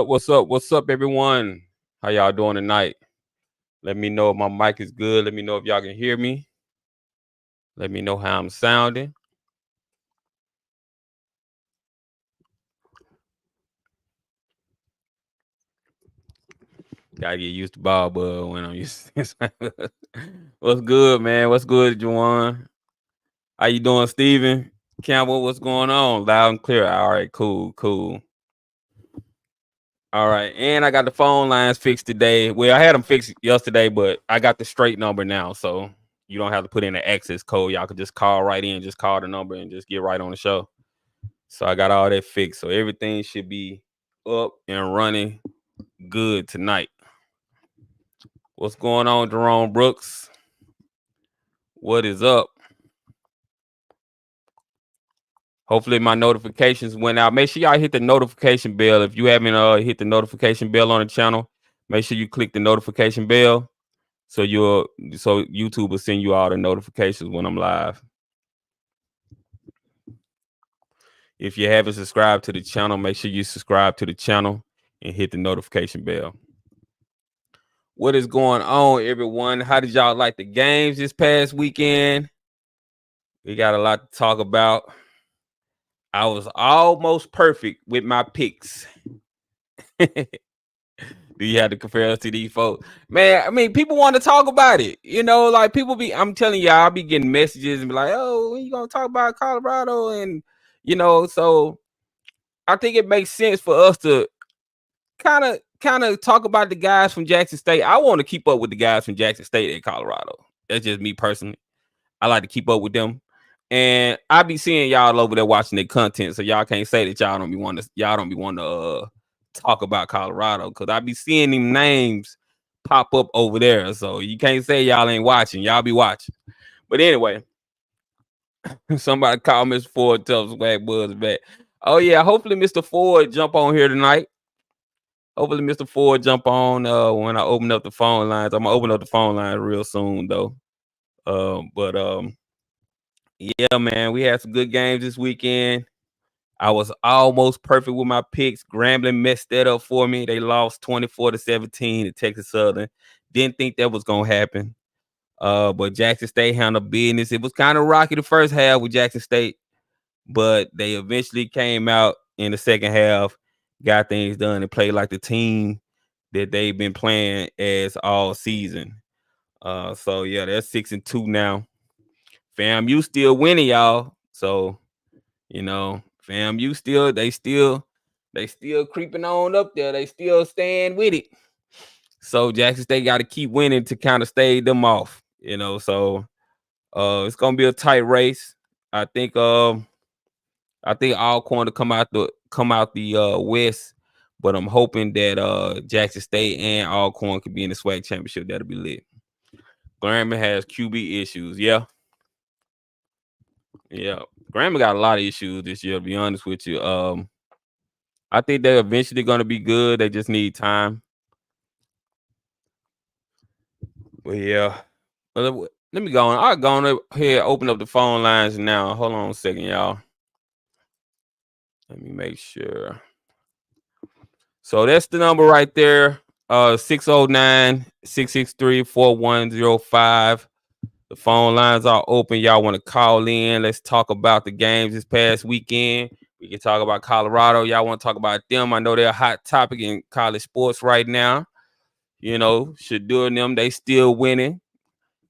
What's up, everyone? How y'all doing tonight? Let me know if my mic is good. Let me know if y'all can hear me. Let me know how I'm sounding. Gotta get used to Bob when I'm used to What's good, man? What's good, Juwan? How you doing, Steven? Campbell, what's going on? Loud and clear. All right, cool. All right, and I got the phone lines fixed today. Well, I had them fixed yesterday, but I got the straight number now, so you don't have to put in an access code. Y'all can just call right in, just call the number and just get right on the show. So I got all that fixed. So everything should be up and running good tonight. What's going on, Jerome Brooks? What is up? Hopefully my notifications went out. Make sure y'all hit the notification bell. If you haven't hit the notification bell on the channel, make sure you click the notification bell so YouTube will send you all the notifications when I'm live. If you haven't subscribed to the channel, make sure you subscribe to the channel and hit the notification bell. What is going on, everyone? How did y'all like the games this past weekend? We got a lot to talk about. I was almost perfect with my picks. Do you have to compare us to these folks? Man, I mean, people want to talk about it. You know, like I'm telling y'all, I'll be getting messages and be like, oh, when you going to talk about Colorado? And, you know, so I think it makes sense for us to kind of talk about the guys from Jackson State. I want to keep up with the guys from Jackson State and Colorado. That's just me personally. I like to keep up with them. And I be seeing y'all over there watching their content, so y'all can't say that y'all don't be wanting to talk about Colorado, because I be seeing them names pop up over there. So you can't say y'all ain't watching. Y'all be watching. But anyway, somebody call Mr. Ford, tell us SWAC Buzz back. Oh yeah, hopefully Mr. Ford jump on here tonight. Hopefully Mr. Ford jump on when I open up the phone lines. I'm gonna open up the phone lines real soon though. Yeah, man, we had some good games this weekend. I was almost perfect with my picks. Grambling messed that up for me. They lost 24-17 to Texas Southern. Didn't think that was gonna happen. But Jackson State handled business. It was kind of rocky the first half with Jackson State, but they eventually came out in the second half, got things done, and played like the team that they've been playing as all season. So yeah, they're 6-2 now. FAMU still winning, y'all. So, you know, FAMU they still creeping on up there. They still staying with it. So Jackson State got to keep winning to kind of stay them off, you know. So it's gonna be a tight race. I think Alcorn to come out the West, but I'm hoping that Jackson State and Alcorn could be in the SWAC championship. That'll be lit. Grambling has QB issues, yeah. Grambling got a lot of issues this year, to be honest with you. I think they're eventually going to be good. They just need time. But yeah, let me go on. I'll go on here, open up the phone lines now. Hold on a second, y'all. Let me make sure. So that's the number right there. 609-663-4105. The phone lines are open. Y'all want to call in? Let's talk about the games this past weekend. We can talk about Colorado. Y'all want to talk about them? I know they're a hot topic in college sports right now. You know, Shadur and them, they still winning.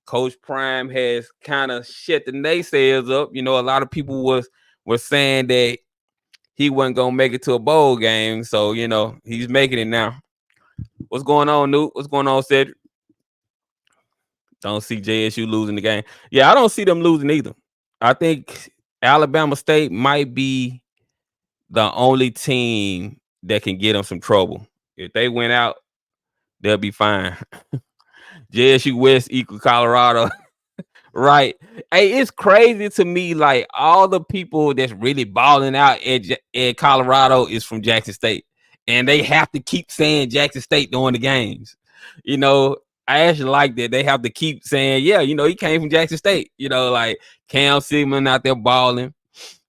Coach Prime has kind of shut the naysayers up. You know, a lot of people were saying that he wasn't gonna make it to a bowl game. So, you know, he's making it now. What's going on, Newt? What's going on, Cedric? Don't see JSU losing the game. Yeah, I don't see them losing either. I think Alabama State might be the only team that can get them some trouble. If they went out, they'll be fine. JSU West equal Colorado. Right. Hey, it's crazy to me. Like all the people that's really balling out at Colorado is from Jackson State, and they have to keep saying Jackson State during the games. You know, I actually like that. They have to keep saying, yeah, you know, he came from Jackson State. You know, like Cam Sigmund out there balling.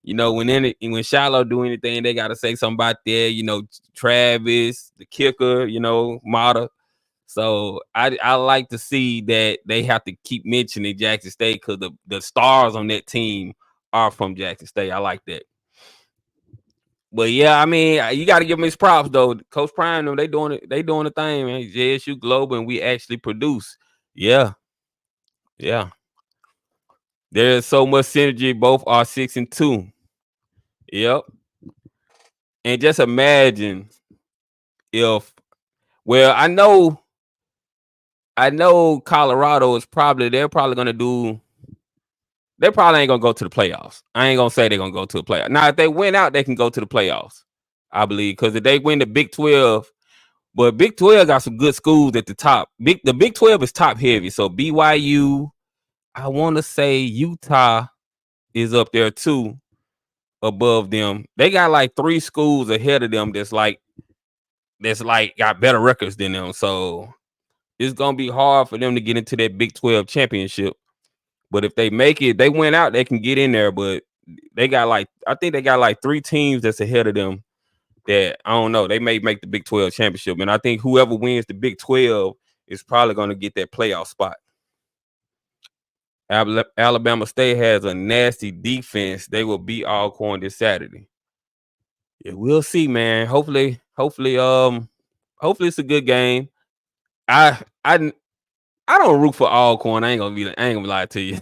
You know, when Shiloh do anything, they got to say something about that. You know, Travis, the kicker. You know, Mata. So I like to see that they have to keep mentioning Jackson State because the stars on that team are from Jackson State. I like that. But yeah, I mean, you got to give them his props though. Coach Prime, them, they doing it. They doing the thing, man. JSU Global, and we actually produce. Yeah, yeah. There's so much synergy. Both are 6-2. Yep. And just imagine if, well, I know Colorado is they're probably gonna do. They probably ain't gonna go to the playoffs. I ain't gonna say they're gonna go to the playoffs. Now, if they win out, they can go to the playoffs. I believe because if they win the Big 12, but Big 12 got some good schools at the top. The Big 12 is top heavy. So BYU, I want to say Utah is up there too, above them. They got like 3 schools ahead of them that's like got better records than them. So it's gonna be hard for them to get into that Big 12 championship. But if they make it, they went out, they can get in there. But they got I think they got like 3 teams that's ahead of them that I don't know. They may make the Big 12 championship. And I think whoever wins the Big 12 is probably going to get that playoff spot. Alabama State has a nasty defense. They will beat Alcorn this Saturday. Yeah, we'll see, man. Hopefully it's a good game. I don't root for Alcorn. I ain't gonna lie to you.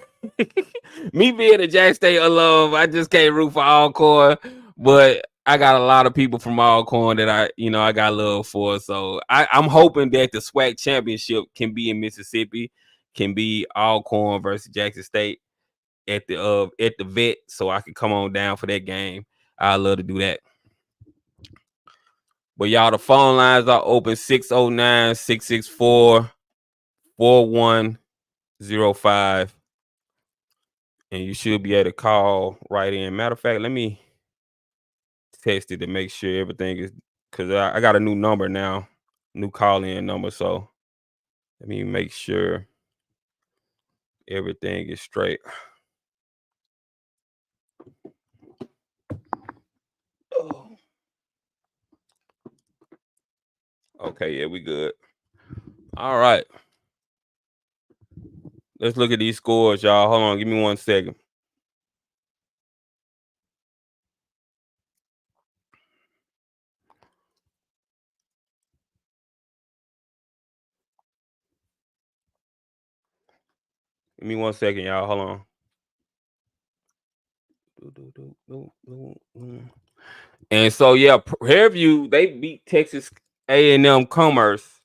Me being a Jack State alum, I just can't root for Alcorn. But I got a lot of people from Alcorn that I got love for. So I'm hoping that the SWAC championship can be in Mississippi, can be Alcorn versus Jackson State at the vet, so I can come on down for that game. I'd love to do that. But y'all, the phone lines are open 609-664-4105. And you should be able to call right in. Matter of fact, let me test it to make sure everything is, because I got a new number now, new call-in number. So let me make sure everything is straight. Oh. Okay, yeah, we good. All right. Let's look at these scores, y'all. Hold on, give me 1 second. Give me 1 second, y'all. Hold on. And so, yeah, Fairview, they beat Texas A&M Commerce.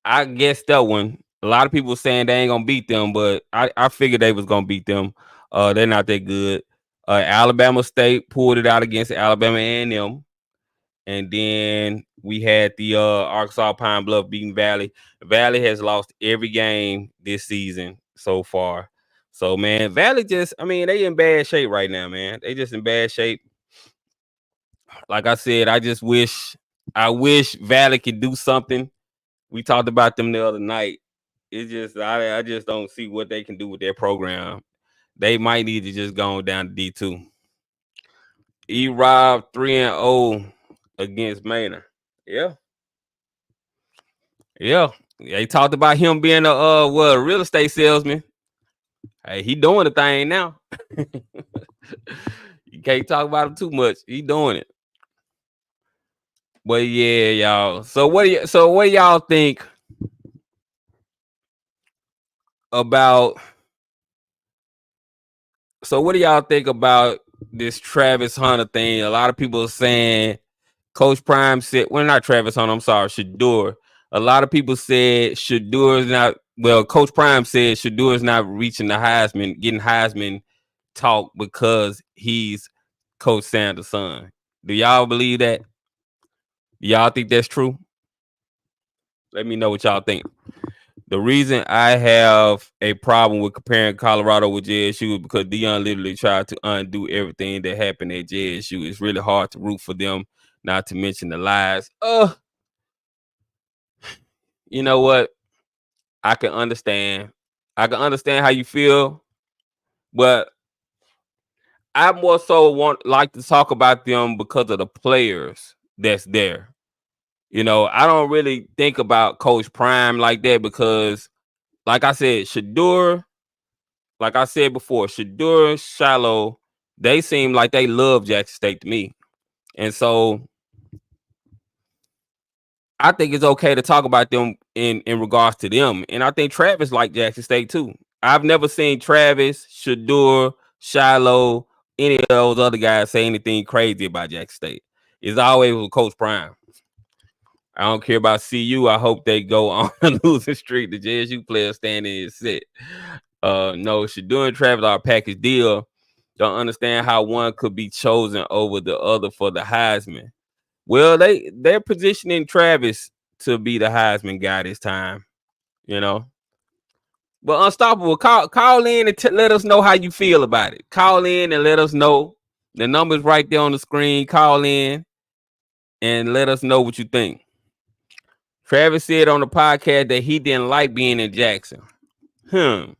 I guess that one. A lot of people saying they ain't gonna beat them, but I figured they was gonna beat them. They're not that good. Alabama State pulled it out against Alabama A&M. And then we had the Arkansas Pine Bluff beating Valley. Valley has lost every game this season so far. So, man, Valley they in bad shape right now, man. They just in bad shape. Like I said, I wish Valley could do something. We talked about them the other night. It's just I just don't see what they can do with their program. They might need to just go down to D2. E-Rob 3-0 against Manor. Yeah. Yeah. They talked about him being a real estate salesman. Hey, he doing the thing now. You can't talk about him too much. He doing it. But yeah, y'all. So what do y'all think about? So what do y'all think about this Travis Hunter thing? A lot of people are saying Coach Prime said, well, not Travis Hunter, I'm sorry, Shedeur. A lot of people said Shedeur is not Well, Coach Prime said Shador is not reaching the Heisman, getting Heisman talk because he's Coach Sanders' son. Do y'all believe that? Do y'all think that's true? Let me know what y'all think. The reason I have a problem with comparing Colorado with JSU is because Dion literally tried to undo everything that happened at JSU. It's really hard to root for them, not to mention the lies. You know what? I can understand. I can understand how you feel, but I more so like to talk about them because of the players that's there. You know, I don't really think about Coach Prime like that because, like I said, Shador, like I said before, Shador, Shiloh, they seem like they love Jackson State to me. And so I think it's okay to talk about them in regards to them. And I think Travis liked Jackson State too. I've never seen Travis, Shador, Shiloh, any of those other guys say anything crazy about Jackson State. It's always with Coach Prime. I don't care about CU. I hope they go on a losing streak. The JSU players standing is set. No, Shador and Travis are a package deal. Don't understand how one could be chosen over the other for the Heisman. Well, they're positioning Travis to be the Heisman guy this time, you know. But Unstoppable, call in and let us know how you feel about it. Call in and let us know. The number's right there on the screen. Call in and let us know what you think. Travis said on the podcast that he didn't like being in Jackson. I'm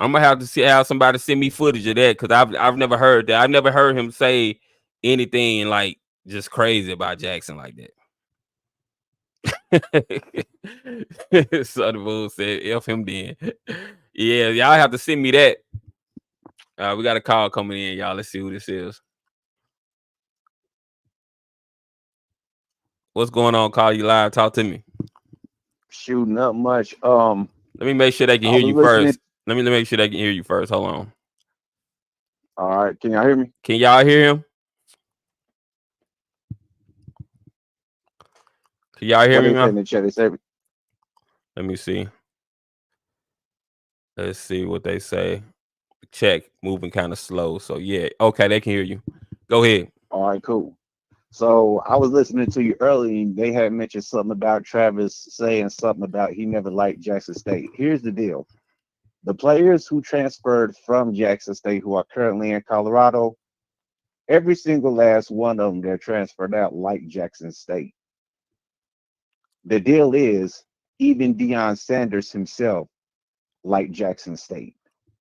gonna have to have somebody send me footage of that because I've never heard that. I've never heard him say anything like just crazy about Jackson like that. Sonny Bull said, "F him then." Yeah, y'all have to send me that. We got a call coming in, y'all. Let's see who this is. What's going on? Call you live. Talk to me. Shooting up much. Let me make sure they can I hear was you listening. first. Let me make sure they can hear you first. Hold on. All right, can y'all hear me? Can y'all hear him? Can y'all hear What me, they say in man? the chat? They say Let me see. Let's see what they say. Check. Moving kind of slow. So yeah. Okay, they can hear you. Go ahead. all right, cool. So I was listening to you early, and they had mentioned something about Travis saying something about he never liked Jackson State. Here's the deal: the players who transferred from Jackson State, who are currently in Colorado, every single last one of them that transferred out like Jackson State. The deal is, even Deion Sanders himself liked Jackson State.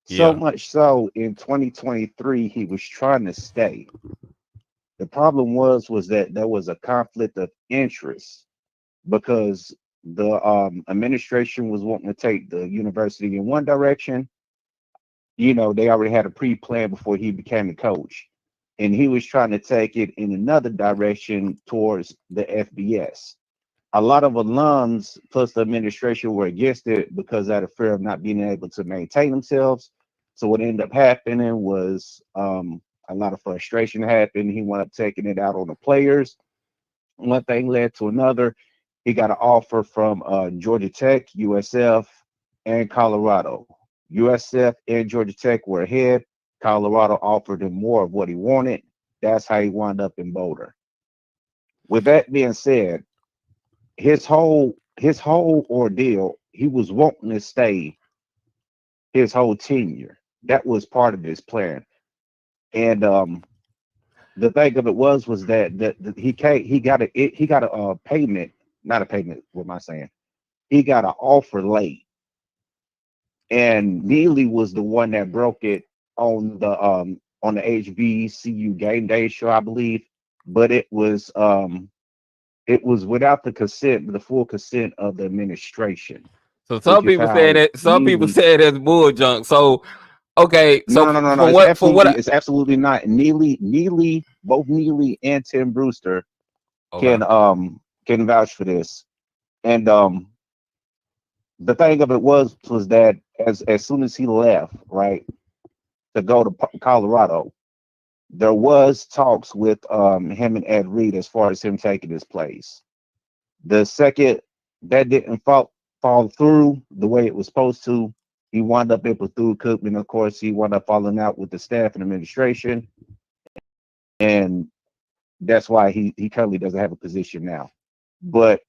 So Yeah. much so in 2023 he was trying to stay. The problem was that there was a conflict of interest because the administration was wanting to take the university in one direction. You know, they already had a pre-plan before he became a coach, and he was trying to take it in another direction towards the FBS. A lot of alums plus the administration were against it because out of fear of not being able to maintain themselves. So what ended up happening was a lot of frustration happened. He wound up taking it out on the players. One thing led to another. He got an offer from Georgia Tech, USF, and Colorado. USF and Georgia Tech were ahead. Colorado offered him more of what he wanted. That's how he wound up in Boulder. With that being said, his whole ordeal, he was wanting to stay his whole tenure. That was part of his plan. And the thing of it was that he got a payment, not a payment. What am I saying? He got an offer late, and Neely was the one that broke it on the HBCU game day show, I believe. But it was without the full consent of the administration, So which some is people said how that. Some people Neely. said that's bull junk. So okay. No, So no, no, no, no. from It's what absolutely, it's absolutely not. Both Neely and Tim Brewster okay. can vouch for this. And the thing of it was that as soon as he left, right, to go to Colorado, there was talks with him and Ed Reed as far as him taking his place. The second that didn't fall, fall through the way it was supposed to. He wound up able through Cookman. Of course, he wound up falling out with the staff and administration, and that's why he currently doesn't have a position now. But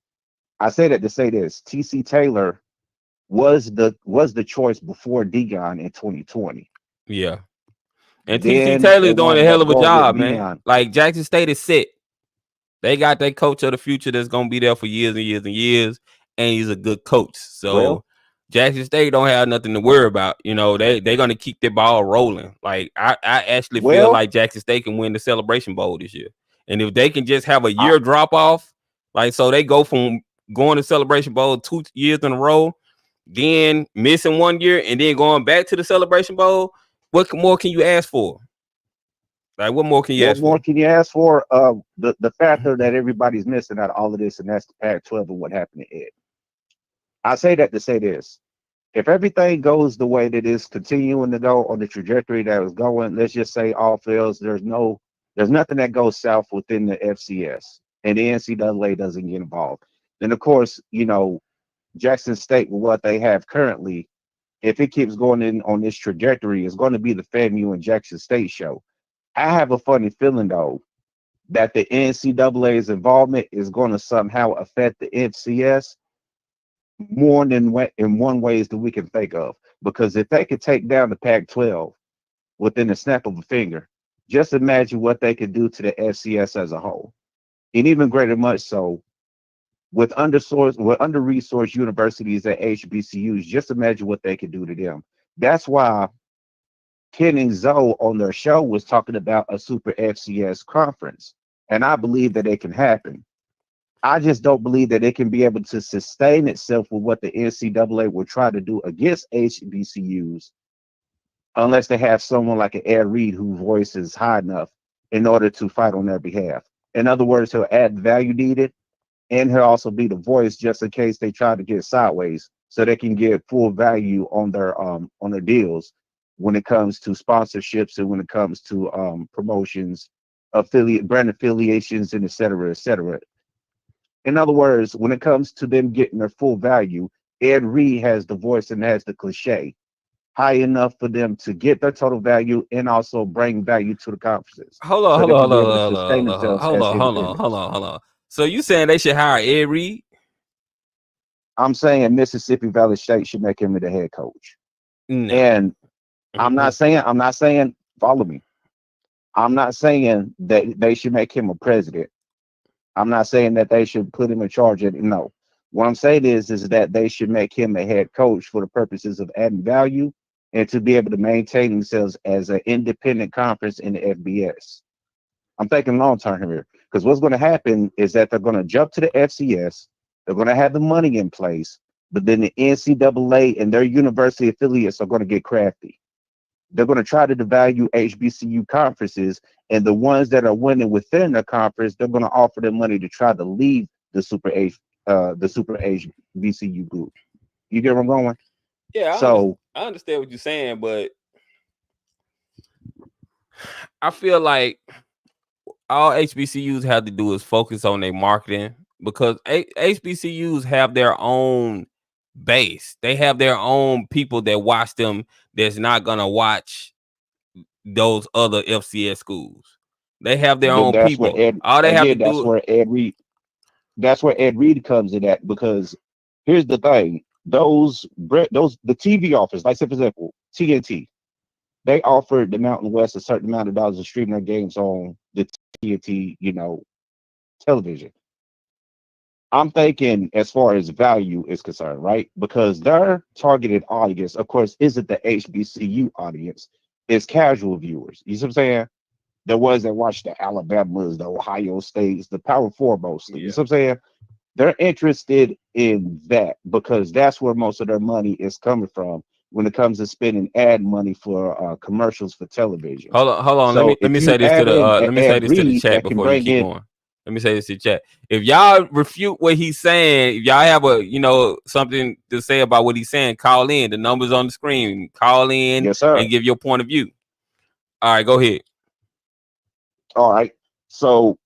I say that to say this: TC Taylor was the choice before Dion in 2020. Yeah. And TC Then they Taylor's doing a wound hell up of a going with job, man. Dion. Like Jackson State is set. They got their coach of the future that's gonna be there for years and years and years, and he's a good coach. Well, So Jackson State don't have nothing to worry about. You know, they're gonna keep their ball rolling. Like I actually feel well, like Jackson State can win the Celebration Bowl this year. And if they can just have a I, year drop off, like so they go from going to Celebration Bowl 2 years in a row, then missing 1 year, and then going back to the Celebration Bowl, what more can you ask for? Like, what more can you what ask more for? can you ask for? The factor that everybody's missing out of all of this, and that's the Pac-12 and what happened to Ed. I say that to say this: if everything goes the way that it's continuing to go on the trajectory that was going, let's just say all fails, there's nothing that goes south within the FCS, and the NCAA doesn't get involved. Then of course, Jackson State with what they have currently, if it keeps going in on this trajectory, it's going to be the FAMU and Jackson State show. I have a funny feeling though that the NCAA's involvement is going to somehow affect the FCS more than in one ways that we can think of. Because if they could take down the Pac-12 within the snap of a finger, just imagine what they could do to the FCS as a whole, and even greater much so with under-resourced universities at HBCUs. Just imagine what they could do to them. That's why Ken and Zoe on their show was talking about a super FCS conference, and I believe that it can happen. I just don't believe that it can be able to sustain itself with what the NCAA will try to do against HBCUs unless they have someone like an Ed Reed whose voice is high enough in order to fight on their behalf. In other words, he'll add value needed, and he'll also be the voice just in case they try to get sideways, so they can get full value on their deals when it comes to sponsorships and when it comes to promotions, affiliate brand affiliations, and et cetera, et cetera. In other words, when it comes to them getting their full value, Ed Reed has the voice and has the cliche high enough for them to get their total value and also bring value to the conferences Hold on, so hold they on, can hold be on, able to hold sustain on, themselves hold as on, hold on, hold independents. on, hold on. So you saying they should hire Ed Reed? I'm saying Mississippi Valley State should make him the head coach. No. And I'm not saying, follow me. I'm not saying that they should make him a president. I'm not saying that they should put him in charge of it. No. What I'm saying is that they should make him a head coach for the purposes of adding value and to be able to maintain themselves as an independent conference in the FBS. I'm thinking long term here because what's going to happen is that they're going to jump to the FCS. They're going to have the money in place, but then the NCAA and their university affiliates are going to get crafty. They're going to try to devalue HBCU conferences, and the ones that are winning within the conference, they're going to offer them money to try to leave the super HBCU group. You get where I'm going? Yeah, So I understand what you're saying, but I feel like all HBCUs have to do is focus on their marketing because HBCUs have their own base. They have their own people that watch them that's not gonna watch those other FCS schools. They have their but own that's where people. All they have to that's do. where Ed Reed comes in at because here's the thing: those the TV offers, like say for example TNT, they offered the Mountain West a certain amount of dollars to stream their games on the TNT, television. I'm thinking as far as value is concerned, right? Because their targeted audience, of course, isn't the HBCU audience, it's casual viewers. You see what I'm saying? The ones that watch the Alabamas, the Ohio States, the Power Four mostly. You Yeah. see what I'm saying? They're interested in that because that's where most of their money is coming from when it comes to spending ad money for commercials for television. Hold on. Let me So let if me say you this to add the in let me say Ed this to the Reed chat that can before you bring keep in, going. Let me say this to the chat. If y'all refute what he's saying, if y'all have something to say about what he's saying, call in. The numbers on the screen. Call in yes, sir. and give your point of view. All right, go ahead. All right. So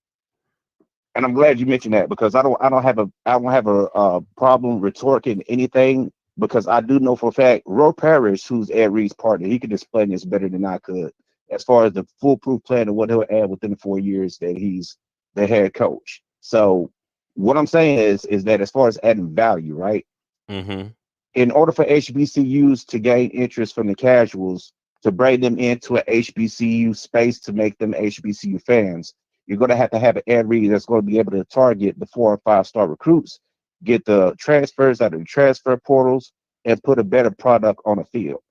And I'm glad you mentioned that because I don't have a problem retorting anything because I do know for a fact Roy Parrish, who's Ed Reed's partner, he could explain this better than I could as far as the foolproof plan and what he'll add within the 4 years that he's the head coach. So what I'm saying is that as far as adding value, right? Mm-hmm. In order for HBCUs to gain interest from the casuals, to bring them into an HBCU space to make them HBCU fans, you're going to have an ad read that's going to be able to target the 4 and 5 star recruits, get the transfers out of the transfer portals, and put a better product on the field.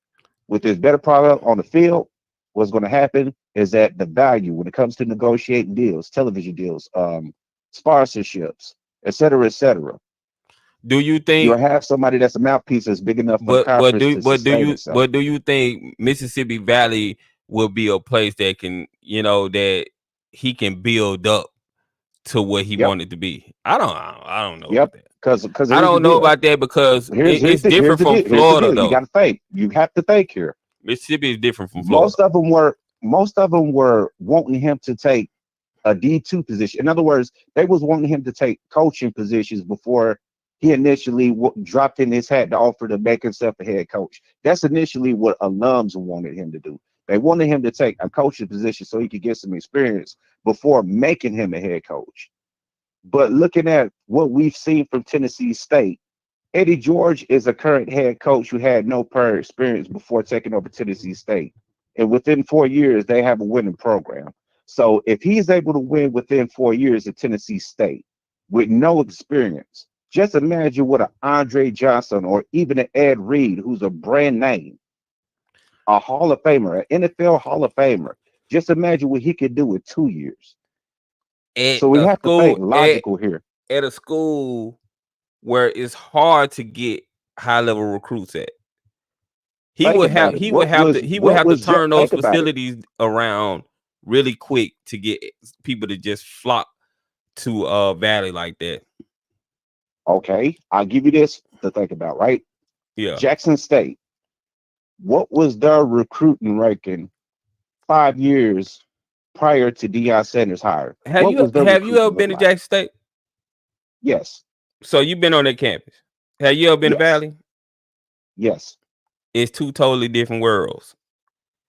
With this better product on the field, what's going to happen is that the value when it comes to negotiating deals, television deals, sponsorships, et cetera, Do you you'll think? have somebody that's a mouthpiece that's big enough for the conference to sustain itself. But do you think Mississippi Valley will be a place that can, that he can build up to what he Yep, wanted to be? I don't know yep. about that. Because I here's the don't know deal. about that because it's Here's different the from deal. Here's the Florida deal. You got though. to think. You have to think here. Mississippi is different from Florida. Most of them were wanting him to take a D2 position. In other words, they was wanting him to take coaching positions before he initially dropped in his hat to offer to make himself a head coach. That's initially what alums wanted him to do. They wanted him to take a coaching position so he could get some experience before making him a head coach. But looking at what we've seen from Tennessee State, Eddie George is a current head coach who had no prior experience before taking over Tennessee State. And within 4 years, they have a winning program. So if he's able to win within 4 years at Tennessee State with no experience, just imagine what an Andre Johnson or even an Ed Reed, who's a brand name, a Hall of Famer, an NFL Hall of Famer. Just imagine what he could do in 2 years. At So we a have to think school logical here. at a school where it's hard to get high level recruits at. He Think would have about it. he would have to he would have to turn those Think about it. facilities around really quick to get people to just flock to Valley like that. Okay, I'll give you this to think about, right? Yeah. Jackson State, what was their recruiting ranking 5 years prior to Deion Sanders hire? Have What you was their have you ever recruiting look been to like? Jackson State? Yes, So you've been on that campus. Have you ever been to yes, Valley? yes. It's two totally different worlds.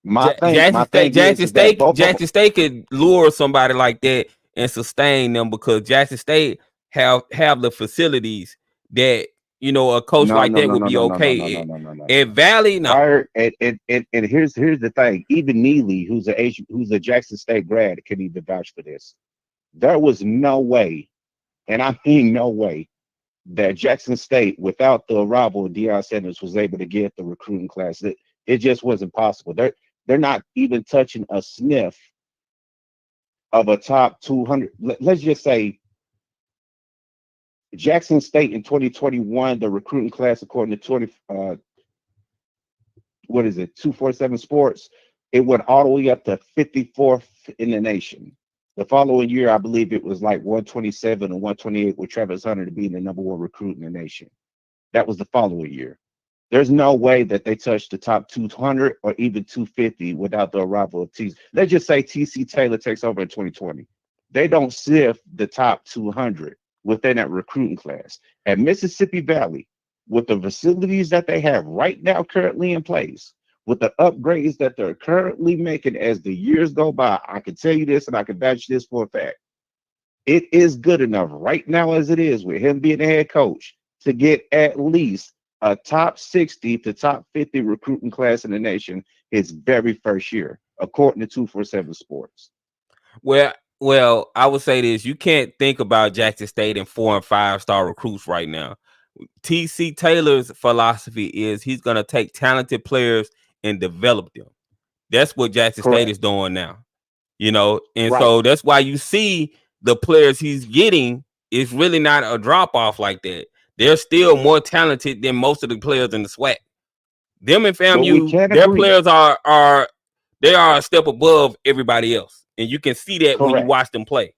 My thing is that both of them, Jackson State could lure somebody like that and sustain them because Jackson State have the facilities that a coach no, like no, that no, would no, be no, no, no, no, okay no, no, no, no, at. no. At Valley, no. Prior and here's the thing. Even Neely, who's a Jackson State grad, can even vouch for this. There was no way, and I mean no way, that Jackson State, without the arrival of Deion Sanders, was able to get the recruiting class. It just wasn't possible. They're not even touching a sniff of a top 200. Let's just say Jackson State in 2021, the recruiting class, according to 247 Sports, it went all the way up to 54th in the nation. The following year, I believe it was like 127 or 128 with Travis Hunter to be the number 1 recruit in the nation. That was the following year. There's no way that they touched the top 200 or even 250 without the arrival of T. Let's just say TC Taylor takes over in 2020. They don't sift the top 200 within that recruiting class. At Mississippi Valley, with the facilities that they have right now currently in place, with the upgrades that they're currently making as the years go by, I can tell you this and I can vouch this for a fact. It is good enough right now as it is with him being the head coach to get at least a top 60 to top 50 recruiting class in the nation his very first year, according to 247 Sports. Well, I would say this: you can't think about Jackson State and 4 and 5 star recruits right now. TC Taylor's philosophy is he's going to take talented players and develop them. That's what Jackson State Correct. is doing now. And Right. so that's why you see the players he's getting is really not a drop off like that. They're still more talented than most of the players in the SWAC. Them and But we FAMU, can't their agree. players are they are a step above everybody else, and you can see that when you Correct. watch them play.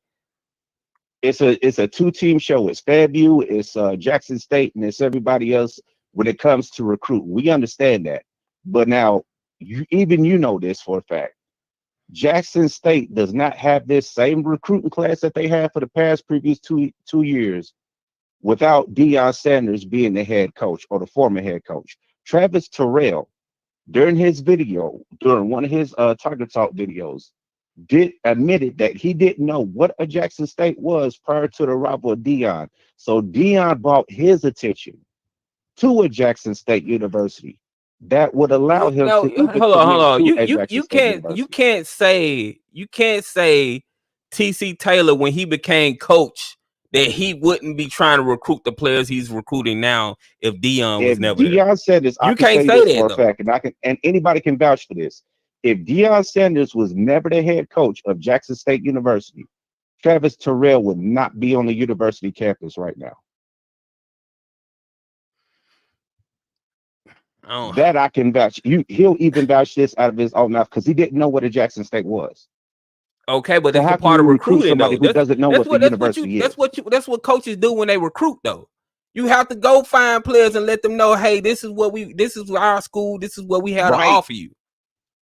It's a two-team show. It's FAMU, it's Jackson State, and it's everybody else when it comes to recruiting. We understand that. But now you know this for a fact. Jackson State does not have this same recruiting class that they had for the past previous two years without Deion Sanders being the head coach or the former head coach. Travis Terrell, during his video, during one of his Target Talk videos, did admitted that he didn't know what a Jackson State was prior to the arrival of Dion. So Dion brought his attention to a Jackson State University that would allow him No, to even hold commit on. to You a you Jackson you State can't University. you can't say TC Taylor when he became coach that he wouldn't be trying to recruit the players he's recruiting now if Dion was If never there. Deion Sanders, I You can can't tell you say this that for a though. fact, and anybody can vouch for this. If Deion Sanders was never the head coach of Jackson State University, Travis Terrell would not be on the university campus right now. Oh, That I can vouch. He'll even vouch this out of his own mouth because he didn't know what a Jackson State was. okay, but So it's the how can part you of recruit recruiting somebody though. who doesn't know what the university is? That's what coaches do when they recruit though. You have to go find players and let them know, hey, this is our school, this is what we have to Right. offer you.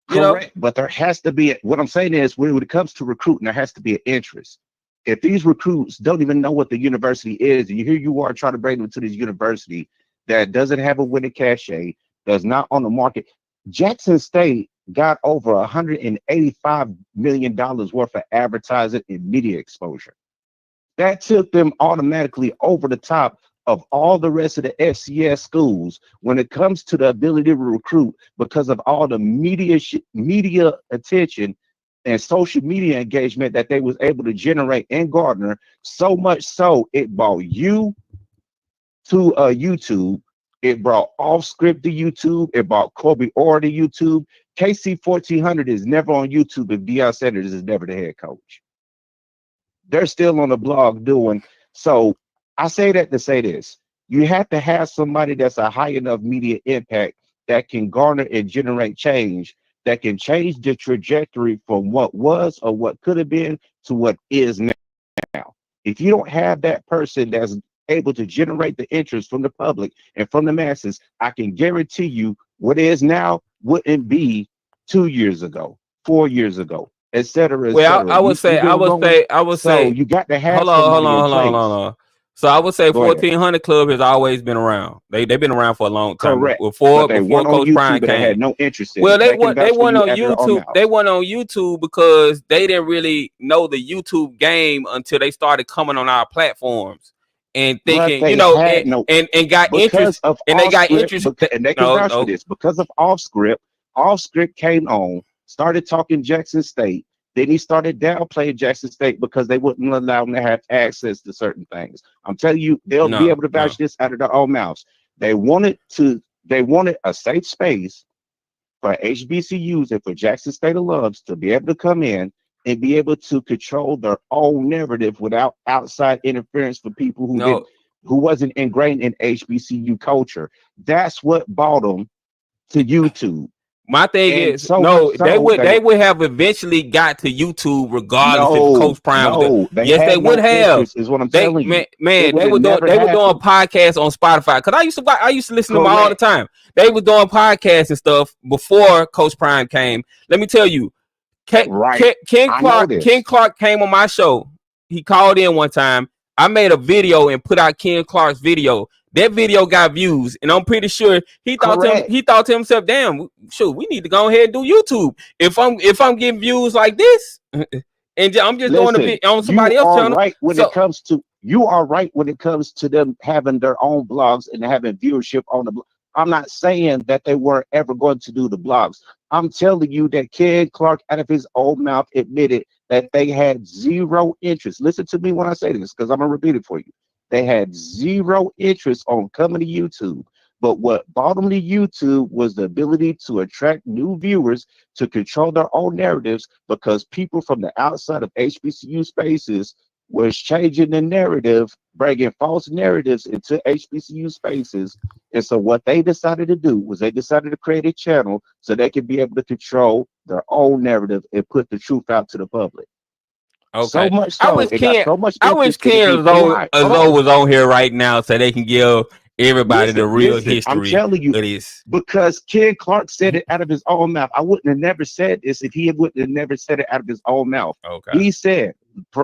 You know? Correct. But there has to be, what I'm saying is, when it comes to recruiting, there has to be an interest. If these recruits don't even know what the university is, and here you are trying to bring them to this university that doesn't have a winning cachet, that's not on the market. Jackson State got over $185 million worth of advertising and media exposure. That took them automatically over the top of all the rest of the FCS schools when it comes to the ability to recruit because of all the media attention and social media engagement that they was able to generate and garner. So much so it brought you to YouTube. It brought off script to YouTube. It brought Kobe Orr to YouTube. KC 1400 is never on YouTube if Deion Sanders is never the head coach. They're still on the blog doing. So I say that to say this. You have to have somebody that's a high enough media impact that can garner and generate change, that can change the trajectory from what was or what could have been to what is now. If you don't have that person that's able to generate the interest from the public and from the masses, I can guarantee you what is now wouldn't be 2 years ago, 4 years ago, et cetera, et Well, cetera. You get what I'm going? I would So say, you got to have somebody in place. hold on. So I would say Go ahead. 1400 Club has always been around. They've been around for a long time Correct. before But they weren't on Coach Prime YouTube, but they came. had no interest in Well, it. They can they vouch for weren't you on out of their own YouTube. mouth. They weren't on YouTube because they didn't really know the YouTube game until they started coming on our platforms and But thinking, they had no, and got because interest, of and they off got script, interest. and they can No, vouch for no, this. Because of off script came on, started talking Jackson State. Then he started downplaying Jackson State because they wouldn't allow him to have access to certain things. I'm telling you, they'll be able to vouch this out of their own mouths. They wanted a safe space for HBCUs and for Jackson State alums to be able to come in and be able to control their own narrative without outside interference for people no. who wasn't ingrained in HBCU culture. That's what brought them to YouTube. My thing And is, so much no, so they would have eventually got to YouTube regardless if no, Coach Prime was there. no, they Yes, they had would no have. interest, is what I'm They telling you. man, Would have never they were doing happened. podcasts on Spotify because I used to listen to them all the Correct. time. They were doing podcasts and stuff before Coach Prime came. Let me tell you, Right. I know Ken this. Clark came on my show. He called in one time. I made a video and put out Ken Clark's video. That video got views, and I'm pretty sure he thought Correct. to himself, "Damn, shoot, we need to go ahead and do YouTube. If I'm getting views like this, and I'm just doing a Listen, bit on somebody you else's are channel." right when So it comes to them having their own blogs and having viewership on the blog. I'm not saying that they weren't ever going to do the blogs. I'm telling you that Ken Clark, out of his own mouth, admitted that they had zero interest. Listen to me when I say this, because I'm gonna repeat it for you. They had zero interest on coming to YouTube. But what brought them to YouTube was the ability to attract new viewers, to control their own narratives, because people from the outside of HBCU spaces was changing the narrative, bringing false narratives into HBCU spaces. And so what they decided to do was they decided to create a channel so they could be able to control their own narrative and put the truth out to the public. So okay, much so, it got so much I wish interest that it Ken became AI. Hold on. was on here right now so they can give everybody the real Listen, I'm history telling you, of this. because Ken Clark said it out of his own mouth. I wouldn't have never said this if he wouldn't have never said it out of his own mouth. Okay. He said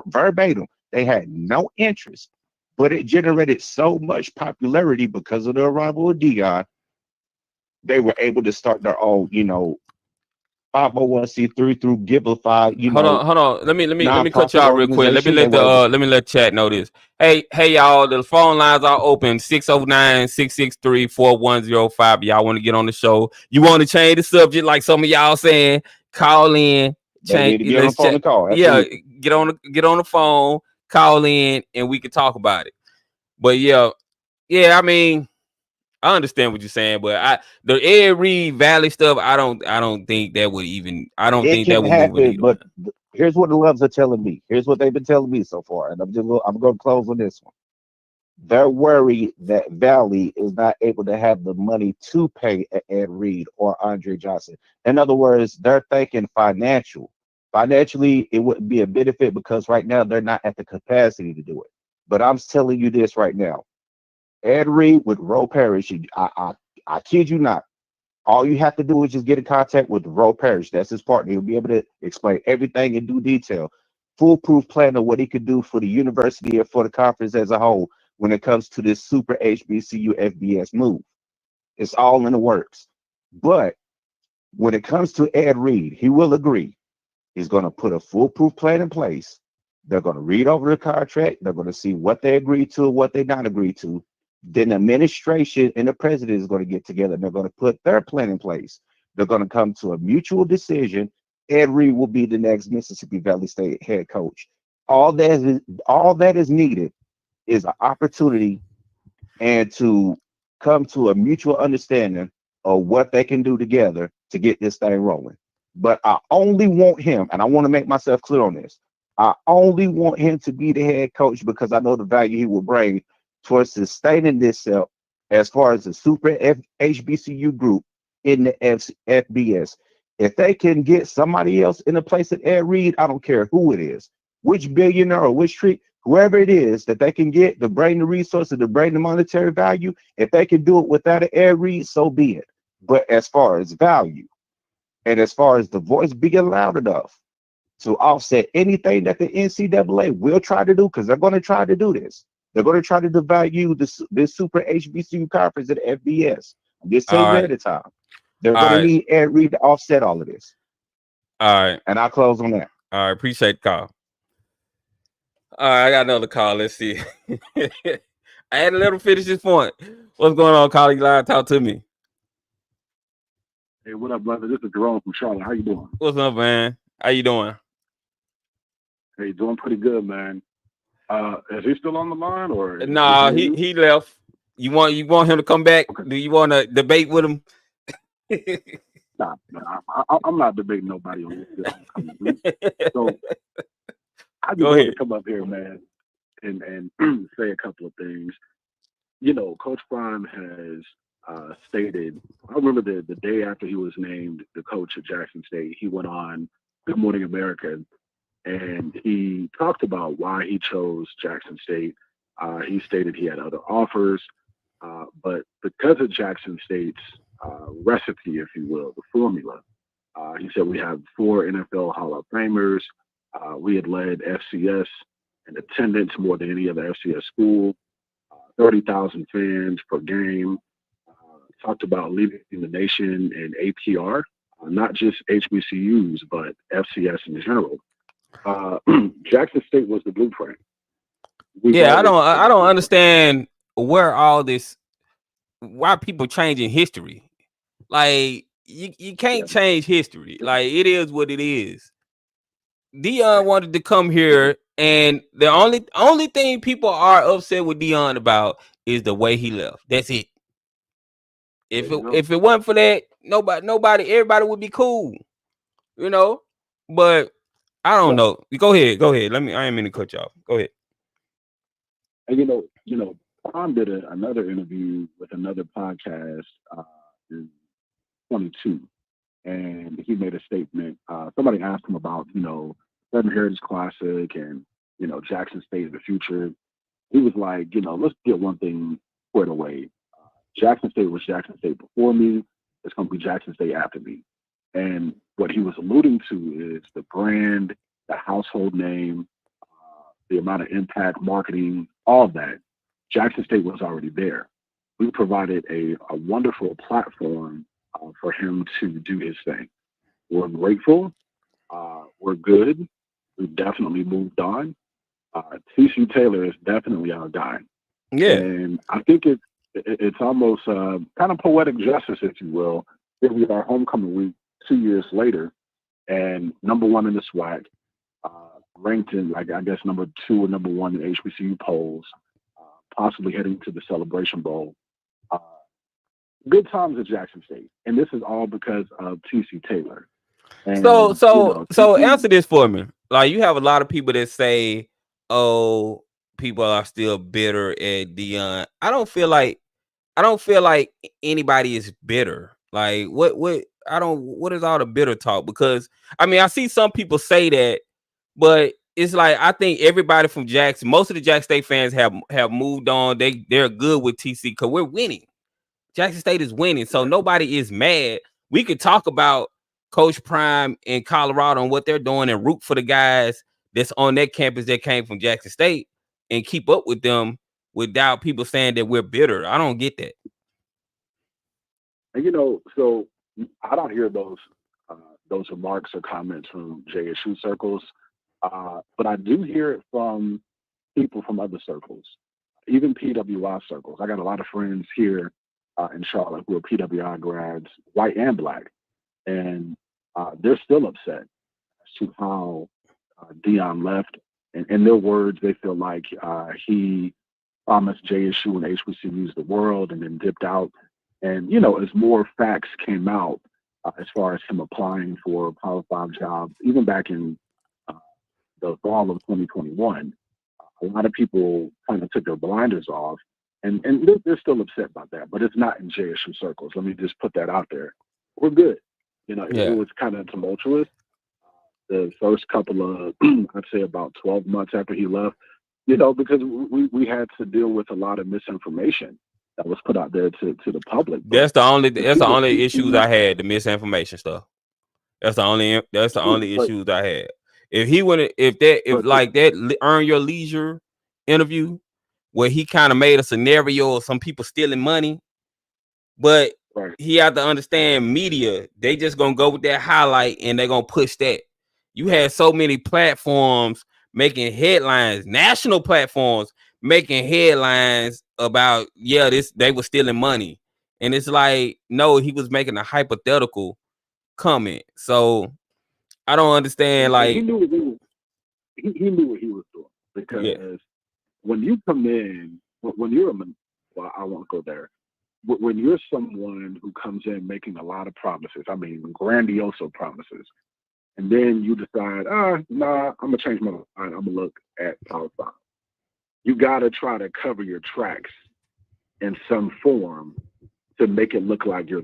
verbatim, they had no interest, but it generated so much popularity because of the arrival of Dion. They were able to start their own, 501c3 through Giveify, Hold on. Let me cut nonprofit y'all real quick. Let me organization. They let were able to. let me let chat know this. Hey y'all, the phone lines are open 609-663-4105. Y'all want to get on the show. You want to change the subject like some of y'all saying, call in, They change need to get on the let's phone chat. and call. Yeah, Absolutely. get on the phone, call in, and we can talk about it. But yeah, I mean, I understand what you're saying, but the Ed Reed Valley stuff, I don't think that would even I don't It think that can would move a happen, needle, but man. here's what the loves are telling me. Here's what they've been telling me so far, and I'm going to close on this one. They're worried that Valley is not able to have the money to pay Ed Reed or Andre Johnson. In other words, they're thinking financial. Financially, it wouldn't be a benefit because right now they're not at the capacity to do it. But I'm telling you this right now. Ed Reed with Roe Parrish, I kid you not. All you have to do is just get in contact with Roe Parrish. That's his partner. He'll be able to explain everything in due detail. Foolproof plan of what he could do for the university and for the conference as a whole when it comes to this super HBCU FBS move. It's all in the works. But when it comes to Ed Reed, he will agree. He's going to put a foolproof plan in place. They're going to read over the contract. They're going to see what they agree to and what they not agree to. Then the administration and the president is going to get together. And they're going to put their plan in place. They're going to come to a mutual decision. Ed Reed will be the next Mississippi Valley State head coach. All that is needed is an opportunity and to come to a mutual understanding of what they can do together to get this thing rolling. But I only want him, and I want to make myself clear on this. I only want him to be the head coach because I know the value he will bring towards sustaining this as far as the super HBCU group in the FBS. If they can get somebody else in the place of Ed Reed, I don't care who it is, which billionaire or which tree, whoever it is that they can get to bring the resources, to bring the monetary value, if they can do it without an Air Read, so be it. But as far as value and as far as the voice being loud enough to offset anything that the NCAA will try to do, because they're going to try to do this. They're going to try to devalue this super HBCU conference at FBS. I'm just All telling you right, ahead of time. They're all going to right, need Ed Reed to offset all of this. all right, And I'll close on that. all right. Appreciate the call. All right, I got another call. Let's see. I had to let him finish this point. What's going on, colleague? Line, talk to me. Hey, what up, brother? This is Jerome from Charlotte. How you doing? What's up, man? How you doing? Hey, doing pretty good, man. Is he still on the line, or is this Nah, you? he left. You want him to come back? Okay. Do you want to debate with him? Nah, I'm not debating nobody on this homecoming. So I just Go wanted to ahead. come up here, man, and say a couple of things. Coach Prime has stated. I remember the day after he was named the coach at Jackson State, he went on Good Morning America, and he talked about why he chose Jackson State. He stated he had other offers, but because of Jackson State's recipe, if you will, the formula, he said we have 4 NFL Hall of Famers. We had led FCS in attendance more than any other FCS school, 30,000 fans per game. Talked about leading the nation in APR, not just HBCUs, but FCS in general. Jackson State was the blueprint. We've Yeah, always been I the don't blueprint. understand where all this why people changing history. Like you Yeah, can't change history. yeah, Like it is what it is. Dion right. wanted to come Yeah, here, and the only thing people are upset with Dion about is the way he left. That's it. there you go. If it wasn't for that, everybody would be cool, you know. But I don't Right. know. Go ahead, go ahead. I ain't mean to cut you off. Go ahead. And Tom did another interview with another podcast in 22, and he made a statement. Somebody asked him about, Southern Heritage Classic and, Jackson State of the future. He was like, let's get one thing squared away. Jackson State was Jackson State before me. It's going to be Jackson State after me. And what he was alluding to is the brand, the household name, the amount of impact, marketing, all of that. Jackson State was already there. We provided a wonderful platform for him to do his thing. We're grateful. We're good. We've definitely moved on. TC Taylor is definitely our guy. Yeah. And I think it's almost kind of poetic justice, if you will. Here we are, homecoming week 2 years later, and #1 in the SWAC, ranked in, like, I guess, #2 or #1 in HBCU polls, possibly heading to the Celebration Bowl. Good times at Jackson State, and this is all because of TC Taylor. And, so answer this for me. Like, you have a lot of people that say, "Oh, people are still bitter at Dion." I don't feel like anybody is bitter. Like, what is all the bitter talk? Because I mean, I see some people say that, but it's like, I think everybody from Jackson, most of the Jackson State fans have moved on. They're good with TC because we're winning. Jackson State is winning, so nobody is mad. We could talk about Coach Prime in Colorado and what they're doing and root for the guys that's on that campus that came from Jackson State and keep up with them without people saying that we're bitter. I don't get that. And so I don't hear those remarks or comments from JSU circles, but I do hear it from people from other circles, even PWI circles. I got a lot of friends here in Charlotte who are PWI grads, white and black, and they're still upset as to how Dion left. And in their words, they feel like he promised JSU and HBCUs the world and then dipped out. And, as more facts came out as far as him applying for Power 5 jobs, even back in the fall of 2021, a lot of people kind of took their blinders off. And they're still upset about that, but it's not in JSU circles. Let me just put that out there. We're good. It was kind of tumultuous. The first couple of, I'd say about 12 months after he left, because we had to deal with a lot of misinformation that was put out there to the public. That's the only issues I had, the misinformation stuff. That's the only issues I had. If that Earn Your Leisure interview where he kind of made a scenario of some people stealing money, but he had to understand media, they just gonna go with that highlight and they're gonna push that. You had so many platforms making headlines, national platforms making headlines about, they were stealing money. And it's like, no, he was making a hypothetical comment. So I don't understand. Like, he knew what he was doing, because when you come in, when you're I won't go there. When you're someone who comes in making a lot of promises, I mean, grandiose promises, and then you decide, nah, I'm gonna change my mind. I'm gonna look at Power 5. You gotta try to cover your tracks in some form to make it look like you're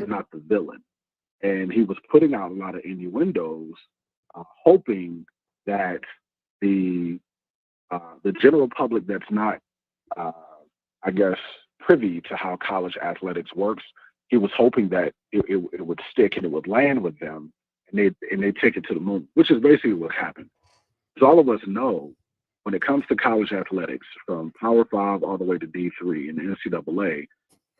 not the villain. And he was putting out a lot of innuendos, hoping that the general public that's not, I guess, privy to how college athletics works, he was hoping that it would stick and it would land with them, and they take it to the moon, which is basically what happened. As all of us know, when it comes to college athletics, from Power 5 all the way to D3 and the NCAA,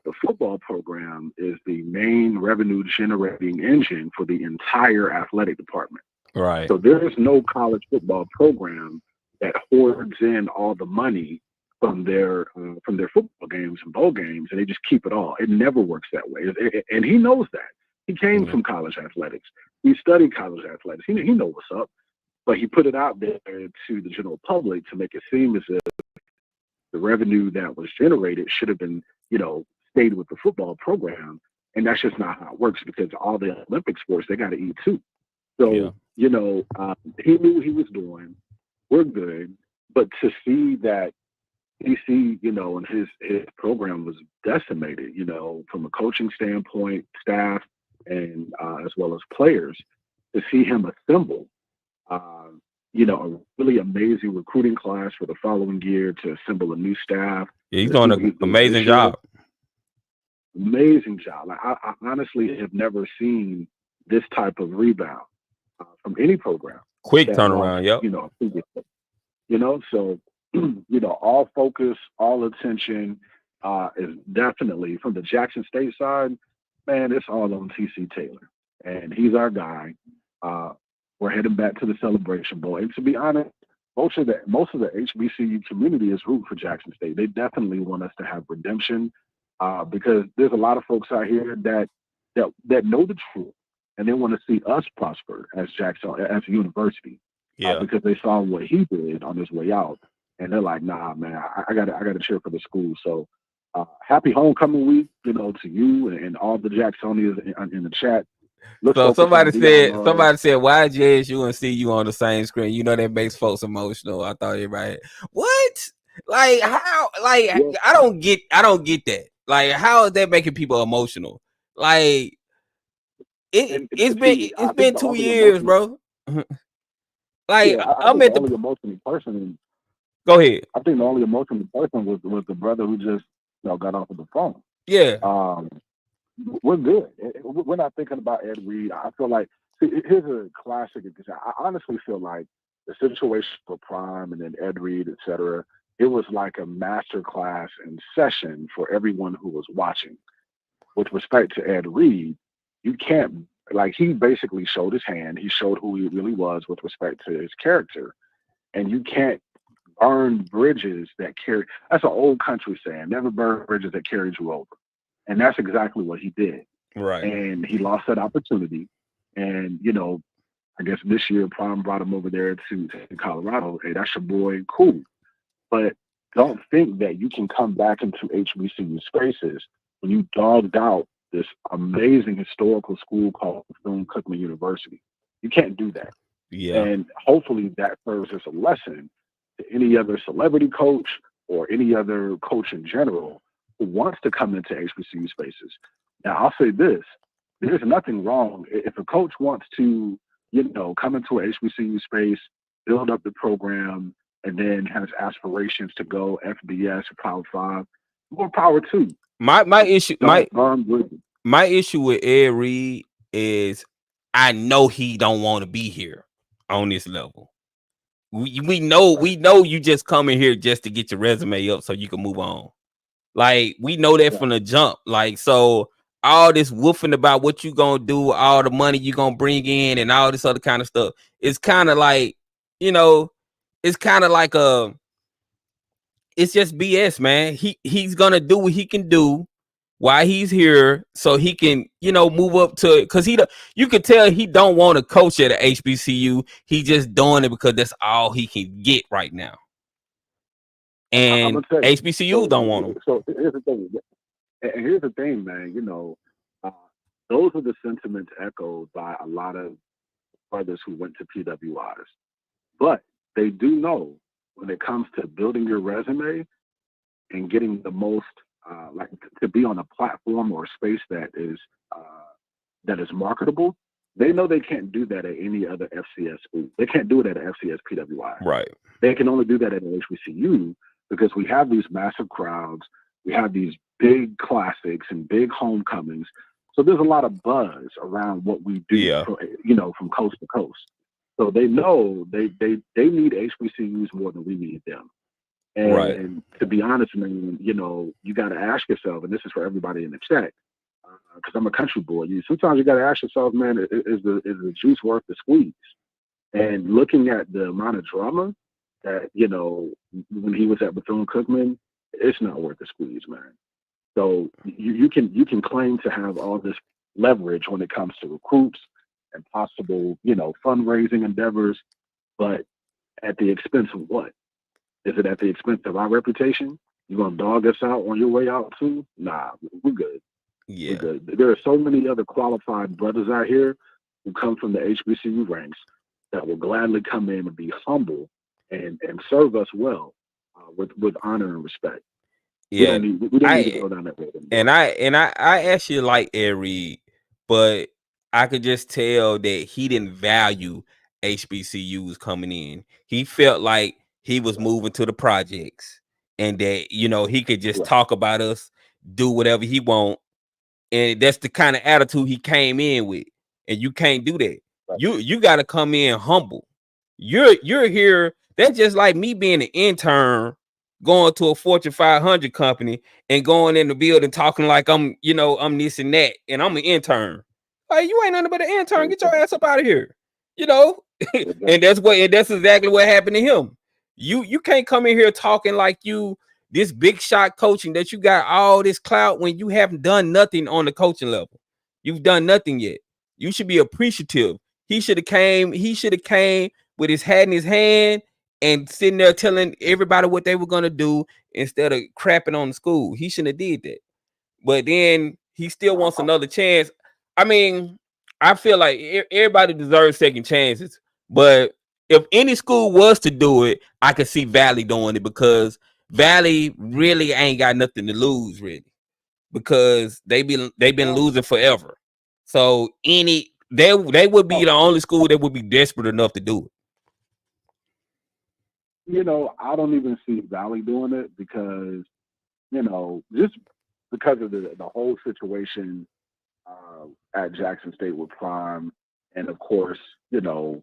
the football program is the main revenue generating engine for the entire athletic department. Right. So there is no college football program that hoards in all the money from their football games and bowl games, and they just keep it all. It never works that way, and he knows that. He came from college athletics. He studied college athletics. He knows what's up, but he put it out there to the general public to make it seem as if the revenue that was generated should have been, stayed with the football program, and that's just not how it works, because all the Olympic sports, they got to eat too. So, he knew what he was doing. We're good, but to see that DC, and his program was decimated, from a coaching standpoint, staff, and as well as players, to see him assemble, a really amazing recruiting class for the following year, to assemble a new staff. Yeah, he's doing an amazing job. amazing job. Like I honestly have never seen this type of rebound from any program Quick that lost, turnaround. Yep. previously. So all focus, all attention is definitely from the Jackson State side. Man, it's all on TC Taylor, and he's our guy. We're heading back to the Celebration Bowl, and to be honest, most of the HBCU community is rooting for Jackson State. They definitely want us to have redemption because there's a lot of folks out here that know the truth, and they want to see us prosper as Jackson as a university Yeah. because they saw what he did on his way out, and they're like, nah, man, I gotta cheer for the school. So happy homecoming week, to you and all the Jacksonians in the chat. Let's So focus on Dion love. somebody said, why JSU and CU on the same screen? That makes folks emotional. I thought everybody, what? Like how? Like Yeah. I don't get that. Like how is that making people emotional? Like it's been 2 years, bro. Like Yeah, I I'm think at the the. only emotional person. Go ahead. I think the only emotional person was the brother who just got off of the phone. Yeah. We're good. We're not thinking about Ed Reed. I feel like here's a classic example. I honestly feel like the situation for Prime and then Ed Reed, et cetera, it was like a master class in session for everyone who was watching. With respect to Ed Reed, you can't, he basically showed his hand. He showed who he really was with respect to his character. And you can't burn bridges that carry, that's an old country saying, never burn bridges that carried you over. And that's exactly what he did. Right. And he lost that opportunity. And, I guess this year Prime brought him over there to Colorado. Hey, that's your boy, cool. But don't think that you can come back into HBCU spaces when you dogged out this amazing historical school called Bethune-Cookman University. You can't do that. Yeah. And hopefully that serves as a lesson to any other celebrity coach or any other coach in general who wants to come into HBCU spaces. Now, I'll say this. There's nothing wrong. If a coach wants to, come into an HBCU space, build up the program, and then has aspirations to go FBS or Power 5, more power too. My issue with Ed Reed is I know he don't want to be here on this level. We know you just coming here just to get your resume up so you can move on. Like we know that from the jump. Like so all this woofing about what you gonna do, all the money you gonna bring in, and all this other kind of stuff. It's kind of like, it's kind of like it's just BS, man. He's gonna do what he can do while he's here, so he can, move up to it. Cause you can tell he don't want to coach at a HBCU. He just doing it because that's all he can get right now. And HBCUs don't want him. So here's the thing. And here's the thing, man. Those are the sentiments echoed by a lot of brothers who went to PWIs. But they do know when it comes to building your resume and getting the most, to be on a platform or a space that is marketable, they know they can't do that at any other FCS school. They can't do it at an FCS PWI. Right. They can only do that at an HBCU because we have these massive crowds. We have these big classics and big homecomings. So there's a lot of buzz around what we do, from coast to coast. So they know they need HBCUs more than we need them. And to be honest, man, you got to ask yourself, and this is for everybody in the chat, because I'm a country boy. Sometimes you got to ask yourself, man, is the juice worth the squeeze? And looking at the amount of drama that when he was at Bethune-Cookman, it's not worth the squeeze, man. So you can claim to have all this leverage when it comes to recruits and possible fundraising endeavors, but at the expense of what? Is it at the expense of our reputation? You gonna dog us out on your way out too? Nah, we're good. Yeah. We're good. There are so many other qualified brothers out here who come from the HBCU ranks that will gladly come in and be humble and serve us well with honor and respect. Yeah, we don't need to go down that road anymore. And I actually like Ed Reed, but I could just tell that he didn't value HBCUs coming in. He felt like he was moving to the projects, and that he could just talk about us, do whatever he want, and that's the kind of attitude he came in with, and you can't do that. Right. You got to come in humble. You're here. That's just like me being an intern, going to a Fortune 500 company and going in the building talking like I'm this and that, and I'm an intern. Like, you ain't nothing but an intern. Get your ass up out of here. And that's exactly what happened to him. You can't come in here talking like you this big shot coaching, that you got all this clout when you haven't done nothing on the coaching level. You've done nothing yet. You should be appreciative. He should have came with his hat in his hand and sitting there telling everybody what they were gonna do instead of crapping on the school. He shouldn't have did that. But then he still wants another chance. I mean, I feel like everybody deserves second chances. But if any school was to do it, I could see Valley doing it, because Valley really ain't got nothing to lose, really, because they've been losing forever. So they would be the only school that would be desperate enough to do it. I don't even see Valley doing it because, just because of the whole situation at Jackson State with Prime, and of course, you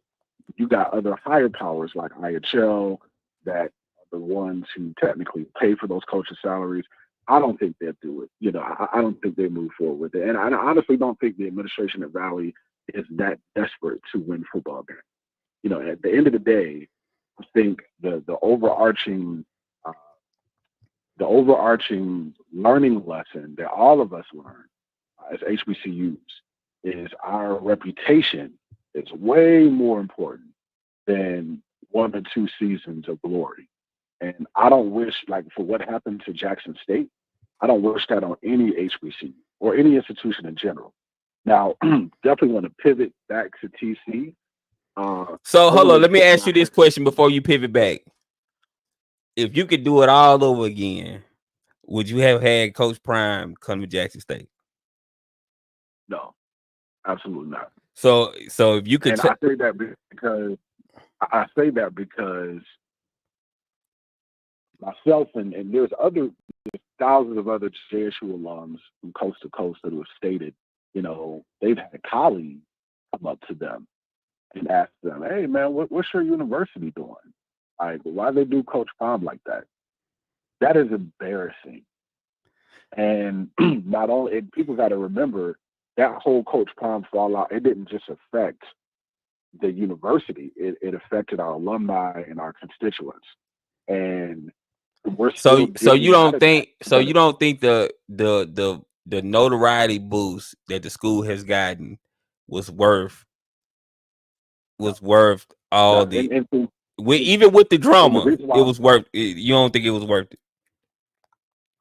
got other higher powers like IHL that are the ones who technically pay for those coaches' salaries. I don't think they'll do it. I don't think they move forward with it. And I honestly don't think the administration at Valley is that desperate to win football games. At the end of the day, I think the overarching learning lesson that all of us learn as HBCUs is our reputation is way more important than 1 or 2 seasons of glory. And I don't wish, like, for what happened to Jackson State, I don't wish that on any HBCU or any institution in general. Now, definitely want to pivot back to TC. So hold on, let me ask you this question before you pivot back. If you could do it all over again, would you have had Coach Prime come to Jackson State? No, absolutely not. So if you could, and I say that because myself and there's thousands of other JSU alums from coast to coast that have stated, they've had colleagues come up to them and ask them, "Hey man, what's your university doing? Like, why they do Coach Prime like that?" That is embarrassing. And not only, and people got to remember that whole Coach Prime fallout, it didn't just affect the university; it affected our alumni and our constituents. And we're still so you don't think the notoriety boost that the school has gotten was worth all the even with the drama, it was worth it. You don't think it was worth it?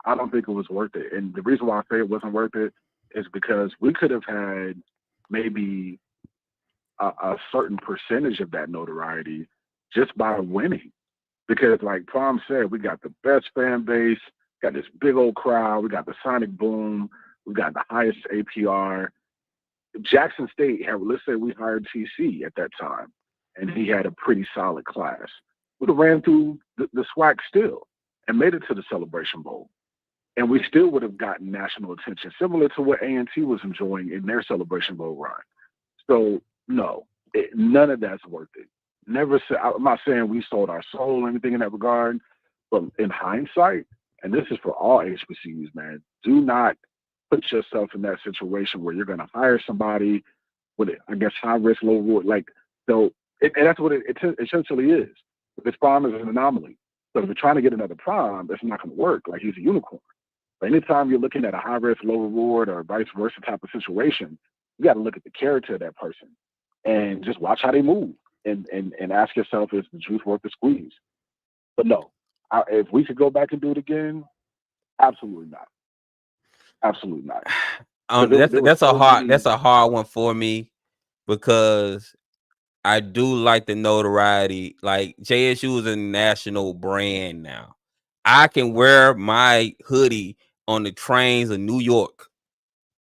I don't think it was worth it. And the reason why I say it wasn't worth it is because we could have had maybe a certain percentage of that notoriety just by winning. Because like Prime said, we got the best fan base, got this big old crowd, we got the sonic boom, we got the highest APR. Jackson State had, let's say we hired TC at that time, and he had a pretty solid class. Would have ran through the SWAC still and made it to the Celebration Bowl. And we still would have gotten national attention, similar to what A&T was enjoying in their Celebration Bowl run. So, no, none of that's worth it. Never say, I'm not saying we sold our soul or anything in that regard, but in hindsight, and this is for all HBCUs, man, do not put yourself in that situation where you're going to hire somebody with, I guess, high risk, low reward. Like, so, and that's what it essentially is. Because Prime is an anomaly. So if you're trying to get another Prime, it's not going to work. Like, he's a unicorn. But anytime you're looking at a high risk, low reward, or vice versa type of situation, you got to look at the character of that person and just watch how they move and ask yourself, is the juice worth the squeeze? But no, if we could go back and do it again, absolutely not. Absolutely not. That's a hard one for me, because I do like the notoriety. Like, JSU is a national brand now. I can wear my hoodie on the trains of New York,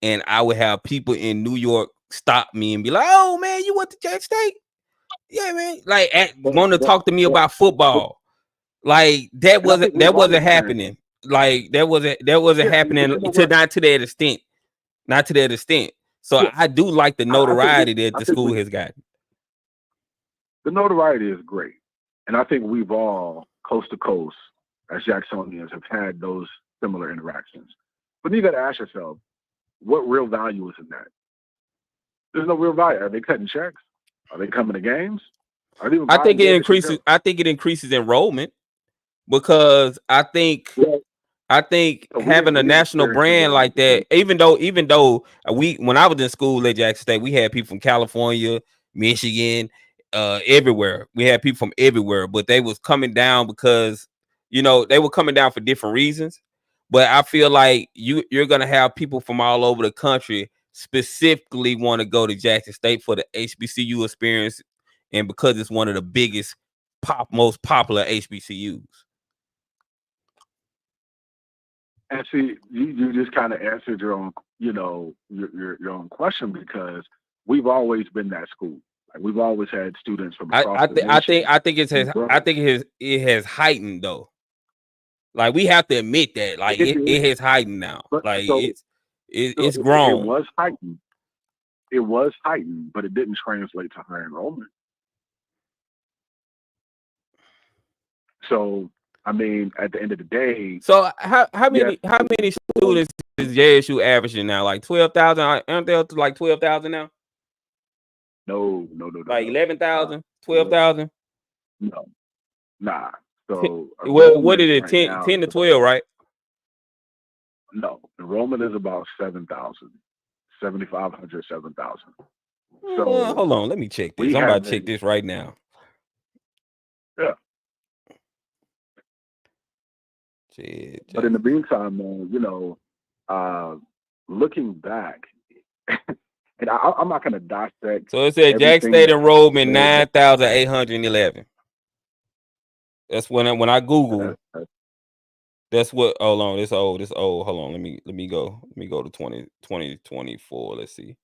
and I would have people in New York stop me and be like, "Oh man, you went to Jackson State? Yeah, man." Like, want to talk to me about football. Like, that wasn't happening. Like, that wasn't happening to that extent. not to that extent. So Yeah. I do like the notoriety that I the think school has gotten. the notoriety is great. And I think we've all, coast to coast, as Jacksonians, have had those similar interactions. But you got to ask yourself, what real value is in that? There's no real value. Are they cutting checks? Are they coming to games? Are they even I think buying it tickets to increases. go? I think it increases enrollment because I think Well, so we having a didn't national experience brand enrollment like the same. that, even though when I was in school at Jackson State, we had people from California, Michigan, everywhere. We had people from everywhere, but they was coming down because they were coming down for different reasons. But I feel like you're gonna have people from all over the country specifically want to go to Jackson State for the HBCU experience, and because it's one of the biggest, most popular HBCUs. And see, you just kind of answered your own, your own question, because we've always been that school. Like, we've always had students from across the nation. I think it has heightened though. Like we have to admit that, like It it did, has heightened now. but Like so it's it grown. was heightened. It was heightened, but it didn't translate to higher enrollment. So, I mean, at the end of the day, So how yes, many students is JSU averaging now? Like 12,000? Aren't there like 12,000 now? no, Like 11,000, no, 12,000? no, nah. So Well, what is enrollment it? right 10, now 10 is to about, 12, right? no, enrollment is about 7,000, 7,500, 7,000. So Hold on, let me check this. we I'm about to check haven't, this right now. yeah. But in the meantime, man, looking back, and I'm not going to dissect So it said Jackson everything State that enrollment said, 9,811. That's when I Google. that's That's what. Hold on, this old. Hold on, let me go. Let me go to 2024. Let's see.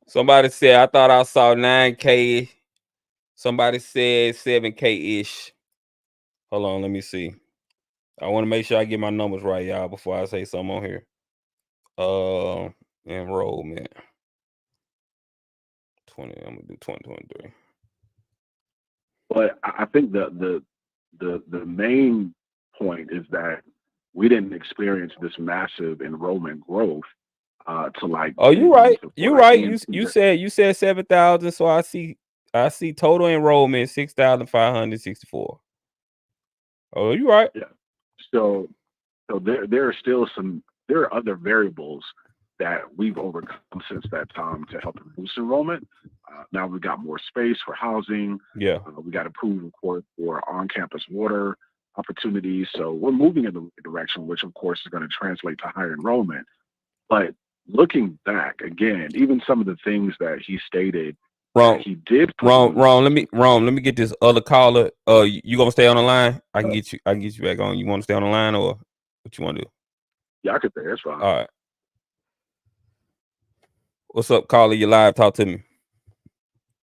Somebody said I thought I saw 9K. Somebody said 7K ish. Hold on, let me see. I want to make sure I get my numbers right, y'all, before I say something on here. Enrollment 20. I'm gonna do 2023. But I think the main point is that we didn't experience this massive enrollment growth to like Oh, you right. You right. You Ian. said 7,000. So I see total enrollment 6,564. Oh, you right. Yeah. So there are other variables that we've overcome since that time to help boost enrollment. Now we've got more space for housing. Yeah. We got approved, of course, for on-campus water opportunities. So we're moving in the direction, which of course is going to translate to higher enrollment. But looking back again, even some of the things that he stated Wrong. he did Wrong. Let me get this other caller. You gonna stay on the line? I can get you back on. You want to stay on the line, or what you want to do? Yeah, I could say that's fine. All right. What's up, caller? You live? Talk to me.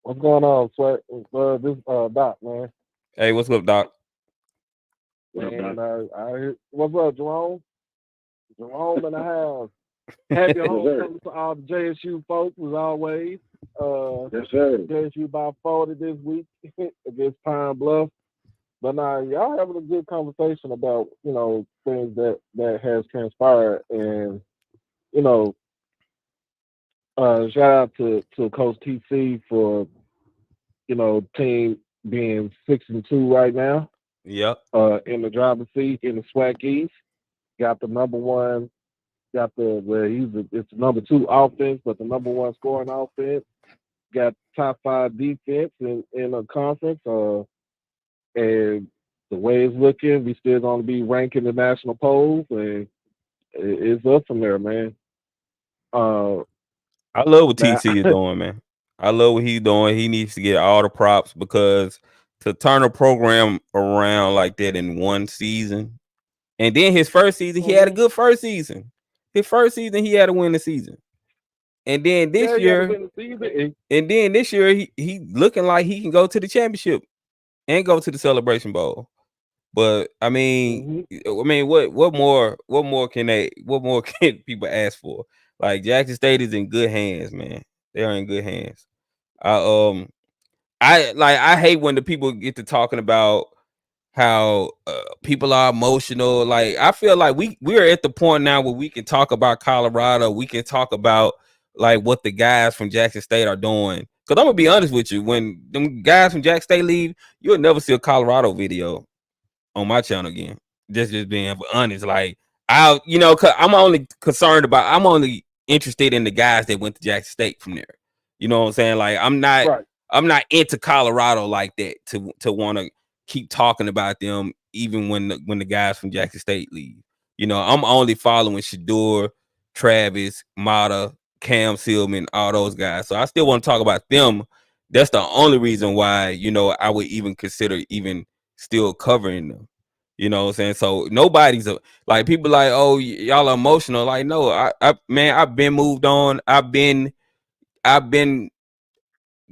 What's going on, SWAC? This Doc, man. Hey, what's up, Doc? And what's up, Jerome? Jerome and a half. Happy homecoming to all the JSU folks, as always. Yes, sir. JSU by 40 this week against Pine Bluff. But now y'all having a good conversation about, things that has transpired. And, shout out to Coach TC for, team being 6-2 right now. Yep. In the driver's seat in the SWAC East. Got the number one, it's the number 2 offense, but the number 1 scoring offense. Got top 5 defense in a conference. And the way it's looking, we still gonna be ranking the national polls, and it's up from there, man. I love what TC is doing, man. I love what he's doing. He needs to get all the props, because to turn a program around like that in one season, and then his first season, he had a good first season. His first season, he had to win the season. And then this Yeah, he year, had a better season. and then this year he looking like he can go to the championship and go to the Celebration Bowl. But I mean, what more can people ask for? Like Jackson State is in good hands, man. They are in good hands. I hate when the people get to talking about how people are emotional. Like I feel like we are at the point now where we can talk about Colorado. We can talk about like what the guys from Jackson State are doing. Because I'm gonna be honest with you, when them guys from Jackson State leave, you'll never see a Colorado video on my channel again. Just being honest, like cause I'm only interested in the guys that went to Jackson State from there. You know what I'm saying? Like I'm not into Colorado like that to want to keep talking about them even when the guys from Jackson State leave. You know, I'm only following Shador, Travis, Mata, Cam Seelman, all those guys. So I still want to talk about them. That's the only reason why, I would even consider even still covering them. You know what I'm saying? So nobody's like people like, oh, y'all are emotional. Like, no, I've been moved on. I've been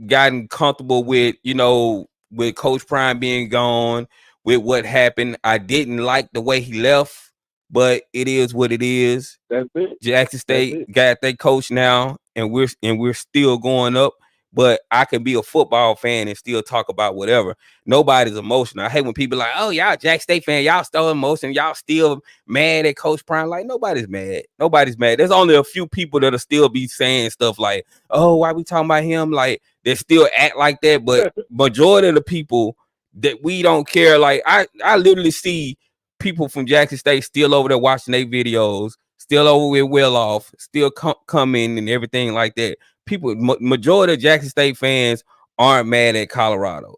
gotten comfortable with, with Coach Prime being gone, with what happened. I didn't like the way he left, but it is what it is. That's it. Jackson State got their coach now, and we're still going up. But I can be a football fan and still talk about whatever. Nobody's emotional. I hate when people like, oh, y'all Jackson State fan, y'all still emotional, y'all still mad at Coach Prime. Like, nobody's mad. Nobody's mad. There's only a few people that'll still be saying stuff like, oh, why we talking about him? Like, they still act like that. But majority of the people that we don't care, like, I literally see people from Jackson State still over there watching their videos, still over with Will Off, still come in and everything like that. People, majority of Jackson State fans aren't mad at Colorado.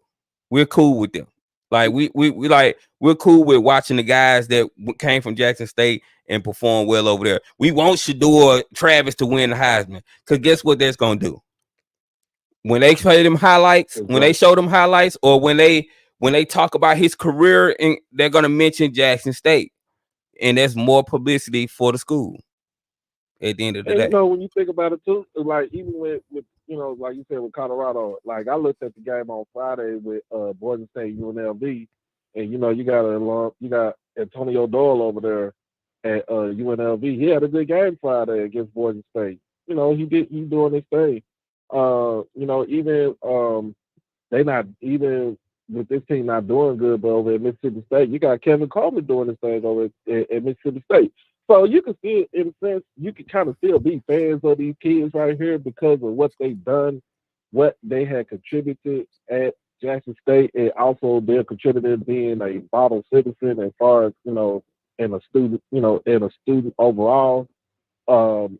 We're cool with them. Like we're cool with watching the guys that came from Jackson State and perform well over there. We want Shador Travis to win the Heisman, because guess what that's gonna do? When they play them highlights, when they show them highlights, or when they talk about his career, and they're gonna mention Jackson State, and that's more publicity for the school. At the end of the day, when you think about it too, like even with like you said with Colorado, like I looked at the game on Friday with Boise State UNLV, and you got Antonio Doyle over there at UNLV. He had a good game Friday against Boise State. He's doing his thing. Even they not even with this team not doing good, but over at Mississippi State, you got Kevin Coleman doing his thing over at Mississippi State. So you can see, in a sense, you can kind of still be fans of these kids right here because of what they've done, what they had contributed at Jackson State, and also their contributor being a model citizen as far as, and a student overall. Can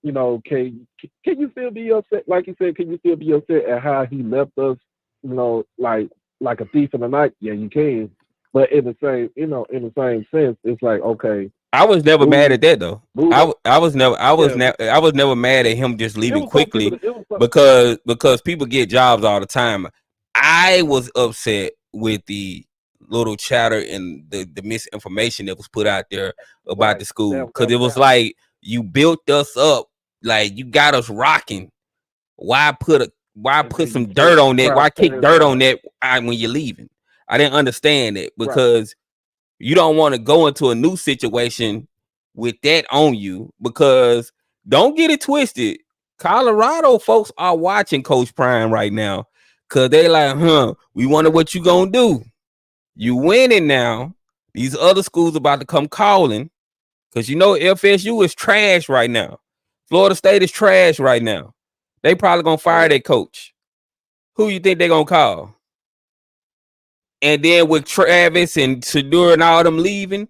you still be upset? Like you said, can you still be upset at how he left us, like a thief in the night? Yeah, you can. But in the same sense, it's like, okay. I was never mad at that though. I was never mad at him just leaving quickly because people get jobs all the time. I was upset with the little chatter and the misinformation that was put out there about the school, because it was like, you built us up, like you got us rocking. Why put some dirt on that? Why kick dirt on that when you're leaving? I didn't understand it, because you don't want to go into a new situation with that on you, because don't get it twisted. Colorado folks are watching Coach Prime right now, because they like, we wonder what you gonna do. You winning now. These other schools about to come calling, because FSU is trash right now. Florida State is trash right now. They probably gonna fire their coach. Who you think they gonna call? And then with Travis and Shador and all them leaving,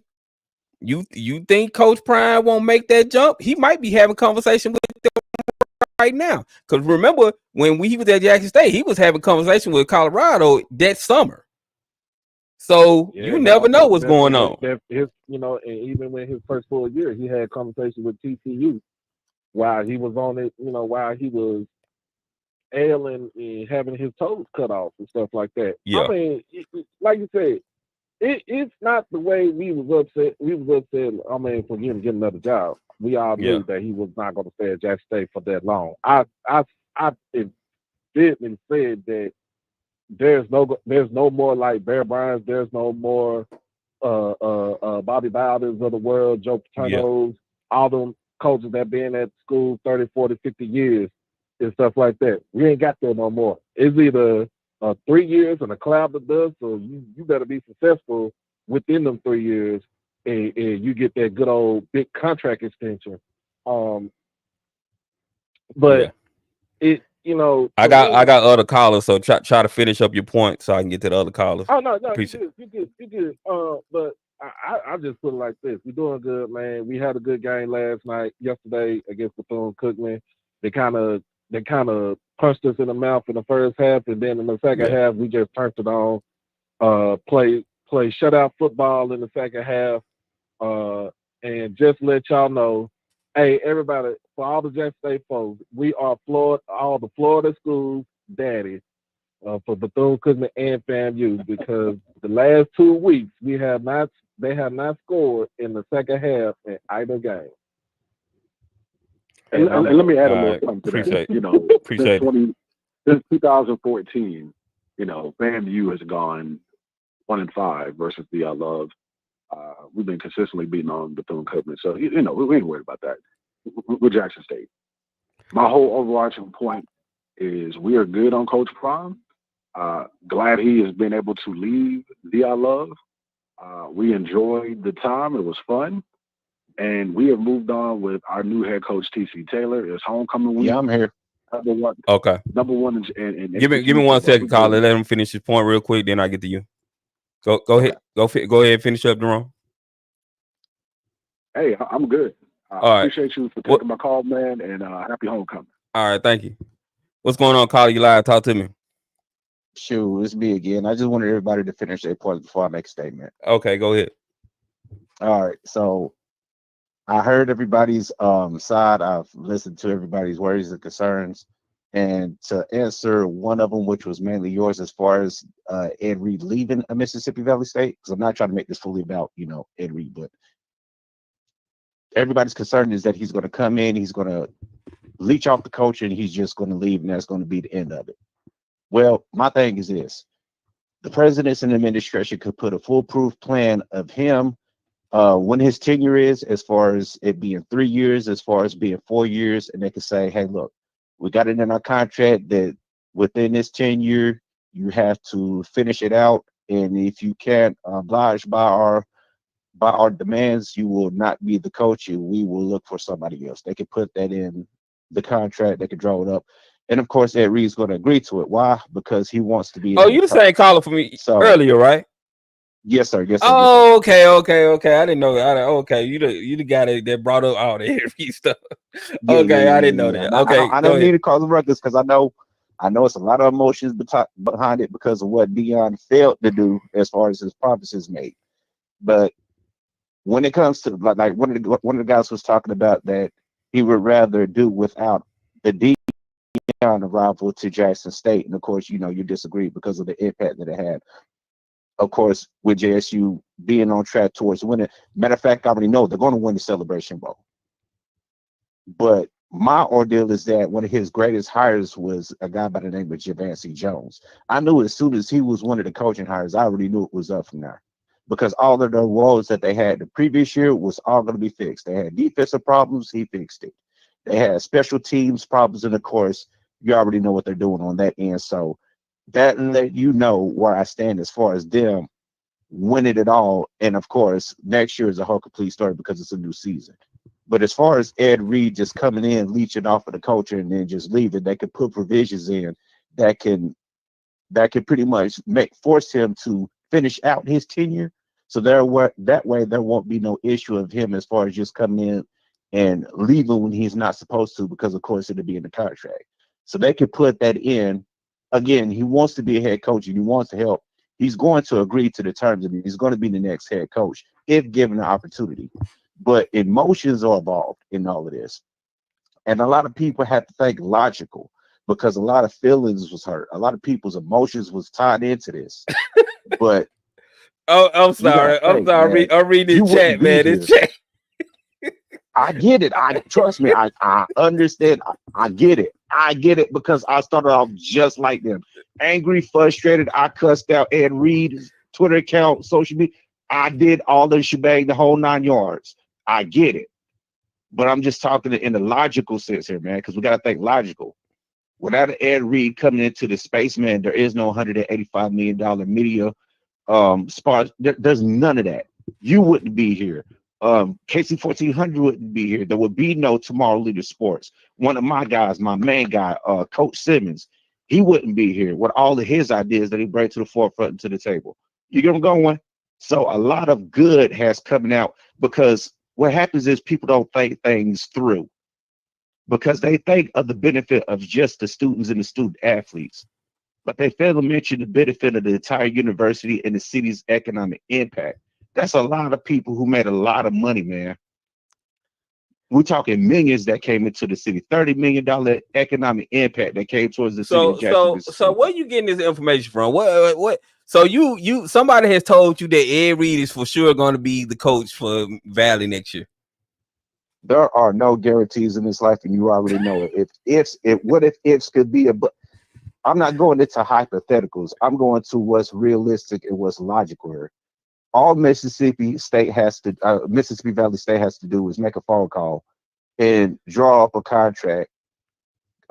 you think Coach Prime won't make that jump? He might be having conversation with them right now. Because remember, when he was at Jackson State, he was having conversation with Colorado that summer. So you never know what's going on. And even when his first full year, he had conversation with TCU while he was on it, while he was ailing and having his toes cut off and stuff like that. Yeah. I mean, like you said, it's not the way we was upset. We was upset, for him getting another job. we all knew that he was not going to stay at Jackson State for that long. I didn't said that there's no more like Bear Bryant, there's no more Bobby Bowdens of the world, Joe Paterno's, all them coaches that been at school 30, 40, 50 years and stuff like that. We ain't got that no more. It's either 3 years and a cloud of dust, or you better be successful within them 3 years and you get that good old big contract extension. But it, I got other callers, so try to finish up your point so I can get to the other callers. Oh no, you good. But I just put it like this: we're doing good, man. We had a good game yesterday against Bethune-Cookman. They kind of punched us in the mouth in the first half, and then in the second half we just turned it on. Play shutout football in the second half, and just let y'all know, hey, everybody, for all the Jackson State folks, we are all the Florida schools daddy for Bethune-Cookman and FAMU, because the last 2 weeks they have not scored in the second half in either game. And let me add a little something to appreciate that. Appreciate since 2014, FAMU has gone 1-5 versus the Love. We've been consistently beating on Bethune-Cookman, so we ain't worried about that. We're Jackson State. My whole overarching point is we are good on Coach Prime. Glad he has been able to leave the Love. We enjoyed the time; it was fun, and we have moved on with our new head coach TC Taylor. It's homecoming week. Yeah, I'm here. Okay. Number one in give me 1 second, caller. Let him finish his point real quick, then I get to you. Go ahead. Go ahead and finish up, Jerome. Hey, I'm good. I appreciate you for taking my call, man, and happy homecoming. All right, thank you. What's going on, caller? You live? Talk to me. Shoot, it's me again. I just wanted everybody to finish their point before I make a statement. Okay, go ahead. All right, so I heard everybody's side. I've listened to everybody's worries and concerns, and to answer one of them, which was mainly yours, as far as Ed Reed leaving a Mississippi Valley State, because I'm not trying to make this fully about Ed Reed, but everybody's concern is that he's going to come in, he's going to leech off the coach, and he's just going to leave, and that's going to be the end of it. Well, my thing is this: the presidents and administration could put a foolproof plan of him, when his tenure is, as far as it being 3 years, as far as being 4 years, and they could say, hey, look, we got it in our contract that within this tenure, you have to finish it out, and if you can't oblige by our demands, you will not be the coach, and we will look for somebody else. They could put that in the contract, they could draw it up. And of course, Ed Reed's going to agree to it. Why? Because he wants to be. Oh, you the same caller for me earlier, right? Yes, sir. Yes, sir. Oh, okay. I didn't know that. Okay, you the guy that brought up all the Ed Reed stuff. Okay, I didn't know that. Okay, I don't need to call the ruckus because I know it's a lot of emotions behind it because of what Dion failed to do as far as his promises made. But when it comes to like one of the guys was talking about that he would rather do without the Dion arrival to Jackson State, and of course, you disagree because of the impact that it had. Of course, with JSU being on track towards winning. Matter of fact, I already know they're going to win the Celebration Bowl. But my ordeal is that one of his greatest hires was a guy by the name of Javancy Jones. I knew as soon as he was one of the coaching hires, I already knew it was up from there. Because all of the woes that they had the previous year was all going to be fixed. They had defensive problems, he fixed it. They had special teams problems, and of course, you already know what they're doing on that end. So that let you know where I stand as far as them winning it all. And of course, next year is a whole complete story because it's a new season. But as far as Ed Reed just coming in, leeching off of the culture and then just leaving, they could put provisions in that can pretty much force him to finish out his tenure. So that way there won't be no issue of him as far as just coming in and leaving when he's not supposed to, because of course it'll be in the contract. So they could put that in. Again, he wants to be a head coach and he wants to help. He's going to agree to the terms and he's going to be the next head coach if given the opportunity. But emotions are involved in all of this. And a lot of people have to think logical because a lot of feelings was hurt. A lot of people's emotions was tied into this. But I'm sorry. I'm reading the chat, man. It's chat. I get it. I trust me. I understand. I get it. I get it because I started off just like them. Angry, frustrated. I cussed out Ed Reed's Twitter account, social media. I did all the shebang, the whole 9 yards. I get it. But I'm just talking in the logical sense here, man, because we got to think logical. Without Ed Reed coming into the space, man, there is no $185 million media spot. There's none of that. You wouldn't be here. KC 1400 wouldn't be here. There would be no Tomorrow Leader Sports. One of my guys, my main guy, Coach Simmons, he wouldn't be here with all of his ideas that he brings to the forefront and to the table. You get what I'm going? So a lot of good has coming out because what happens is people don't think things through because they think of the benefit of just the students and the student athletes, but they fail to mention the benefit of the entire university and the city's economic impact. That's a lot of people who made a lot of money, man. We're talking millions that came into the city, $30 million economic impact that came towards the city of Jackson, So where you getting this information from? What? So you somebody has told you that Ed Reed is for sure going to be the coach for Valley next year. There are no guarantees in this life, and you already know it. What if ifs could be but I'm not going into hypotheticals. I'm going to what's realistic and what's logical here. All Mississippi Valley State has to do is make a phone call and draw up a contract.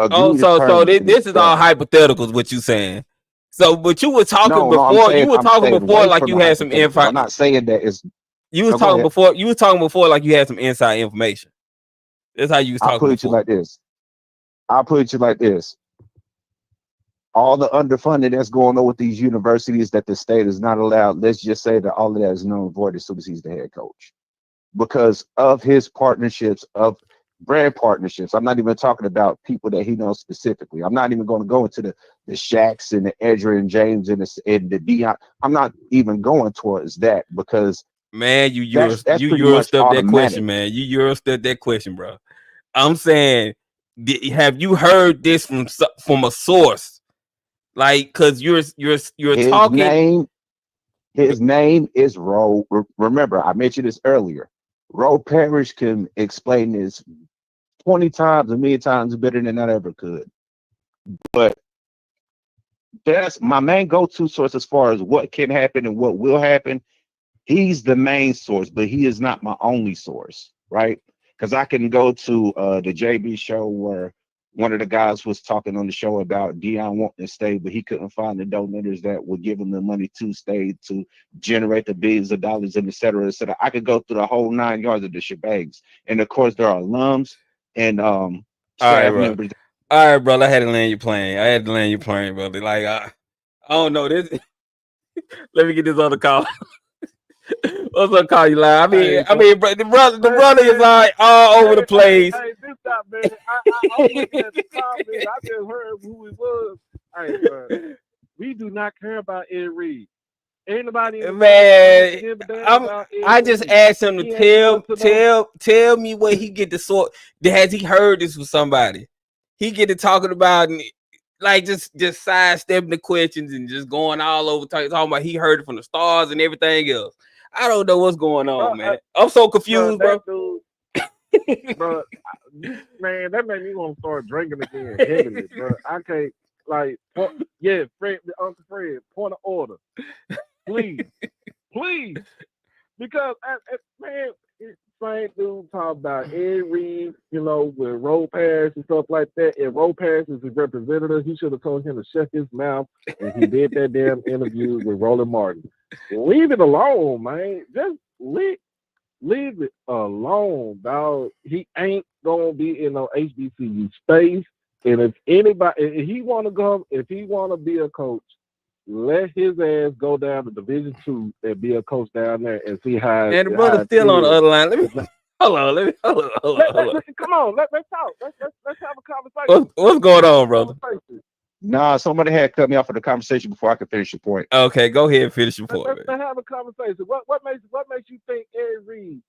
So this is all hypotheticals. What you saying? So, but you were talking before. You were talking before like you had some info. I'm not saying that it's. You was talking before. You was talking before like you had some inside information. That's how you was talking. I'll put it to you like this. All the underfunding that's going on with these universities that the state is not allowed. Let's just say that all of that is null and void as soon as he's the head coach, because of his partnerships, of brand partnerships. I'm not even talking about people that he knows specifically. I'm not even going to go into the Shaqs and the Edgerrin James and the Dion. I'm not even going towards that because man, you Eurostep that question, man. You Eurostep that question, bro. I'm saying, have you heard this from a source? Like, cause you're his talking. His name is Ro. Remember, I mentioned this earlier. Ro Parrish can explain this 20 times, a million times better than I ever could. But that's my main go-to source as far as what can happen and what will happen. He's the main source, but he is not my only source, right? Because I can go to the JB show where one of the guys was talking on the show about Dion wanting to stay, but he couldn't find the donors that would give him the money to stay to generate the billions of dollars and et cetera, et cetera. I could go through the whole 9 yards of the shebangs. And of course, there are alums and staff members. All right, brother. I had to land your plane. Brother. Like, I don't know this. Let me get this other call. What's up, call you live? I mean, the brother is all over the place. Hey, this guy, man. I was looking at the comments. I just heard who it was. Hey, bro, we do not care about Ed Reed. Anybody, man? I just asked him to tell me where he get the sort. Has he heard this from somebody? He get to talking about like just sidestepping the questions and just going all over talking about he heard it from the stars and everything else. I don't know what's going on, man. I'm so confused, bro. Dude, bro, man, that made me want to start drinking again heavily, bro. I can't, like, Fred, Uncle Fred, point of order, please, because man, same dude talk about Ed Reed, with road pass and stuff like that. And road pass is his representative. He should have told him to shut his mouth, and he did that damn interview with Roland Martin. Leave it alone, man. Just leave it alone, dog. He ain't gonna be in no HBCU space. And if he wanna be a coach, let his ass go down to Division II and be a coach down there and see how. And the brother's still on the other line. Hold on. Come on, let's talk. Let's have a conversation. What's going on, brother? Nah, somebody had cut me off of the conversation before I could finish your point. Okay, go ahead and finish your point. Let's have a conversation. What makes you think Ed Reed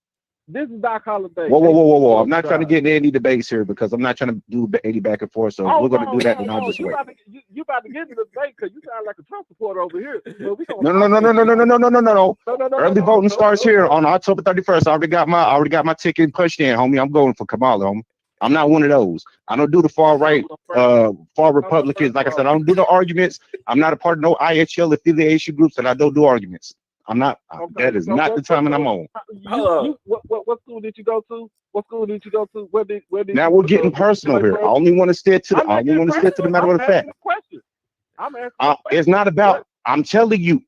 This is Doc Holliday. Whoa. I'm not trying to get in any debates here because I'm not trying to do any back and forth. So if we're going to do that, then I'll just wait. You about to get into the debate because you sound like a Trump supporter over here. So we No. Early voting starts here on October 31st. I already got my ticket punched in, homie. I'm going for Kamala, homie. I'm not one of those. I don't do the far right, far Republicans. Like I said, I don't do the arguments. I'm not a part of no IHL affiliation groups, and I don't do arguments. I'm not. Okay, that is not the time, and I'm on. What school did you go to? What school did you go to? Where did now we're getting personal here. I only want to stick to the. I only want to stick to the matter of the fact. I'm asking. It's not about. I'm telling you.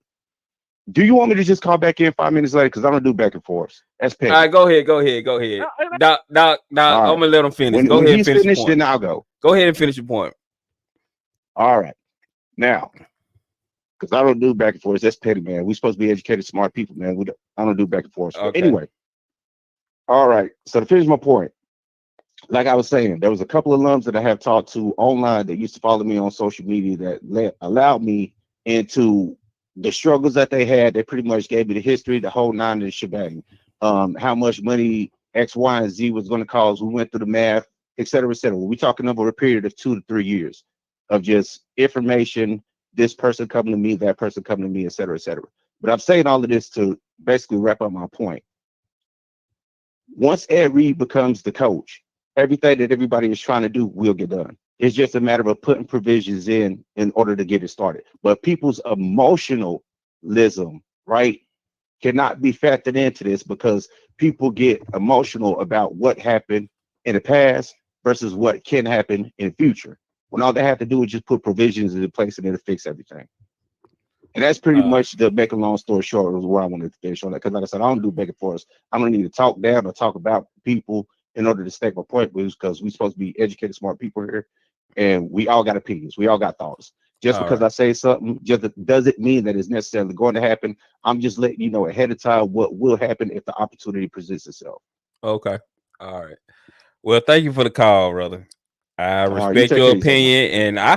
Do you want me to just call back in 5 minutes later? Because I don't do back and forth. That's petty. All right, go ahead. Doc, right. I'm gonna let him finish. Go ahead and finish your point. Then I'll go. Go ahead and finish your point. All right. Now, because I don't do back and forth. That's petty, man. We're supposed to be educated, smart people, man. I don't do back and forth. Okay. Anyway. All right. So to finish my point, like I was saying, there was a couple of alums that I have talked to online that used to follow me on social media that allowed me into the struggles that they had. They pretty much gave me the history, the whole nine of the shebang. How much money X, Y, and Z was going to cost. We went through the math, et cetera, et cetera. We're talking over a period of 2 to 3 years of just information, this person coming to me, that person coming to me, et cetera, et cetera. But I'm saying all of this to basically wrap up my point. Once Ed Reed becomes the coach, everything that everybody is trying to do will get done. It's just a matter of putting provisions in order to get it started. But people's emotionalism, right, cannot be factored into this because people get emotional about what happened in the past versus what can happen in the future. When all they have to do is just put provisions in place and it'll fix everything. And that's pretty much the make a long story short was where I wanted to finish on that. Because like I said, I don't do back and forth. I don't need to talk down or talk about people in order to state my point, because we're supposed to be educated, smart people here. And we all got opinions. We all got thoughts. Just because I say something just doesn't mean that it's necessarily going to happen. I'm just letting you know ahead of time what will happen if the opportunity presents itself. Okay. All right. Well, thank you for the call, brother. I respect your opinion, and I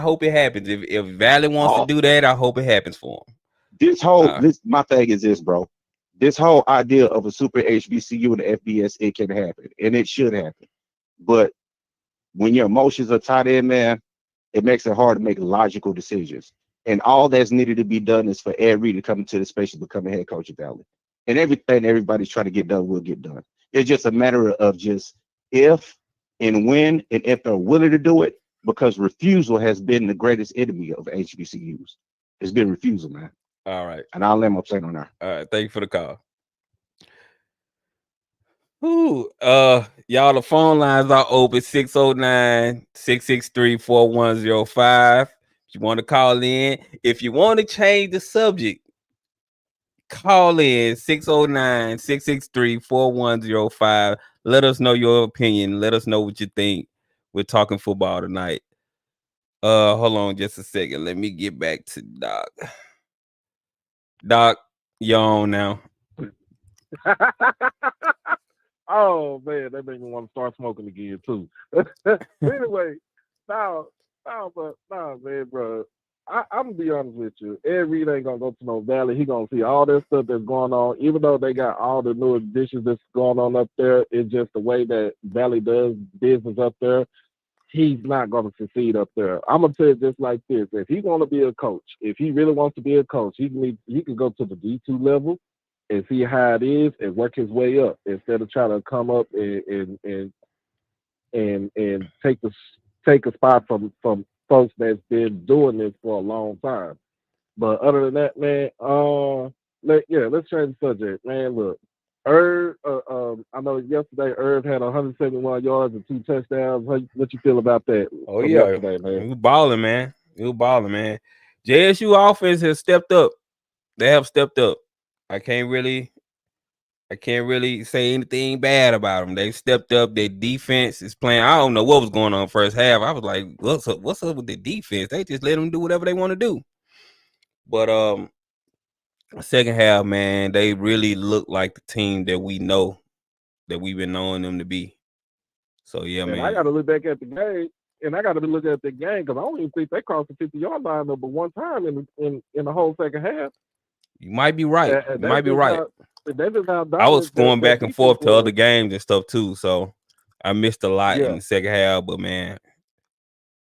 hope it happens. If Valley wants to do that, I hope it happens for him. My thing is this, bro. This whole idea of a super HBCU and the FBS, it can happen, and it should happen. But when your emotions are tied in, man, it makes it hard to make logical decisions. And all that's needed to be done is for Ed Reed to come into the space and become a head coach at Valley. And everything everybody's trying to get done will get done. It's just a matter of just if and when and if they're willing to do it, because refusal has been the greatest enemy of HBCUs. It's been refusal, man. All right. And I'll let him upset on that. All right. Thank you for the call. Ooh, y'all, the phone lines are open 609-663-4105. If you want to call in, if you want to change the subject, call in 609-663-4105. Let us know your opinion. Let us know what you think. We're talking football tonight. Hold on just a second. Let me get back to Doc. Doc, you're on now. Oh man, that made me want to start smoking again too. Anyway, man, bro. I'm gonna be honest with you. Ed Reed ain't gonna go to no Valley. He gonna see all that stuff that's going on. Even though they got all the new additions that's going on up there, it's just the way that Valley does business up there. He's not gonna succeed up there. I'm gonna tell you just like this: if he want to be a coach, if he really wants to be a coach, he can go to the D2 level and see how it is and work his way up instead of trying to come up and take a spot from folks that's been doing this for a long time. But other than that, man, let's change the subject, man. Look, Irv, I know yesterday Irv had 171 yards and 2 touchdowns. What you feel about that? Oh yeah, yesterday, man. He was balling, man. JSU offense has stepped up. They have stepped up. I can't really say anything bad about them. They stepped up. Their defense is playing. I don't know what was going on first half. I was like, what's up with the defense? They just let them do whatever they want to do. But second half, man, they really look like the team that we know that we've been knowing them to be. So yeah, man. I got to look back at the game, and I got to be looking at the game because I don't even think they crossed the 50-yard line number one time in the whole second half. You might be right. You might be right. They just have I was going their back and defense forth to was. other games and stuff too, so I missed a lot in Yeah. the second half. But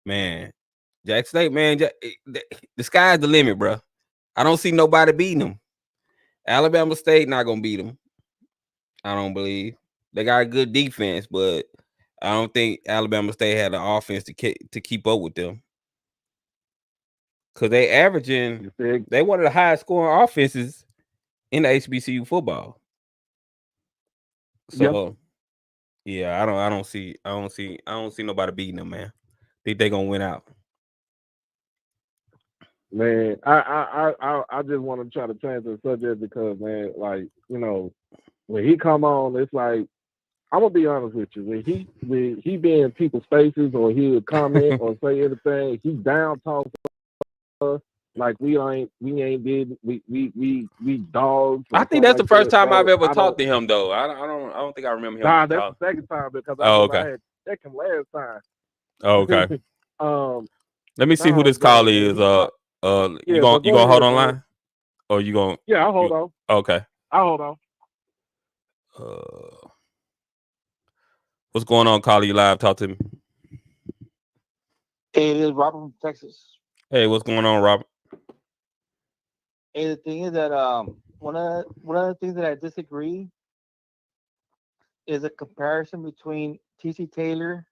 man, Jack State, man, the sky's the limit, bro. I don't see nobody beating them. Alabama State not gonna beat them. I don't believe they got a good defense, but I don't think Alabama State had the offense to keep up with them. Cause they averaging, they one of the highest scoring offenses in the HBCU football. So yeah, I don't see nobody beating them, man. Think they gonna win out. Man, I just want to try to change the subject because, man, like, you know, when he come on, it's like, I'm gonna be honest with you. When he be in people's faces or he would comment or say anything, he down talk us like we ain't did we dogs. I Or think something that's the like first that, time I've bro. ever I talked don't. to him though. I don't think I remember him. Nah, that's the second time because I remember I had checked him last time. Oh, okay. Let me see who nah, this but caller when is. he talk, You but gonna go hold ahead, on man. line? Or you gonna? Yeah, I'll hold on. Okay. I'll hold on. What's going on, caller? You live? Talk to me. Hey, it is Robert from Texas. Hey, what's going on, Robert? Hey, the thing is that one of the things that I disagree is a comparison between TC Taylor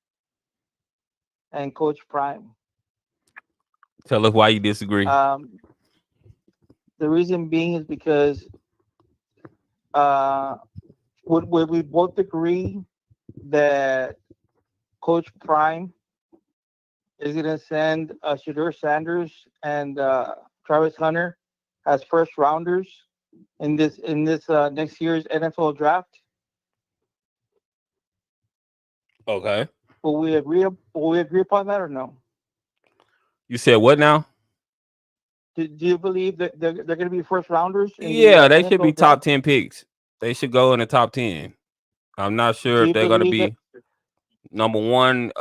and Coach Prime. Tell us why you disagree. The reason being is because would we both agree that Coach Prime is going to send Shadur Sanders and Travis Hunter as first rounders in this next year's NFL draft? Okay. Will we agree upon that or no? You said what now? Do you believe that they're going to be first rounders? Yeah, they NFL should be draft? top 10 picks. They should go in the top 10. I'm not sure Do if you they're gonna believe be number one.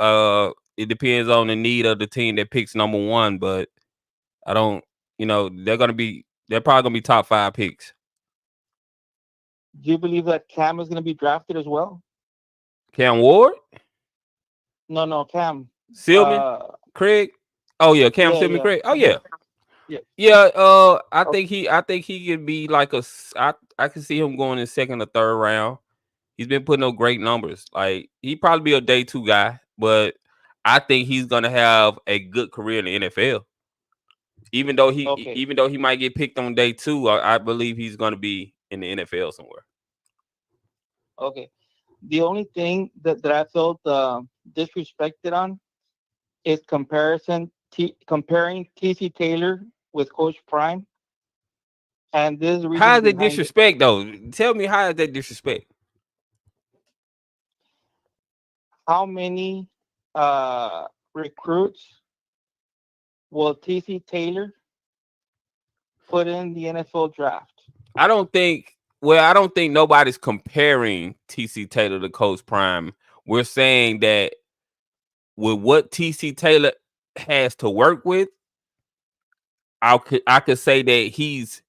It depends on the need of the team that picks number one, but I don't, they're probably gonna be top 5 picks. Do you believe that Cam is going to be drafted as well? Cam Ward? No, Cam. Silman? Craig? Oh yeah, Cam Silman Craig. Oh yeah. I think he could be like I can see him going in second or third round. He's been putting up great numbers. Like he probably be a day 2 guy, but I think he's gonna have a good career in the NFL. Even though he might get picked on day 2, I believe he's gonna be in the NFL somewhere. Okay. The only thing that I felt disrespected on is comparing TC Taylor with Coach Prime. And this is the reason How is it behind disrespect though? Tell me, how is that disrespect? How many recruits will TC Taylor put in the NFL draft? I don't think nobody's comparing TC Taylor to Coach Prime. We're saying that with what TC Taylor has to work with, I could say that he's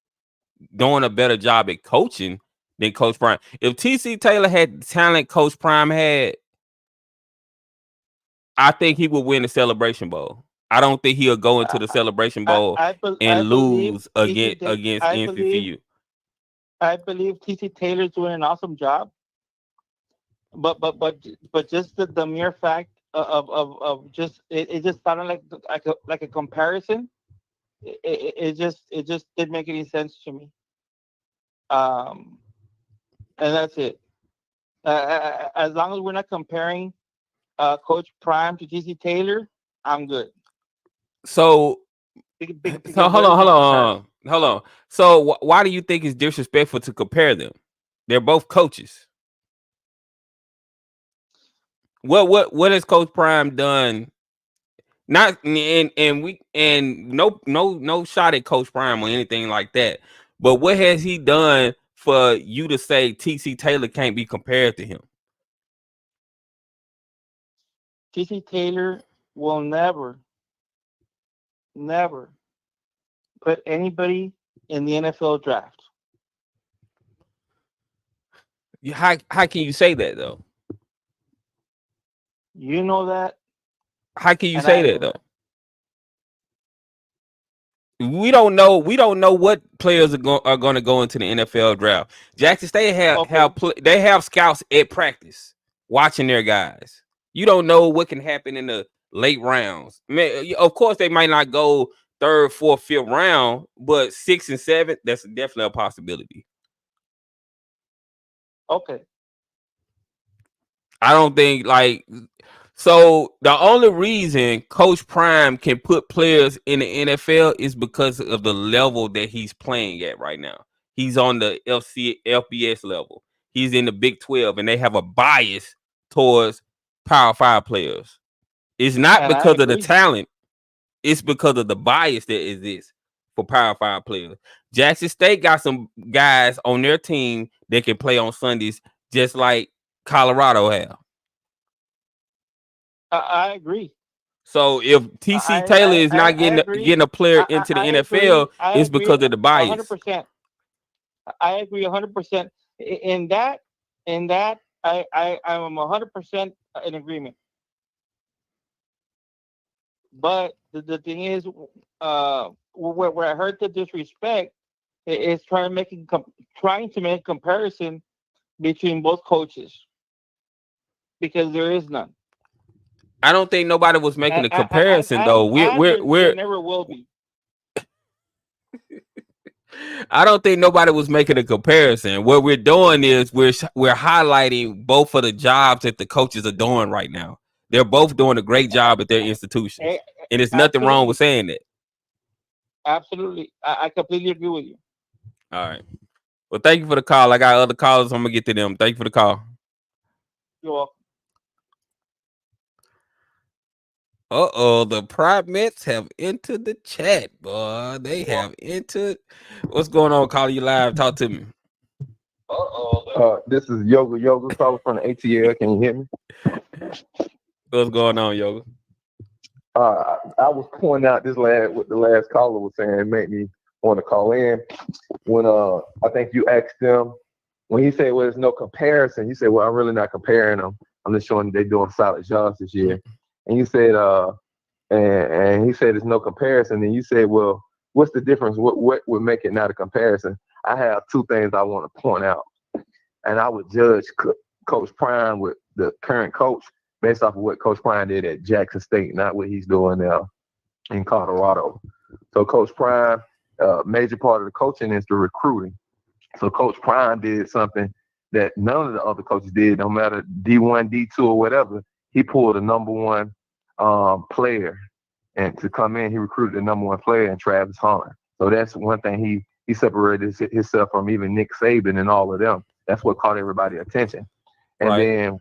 doing a better job at coaching than Coach Prime. If TC Taylor had the talent Coach Prime had, I think he would win the Celebration Bowl. I don't think he'll go into the Celebration Bowl and lose against NFFU. I believe TC Taylor's doing an awesome job, but just the mere fact of just it just sounded like a comparison. It just didn't make any sense to me. And that's it. As long as we're not comparing Coach Prime to TC Taylor, I'm good. So hold on. So why do you think it's disrespectful to compare them? They're both coaches. What has Coach Prime done? Not and no shot at Coach Prime or anything like that. But what has he done for you to say TC Taylor can't be compared to him? TC Taylor will never put anybody in the NFL draft. How can you say that though? You know that, How can you and say I know that though? that. We don't know. We don't know what players are going to go into the NFL draft. Jackson State Okay, they have scouts at practice watching their guys. You don't know what can happen in the late rounds. Man, of course, they might not go third, fourth, fifth round, but 6th and 7th, that's definitely a possibility. okay. I don't think so. The only reason Coach Prime can put players in the NFL is because of the level that he's playing at right now. He's on the FBS level. He's in the Big 12, and they have a bias towards Power 5 players. It's not And I because of the agree. talent. It's because of the bias that exists for Power 5 players. Jackson State got some guys on their team that can play on Sundays, just like Colorado have. I agree. So if TC Taylor is not I agree. getting a player into the I NFL, agree. I it's agree because of the bias. 100%. I agree 100%. In that, I'm 100% in agreement. But the thing is, where I heard the disrespect is trying to make a comparison between both coaches, because there is none. I don't think nobody was making a And, comparison though. there never will be. I don't think nobody was making a comparison. What we're doing is we're highlighting both of the jobs that the coaches are doing right now. They're both doing a great job at their institutions, and there's nothing wrong with saying that. Absolutely, I completely agree with you. All right. Well, thank you for the call. I got other callers. I'm gonna get to them. Thank you for the call. You're welcome. The Pride Mets have entered the chat, boy. They have entered. What's going on? Calling you live. Talk to me. This is Yoga calling from the ATL. Can you hear me? What's going on, Yoga? I was pointing out what the last caller was saying. It made me want to call in. When I think you asked them, when he said, well, there's no comparison, you said, well, I'm really not comparing them. I'm just showing they're doing solid jobs this year. And you said, and he said there's no comparison. And you said, well, what's the difference? What would make it not a comparison? I have two things I want to point out. And I would judge Coach Prime with the current coach based off of what Coach Prime did at Jackson State, not what he's doing now in Colorado. So Coach Prime, major part of the coaching is the recruiting. So Coach Prime did something that none of the other coaches did, no matter D1, D2, or whatever. He pulled a number one player, and to come in, he recruited the number one player in Travis Hunter. So that's one thing he separated himself from even Nick Saban and all of them. That's what caught everybody's attention. And then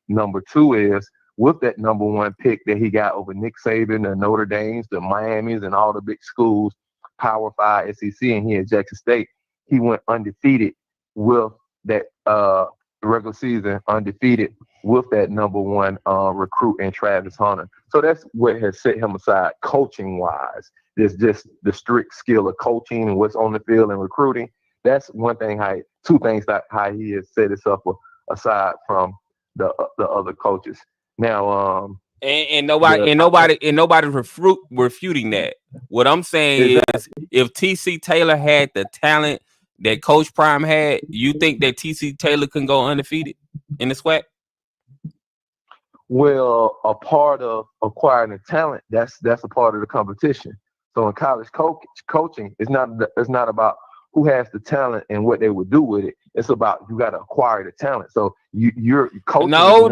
number two is with that number one pick that he got over Nick Saban, the Notre Dames, the Miamis, and all the big schools, Power 5, SEC, and here at Jackson State, he went undefeated with that regular season, undefeated with that number one recruit in Travis Hunter. So that's what has set him aside coaching-wise. There's just the strict skill of coaching and what's on the field and recruiting. That's one thing. Two things that how he has set himself aside from the other coaches. Now, nobody's refuting that. What I'm saying is, if TC Taylor had the talent that Coach Prime had, you think that TC Taylor can go undefeated in the SWAC? Well, a part of acquiring the talent, that's a part of the competition. So in college coaching, it's not about who has the talent and what they would do with it. It's about you got to acquire the talent. So you're coaching. No.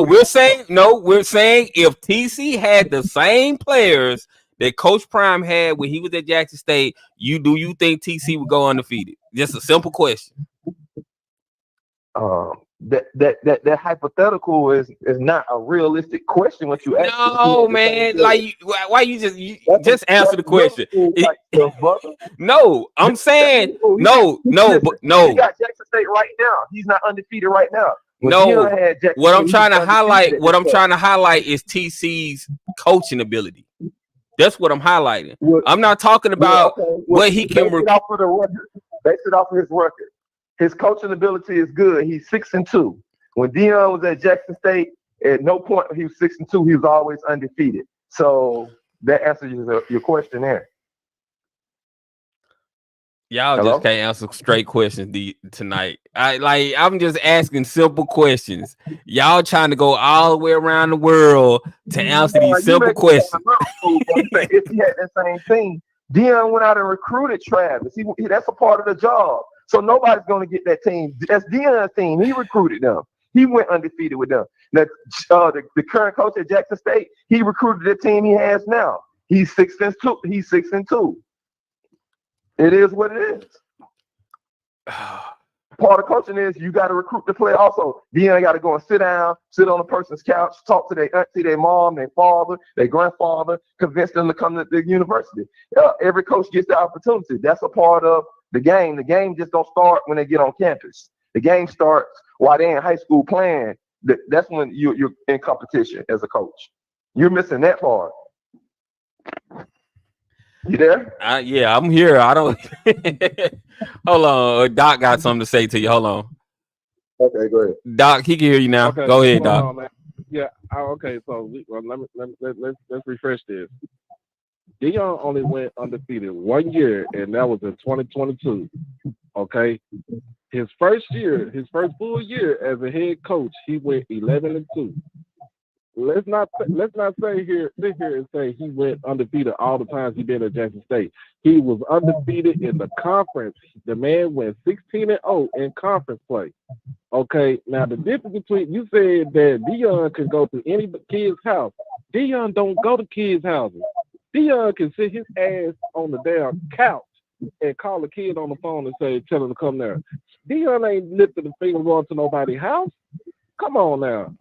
We're saying if TC had the same players that Coach Prime had when he was at Jackson State, do you think TC would go undefeated? Just a simple question. That hypothetical is not a realistic question. What you ask? No, man. Like, why you just answer the question? No, I'm saying no. He got Jackson State right now. He's not undefeated right now. What I'm trying to highlight is TC's coaching ability. That's what I'm highlighting. I'm not talking about what he can. Base it off of his record. His coaching ability is good. He's 6-2. When Dion was at Jackson State, at no point he was 6-2. He was always undefeated. So that answers your question there. Y'all Hello? just can't answer straight questions tonight. I'm just asking simple questions. Y'all trying to go all the way around the world to answer these simple questions. If he had that same thing, Dion went out and recruited Travis. That's a part of the job. So nobody's going to get that team. That's Dion's team. He recruited them. He went undefeated with them. Now, the current coach at Jackson State, he recruited the team he has now. He's 6-2. He's 6-2. It is what it is. Part of coaching is you got to recruit the player. Also, Dion got to go and sit down, sit on a person's couch, talk to their auntie, their mom, their father, their grandfather, convince them to come to the university. Every coach gets the opportunity. That's a part of the game. The game just don't start when they get on campus. The game starts while they're in high school playing. That's when you're in competition as a coach. You're missing that part. You there? Yeah, I'm here. I don't. Hold on. Doc got something to say to you. Hold on. Okay, go ahead. Doc, he can hear you now. Okay, go ahead, Doc. Yeah. Okay. So let's refresh this. Dion only went undefeated 1 year, and that was in 2022. Okay. His first full year as a head coach, he went 11-2. Let's not sit here and say he went undefeated all the times he been at Jackson State. He was undefeated in the conference. The man went 16-0 in conference play. Okay, now the difference between, you said that Dion can go to any kid's house. Dion don't go to kids' houses. Dion can sit his ass on the damn couch and call a kid on the phone and say, tell him to come there. Dion ain't lifting the finger going to nobody's house. Come on now.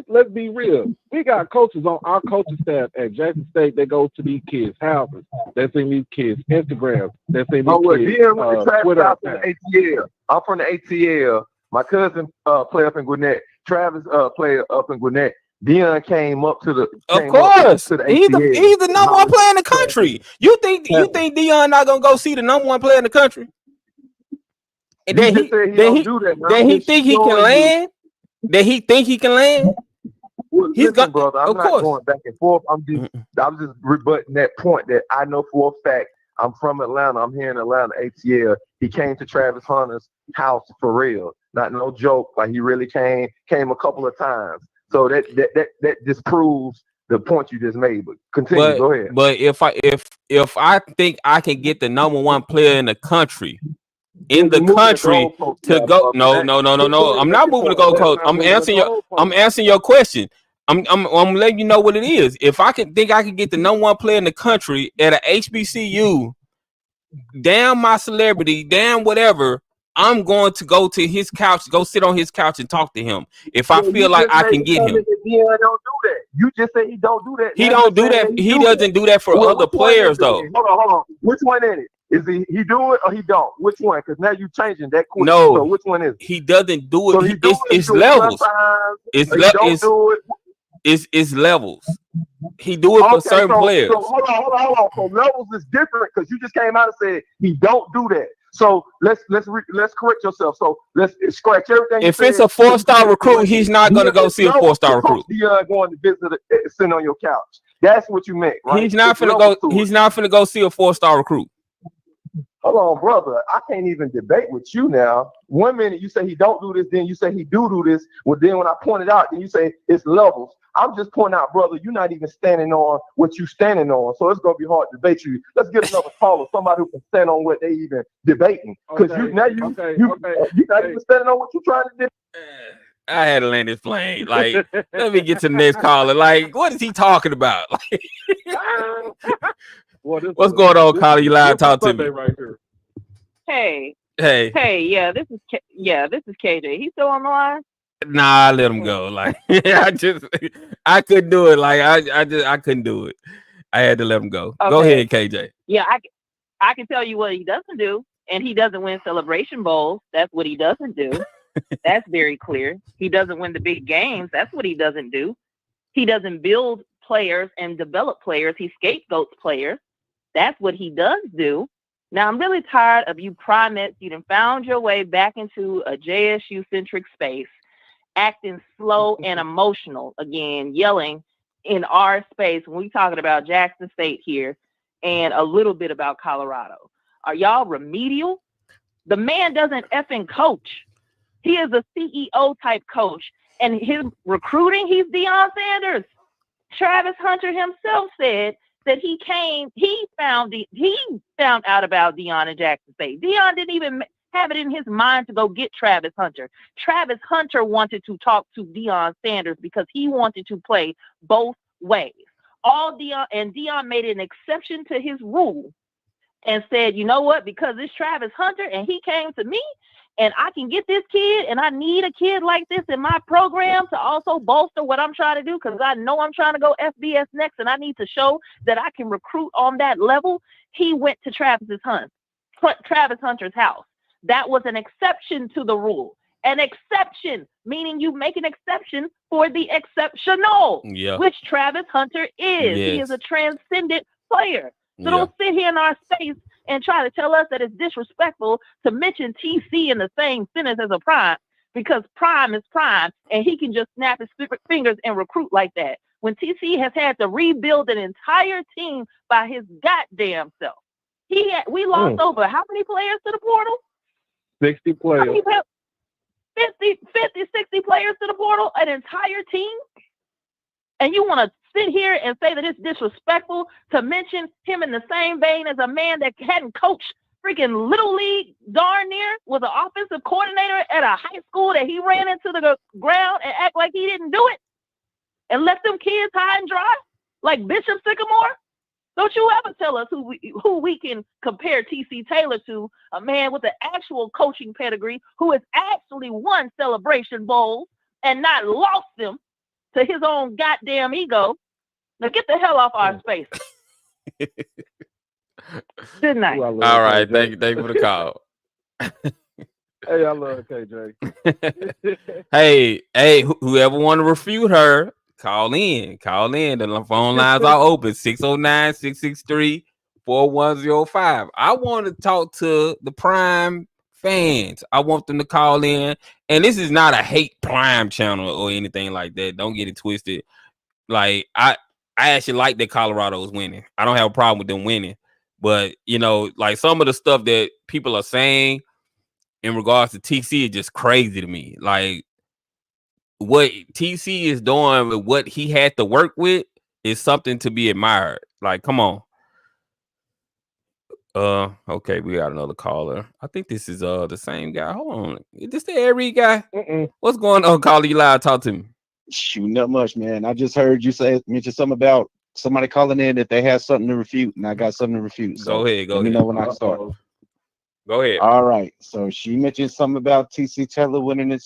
Let's be real. We got coaches on our coaching staff at Jackson State that go to these kids' houses. That's in these kids' Instagrams. That's in these kids' Dion went to Travis Twitter out from the ATL. I'm from the ATL. My cousin play up in Gwinnett. Travis play up in Gwinnett. Dion came up to the. Of course, he's the number one player in the country. You think Dion not gonna go see the number one player in the country? And then he think he can land. That he think he can land? Well, listen, brother, I'm not going back and forth. I'm just rebutting that point that I know for a fact. I'm from Atlanta. I'm here in Atlanta, ATL. He came to Travis Hunter's house for real. Not no joke. Like he really came a couple of times. So that disproves the point you just made. But continue, go ahead. But if I think I can get the number one player in the country to go, no. I'm not moving the goalpost. I'm answering your question. I'm letting you know what it is. If I can get the number one player in the country at a HBCU, damn my celebrity, damn whatever, I'm going to go to his couch, go sit on his couch and talk to him. If I feel like I can get him. Don't do that. You just said he don't do that. He don't do that. He doesn't do that for other players though. Hold on. Which one is it? Is he do it or he don't? Which one? Because now you changing that question. No. So which one is it? He doesn't do it. So it's levels. It's levels. He do it for certain players. So hold on. So levels is different because you just came out and said he don't do that. So let's correct yourself. So let's scratch everything. If it's a 4-star recruit, he's not going to go see a 4-star recruit. Dion going to visit, sitting on your couch. That's what you meant, right? He's not finna go. He's not finna go see a 4-star recruit. Hold on, brother. I can't even debate with you now. 1 minute you say he don't do this, then you say he do this. Well, then when I point it out, then you say it's levels. I'm just pointing out, brother, you're not even standing on what you standing on. So it's gonna be hard to debate you. Let's get another caller, somebody who can stand on what they even debating. Because you're not even standing on what you're trying to debate. I had to land this plane. Like, let me get to the next caller. Like, what is he talking about? What's going on, caller? You live? Talk to me. Right here. Hey. Yeah, this is KJ. He's still on the line? Nah, I let him go. Like, I couldn't do it. Like, I couldn't do it. I had to let him go. Okay. Go ahead, KJ. Yeah, I can tell you what he doesn't do, and he doesn't win Celebration Bowls. That's what he doesn't do. That's very clear. He doesn't win the big games. That's what he doesn't do. He doesn't build players and develop players. He scapegoats players. That's what he does do. Now, I'm really tired of you primates. You done found your way back into a JSU-centric space, acting slow and emotional again, yelling in our space when we talking about Jackson State here and a little bit about Colorado. Are y'all remedial? The man doesn't effing coach. He is a CEO type coach. And his recruiting, he's Deion Sanders. Travis Hunter himself said that he found out about Dion in Jackson State. Dion didn't even have it in his mind to go get Travis Hunter. Travis Hunter wanted to talk to Deion Sanders because he wanted to play both ways. Dion made an exception to his rule and said, you know what, because it's Travis Hunter and he came to me and I can get this kid and I need a kid like this in my program to also bolster what I'm trying to do because I know I'm trying to go FBS next and I need to show that I can recruit on that level. He went to Travis Hunter's house. That was an exception to the rule. An exception, meaning you make an exception for the exceptional, which Travis Hunter is. Yes. He is a transcendent player. So don't sit here in our space and try to tell us that it's disrespectful to mention TC in the same sentence as a prime because prime is prime and he can just snap his fingers and recruit like that. When TC has had to rebuild an entire team by his goddamn self. We lost over how many players to the portal? 60 players. 50, 60 players to the portal, an entire team? And you want to sit here and say that it's disrespectful to mention him in the same vein as a man that hadn't coached freaking Little League darn near, was an offensive coordinator at a high school that he ran into the ground and act like he didn't do it and let them kids high and dry like Bishop Sycamore? Don't you ever tell us who we can compare TC Taylor to, a man with an actual coaching pedigree who has actually won Celebration Bowls and not lost them to his own goddamn ego. Now get the hell off our space. Good night. All right, thank you for the call. Hey, I love KJ. hey, whoever want to refute her, call in. The phone lines are open. 609-663-4105. I want to talk to the Prime fans. I want them to call in. And this is not a hate Prime channel or anything like that. Don't get it twisted. Like, I actually like that Colorado is winning. I don't have a problem with them winning. But, like some of the stuff that people are saying in regards to TC is just crazy to me. Like, what TC is doing with what he had to work with is something to be admired. Like, come on. Okay, we got another caller. I think this is the same guy. Hold on. Is this the Air Reed guy? What's going on? Caller, you loud. Talk to me. Shoot, not much, man. I just heard you mention something about somebody calling in that they have something to refute, and I got something to refute. So go ahead. Let me know when I start. Go ahead. All right. So she mentioned something about TC Taylor winning it.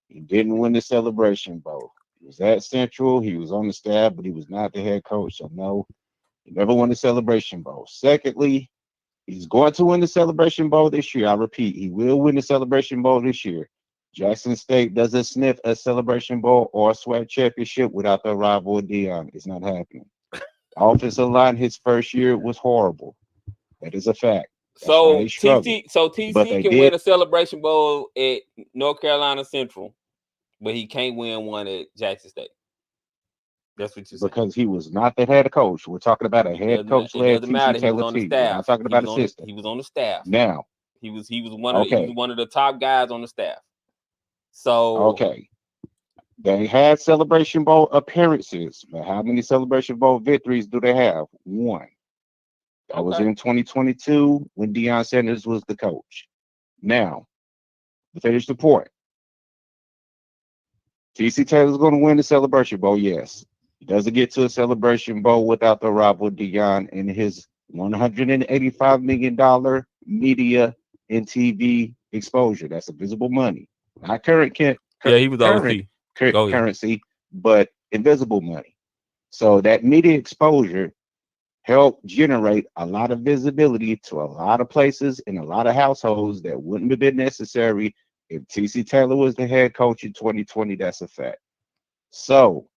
He didn't win the Celebration Bowl. He was at Central. He was on the staff, but he was not the head coach. So no, he never won the Celebration Bowl. Secondly, he's going to win the Celebration Bowl this year. I repeat, he will win the Celebration Bowl this year. Jackson State doesn't sniff a Celebration Bowl or a SWAC championship without their rival Dion. It's not happening. Offensive line his first year was horrible. That is a fact. So TC can win a Celebration Bowl at North Carolina Central, but he can't win one at Jackson State. That's what you said. Because he was not the head coach. We're talking about a head coach led TC Taylor team. We're not talking about a system. He was on the staff. Now he was one of the top guys on the staff. So okay. They had Celebration Bowl appearances, but how many Celebration Bowl victories do they have? One. That was in 2022 when Deion Sanders was the coach. Now, to finish the point, TC Taylor's going to win the Celebration Bowl, yes. He doesn't get to a Celebration Bowl without the rival Dion and his $185 million media and TV exposure. That's invisible money. Not he was currency, but invisible money. So that media exposure helped generate a lot of visibility to a lot of places in a lot of households that wouldn't have been necessary if TC Taylor was the head coach in 2020. That's a fact. So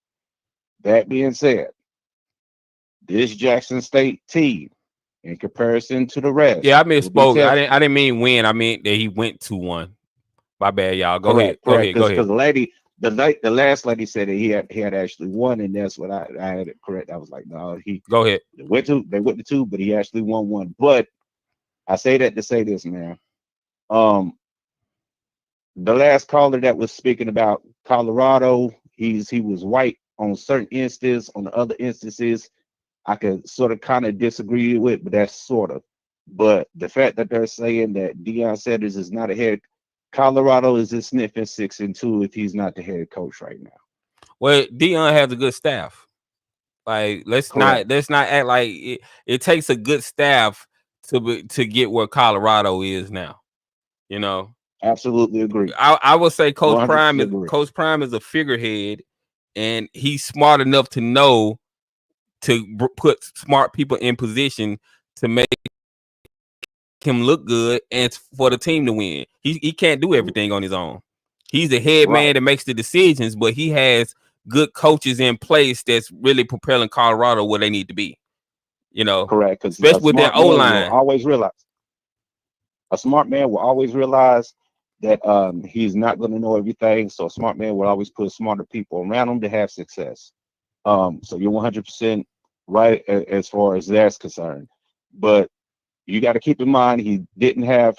that being said, this Jackson State team in comparison to the rest. Yeah, I will be misspoke. I tested. didn't mean win. I meant that he went to one. My bad, y'all. Go ahead. Correct, Go correct. ahead. Go Because ahead. the last lady said that he had actually won, and that's what I had it correct. I was like, no, Go ahead. they went to two, but he actually won one. But I say that to say this, man. Um, the last caller that was speaking about Colorado, he was white on certain instances. On the other instances, I could sort of kind of disagree with, but that's sort of. But the fact that they're saying that Deion Sanders is not a head, Colorado is just sniffing 6-2 if he's not the head coach right now. Well, Dion has a good staff. Like let's Correct. not act like it takes a good staff to get where Colorado is now. You know, Absolutely agree. I would say Coach 100% agree. Prime is a figurehead, and he's smart enough to know to put smart people in position to make him look good and for the team to win. He can't do everything on his own. He's the head man Right. that makes the decisions, but he has good coaches in place that's really propelling Colorado where they need to be. You know, Correct. Because especially with their O line. A smart man will always realize that he's not going to know everything. So a smart man will always put smarter people around him to have success. So you're 100% right as far as that's concerned. But you got to keep in mind he didn't have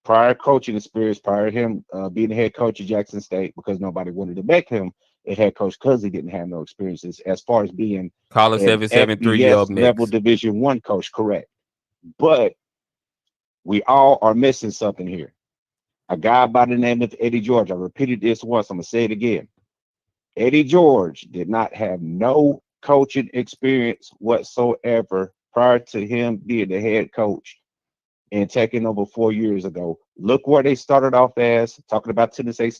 prior coaching experience prior to him being the head coach at Jackson State because nobody wanted to make him a head coach because he didn't have no experiences as far as being Caller an 773, you up FBS level next. Division I coach. Correct. But we all are missing something here. A guy by the name of Eddie George. I repeated this once. I'm gonna say it again. Eddie George did not have no coaching experience whatsoever prior to him being the head coach and taking over 4 years ago. Look where they started off as. Talking about Tennessee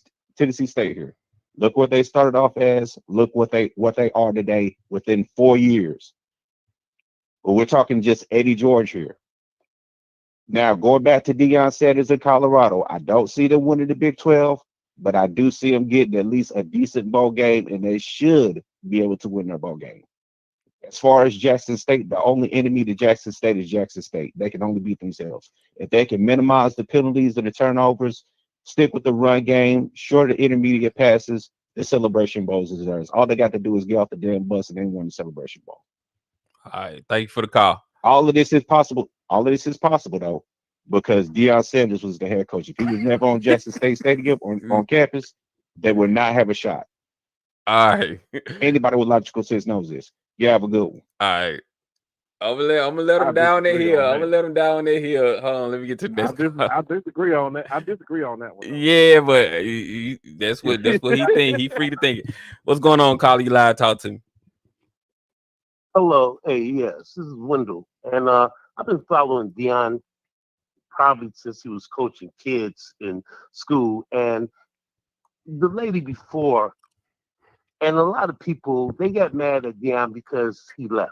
State here. Look what they started off as. Look what they are today within 4 years. But we're talking just Eddie George here. Now, going back to Deion Sanders in Colorado, I don't see them winning the Big 12, but I do see them getting at least a decent bowl game, and they should be able to win their bowl game. As far as Jackson State, the only enemy to Jackson State is Jackson State. They can only beat themselves. If they can minimize the penalties and the turnovers, stick with the run game, shorter intermediate passes, the Celebration Bowls is theirs. All they got to do is get off the damn bus and then win the Celebration Bowl. All right, thank you for the call. All of this is possible. All of this is possible though, because Deion Sanders was the head coach. If he was never on Jackson State Stadium on campus, they would not have a shot. All right. Anybody with logical sense knows this. You have a good one. All right. I'm gonna let them down there here. I'm gonna let them down there here. Hold on, let me get to the next. I disagree on that. I disagree on that one. Yeah, but that's what he think. He free to think it. What's going on, Carly? You live, talk to me. Hello. Hey, yes, this is Wendell. And I've been following Dion probably since he was coaching kids in school. And the lady before, and a lot of people, they got mad at Dion because he left.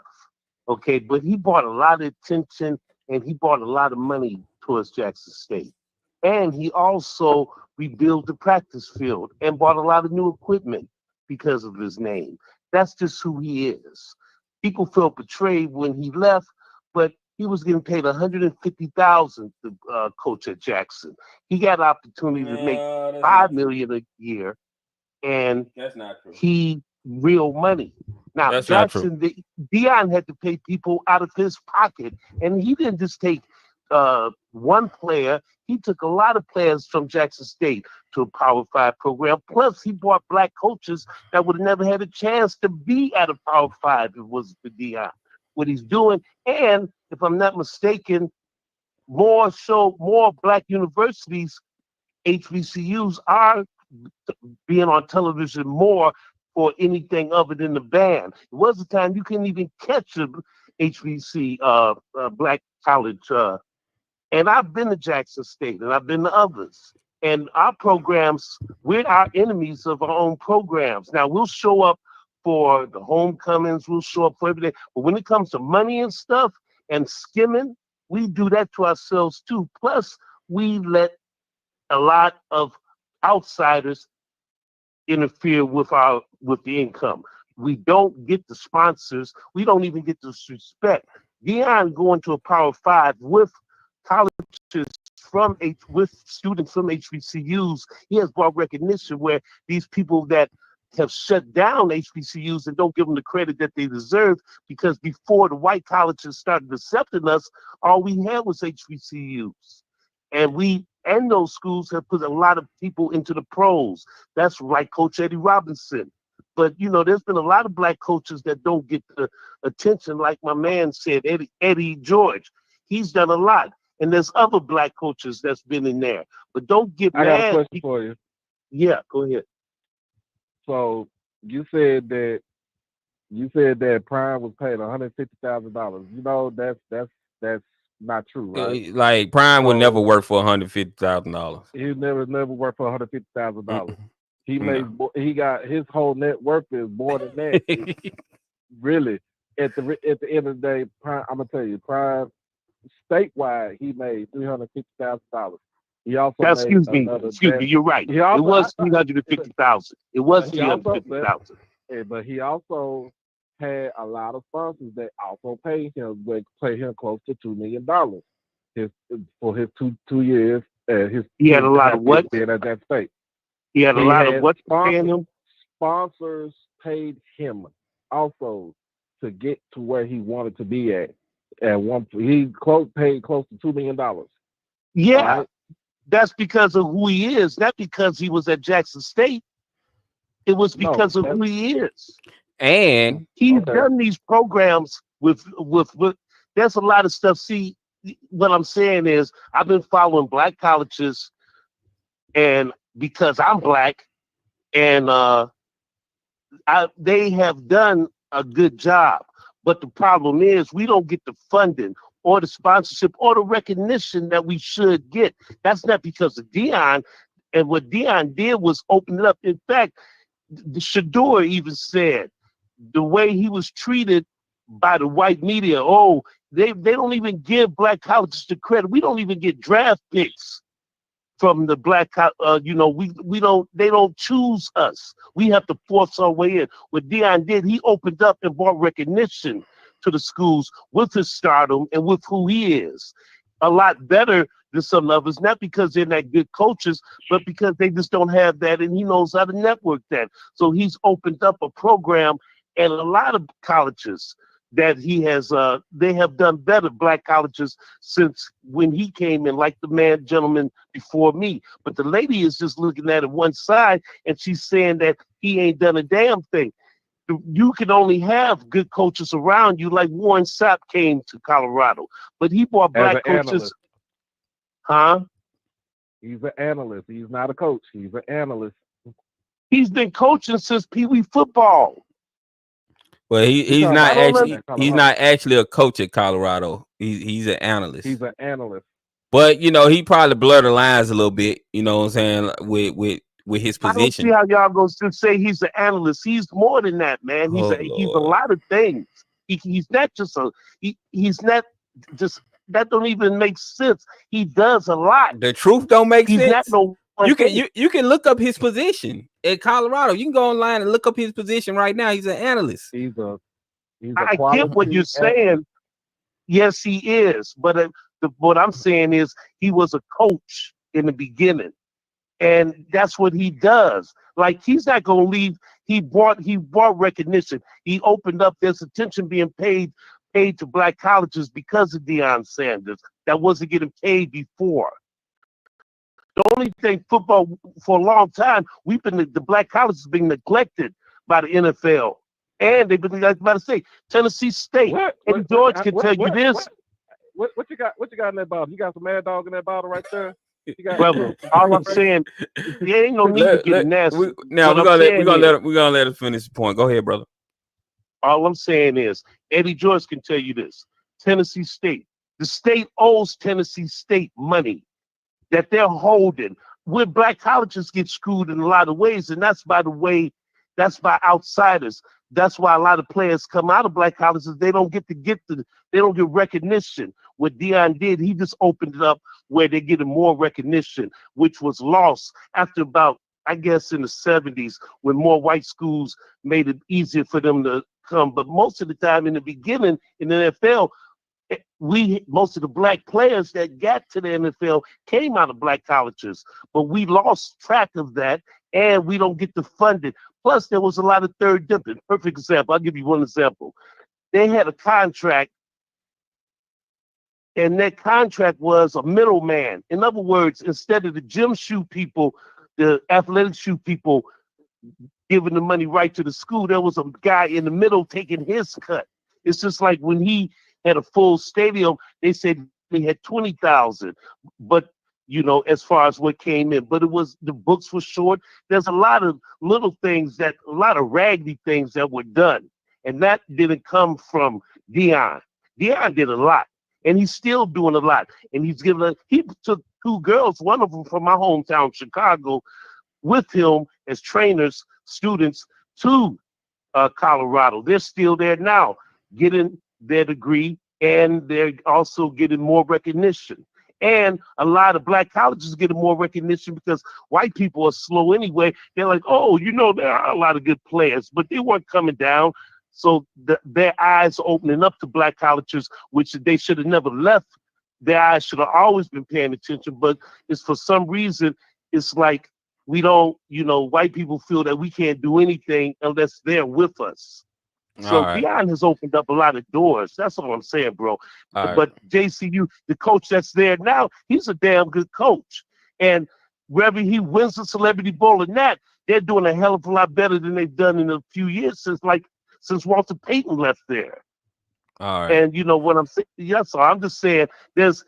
Okay, but he brought a lot of attention and he brought a lot of money towards Jackson State. And he also rebuilt the practice field and bought a lot of new equipment because of his name. That's just who he is. People felt betrayed when he left, but he was getting paid $150,000 to coach at Jackson. He got an opportunity to make $5 million a year, and That's not true. he real money. Now That's not Jackson, Dion had to pay people out of his pocket, and he didn't just take one player. He took a lot of players from Jackson State to a Power 5 program. Plus, he brought black coaches that would have never had a chance to be at a Power 5 if it wasn't for Dion. What he's doing, and if I'm not mistaken, more black universities, HBCUs, are being on television more for anything other than the band. It was a time you couldn't even catch a HBC black college. And I've been to Jackson State and I've been to others. And our programs, we're our enemies of our own programs. Now we'll show up for the homecomings, we'll show up for everything. But when it comes to money and stuff and skimming, we do that to ourselves too. Plus, we let a lot of outsiders interfere with the income. We don't get the sponsors. We don't even get the respect Dion going to a Power 5 with colleges with students from HBCUs, he has brought recognition where these people that have shut down HBCUs and don't give them the credit that they deserve, because before the white colleges started accepting us, all we had was HBCUs. And those schools have put a lot of people into the pros. That's like Coach Eddie Robinson. But there's been a lot of black coaches that don't get the attention, like my man said, Eddie George. He's done a lot. And there's other black coaches that's been in there. But don't get mad. I got a question for you. Yeah, go ahead. So you said that Prime was paid $150,000. That's not true, right? Like Prime would never work for $150,000. He never worked for $150,000. He got his whole net worth is more than that. Really, at the end of the day, Prime, I'm gonna tell you, Prime statewide he made $350,000. He also excuse me, you're right. It was $350,000. It was $350,000. But he also had a lot of sponsors that also paid him close to $2 million for his two years. He had a lot of what? Being at that state. He had a lot of what paying him? Sponsors paid him also to get to where he wanted to be at. He paid close to $2 million. Yeah, right? That's because of who he is, not because he was at Jackson State. It was because of who he is. And he's done these programs with there's a lot of stuff. See, what I'm saying is I've been following black colleges, and because I'm black, and they have done a good job. But the problem is we don't get the funding or the sponsorship or the recognition that we should get. That's not because of Dion. And what Dion did was open it up. In fact, the Shador even said the way he was treated by the white media, they don't even give black colleges the credit. We don't even get draft picks from the black, they don't choose us. We have to force our way in. What Dion did, he opened up and brought recognition to the schools with his stardom and with who he is. A lot better than some of us, not because they're not good coaches, but because they just don't have that, and he knows how to network that. So he's opened up a program, and a lot of colleges that he has, they have done better, black colleges, since when he came in, like the gentleman before me. But the lady is just looking at it one side, and she's saying that he ain't done a damn thing. You can only have good coaches around you, like Warren Sapp came to Colorado, but he brought black coaches. Analyst. Huh? He's an analyst. He's not a coach. He's an analyst. He's been coaching since Pee Wee football. Well, he's not actually a coach at Colorado. He's an analyst. He's an analyst. But he probably blurred the lines a little bit. You know what I'm saying, with his position. I don't see how y'all go to say he's an analyst. He's more than that, man. He's a lot of things. He's not just he's not just, that don't even make sense. He does a lot. The truth don't make sense. You can look up his position at Colorado. You can go online and look up his position right now. He's an analyst. I get what you're saying. Yes, he is. But what I'm saying is he was a coach in the beginning, and that's what he does. Like, he's not gonna leave. He brought recognition. He opened up. There's attention being paid to black colleges because of Deion Sanders that wasn't getting paid before. The only thing, football, for a long time, the black colleges been neglected by the NFL. And they've been, like, about to say, Tennessee State. And George can tell you this. What you got in that bottle? You got some Mad Dog in that bottle right there? Brother, all I'm saying, there ain't no need to get nasty. We're gonna let us finish the point. Go ahead, brother. All I'm saying is, Eddie George can tell you this. Tennessee State. The state owes Tennessee State money that they're holding. Where black colleges get screwed in a lot of ways, and that's by outsiders. That's why a lot of players come out of black colleges. They don't get recognition. What Dion did, he just opened it up where they're getting more recognition, which was lost after about, I guess, in the 70s, when more white schools made it easier for them to come. But most of the time in the beginning in the NFL, most of the black players that got to the NFL came out of black colleges, but we lost track of that, and we don't get the funding. Plus, there was a lot of third dipping. Perfect example. I'll give you one example. They had a contract, and that contract was a middleman. In other words, instead of the gym shoe people, the athletic shoe people giving the money right to the school, there was a guy in the middle taking his cut. It's just like when he had a full stadium, they said he had 20,000, but as far as what came in, but the books were short. There's a lot of little things a lot of raggedy things that were done, and that didn't come from Dion. Dion did a lot, and he's still doing a lot, and he took 2 girls, one of them from my hometown, Chicago, with him as trainers, students to Colorado. They're still there now, getting their degree, and they're also getting more recognition. And a lot of black colleges getting more recognition because white people are slow anyway. They're like, oh, there are a lot of good players, but they weren't coming down. So their eyes are opening up to black colleges, which they should have never left. Their eyes should have always been paying attention, but it's for some reason, it's like we don't, white people feel that we can't do anything unless they're with us. So Dion has opened up a lot of doors. That's all I'm saying, bro. But JCU, the coach that's there now, he's a damn good coach. And whether he wins the Celebrity Bowl or not, they're doing a hell of a lot better than they've done in a few years since Walter Payton left there. All right. And you know what I'm saying? Yeah, so I'm just saying there's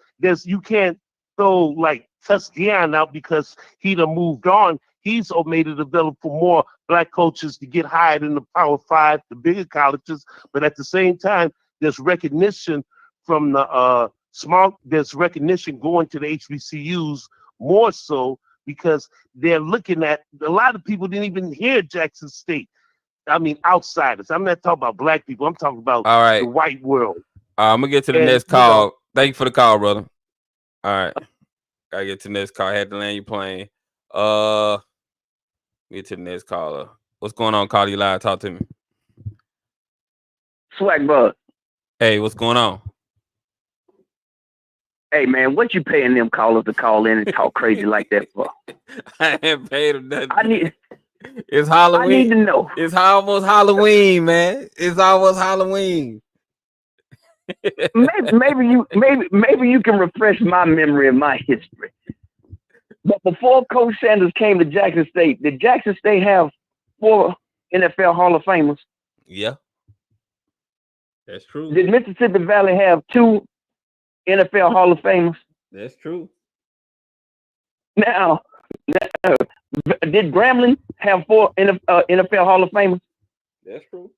you can't throw touch Dion out because he done moved on. He's made it available for more black coaches to get hired in the Power 5, the bigger colleges. But at the same time, there's recognition from the there's recognition going to the HBCUs more so because they're looking at, a lot of people didn't even hear Jackson State. I mean, outsiders. I'm not talking about black people. I'm talking about the white world. I'm going to get to the next call. Thank you for the call, brother. All right. Got to get to the next call. I had to land your plane. Get to the next caller. What's going on, Carly Live? Talk to me. SWAC bud. Hey, what's going on? Hey man, what you paying them callers to call in and talk crazy like that for? I ain't paid them nothing. It's Halloween. I need to know. It's almost Halloween, man. It's almost Halloween. maybe you can refresh my memory and my history. But before Coach Sanders came to Jackson State, did Jackson State have 4 NFL Hall of Famers? Yeah. That's true. Did Mississippi Valley have 2 NFL Hall of Famers? That's true. Now, did Grambling have 4 NFL Hall of Famers? That's true.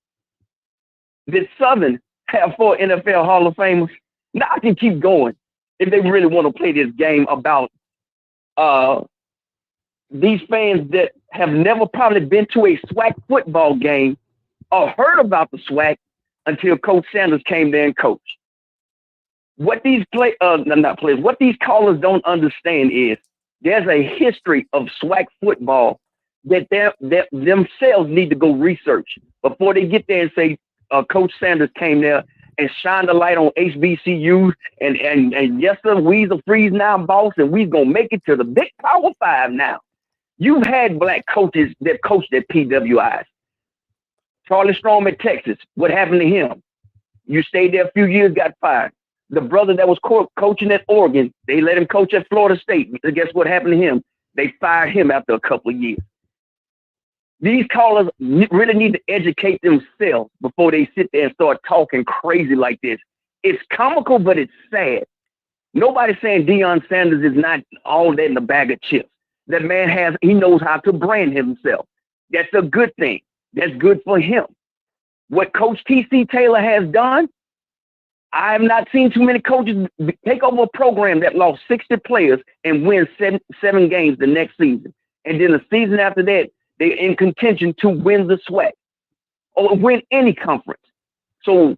Did Southern have 4 NFL Hall of Famers? Now I can keep going if they really want to play this game about these fans that have never probably been to a SWAC football game or heard about the SWAC until Coach Sanders came there and coached. What these what these callers don't understand is there's a history of SWAC football that themselves need to go research before they get there and say Coach Sanders came there and shined the light on HBCUs and yes sir, we's a freeze now boss and we's gonna make it to the big Power 5 now. You've had black coaches that coached at PWIs. Charlie Strong at Texas, what happened to him? You stayed there a few years, got fired. The brother that was coaching at Oregon, they let him coach at Florida State. Guess what happened to him? They fired him after a couple of years. These callers really need to educate themselves before they sit there and start talking crazy like this. It's comical, but it's sad. Nobody's saying Deion Sanders is not all that in a bag of chips. That man he knows how to brand himself. That's a good thing. That's good for him. What Coach T.C. Taylor has done, I have not seen too many coaches take over a program that lost 60 players and win seven games the next season. And then the season after that, they're in contention to win the SWAC or win any conference. So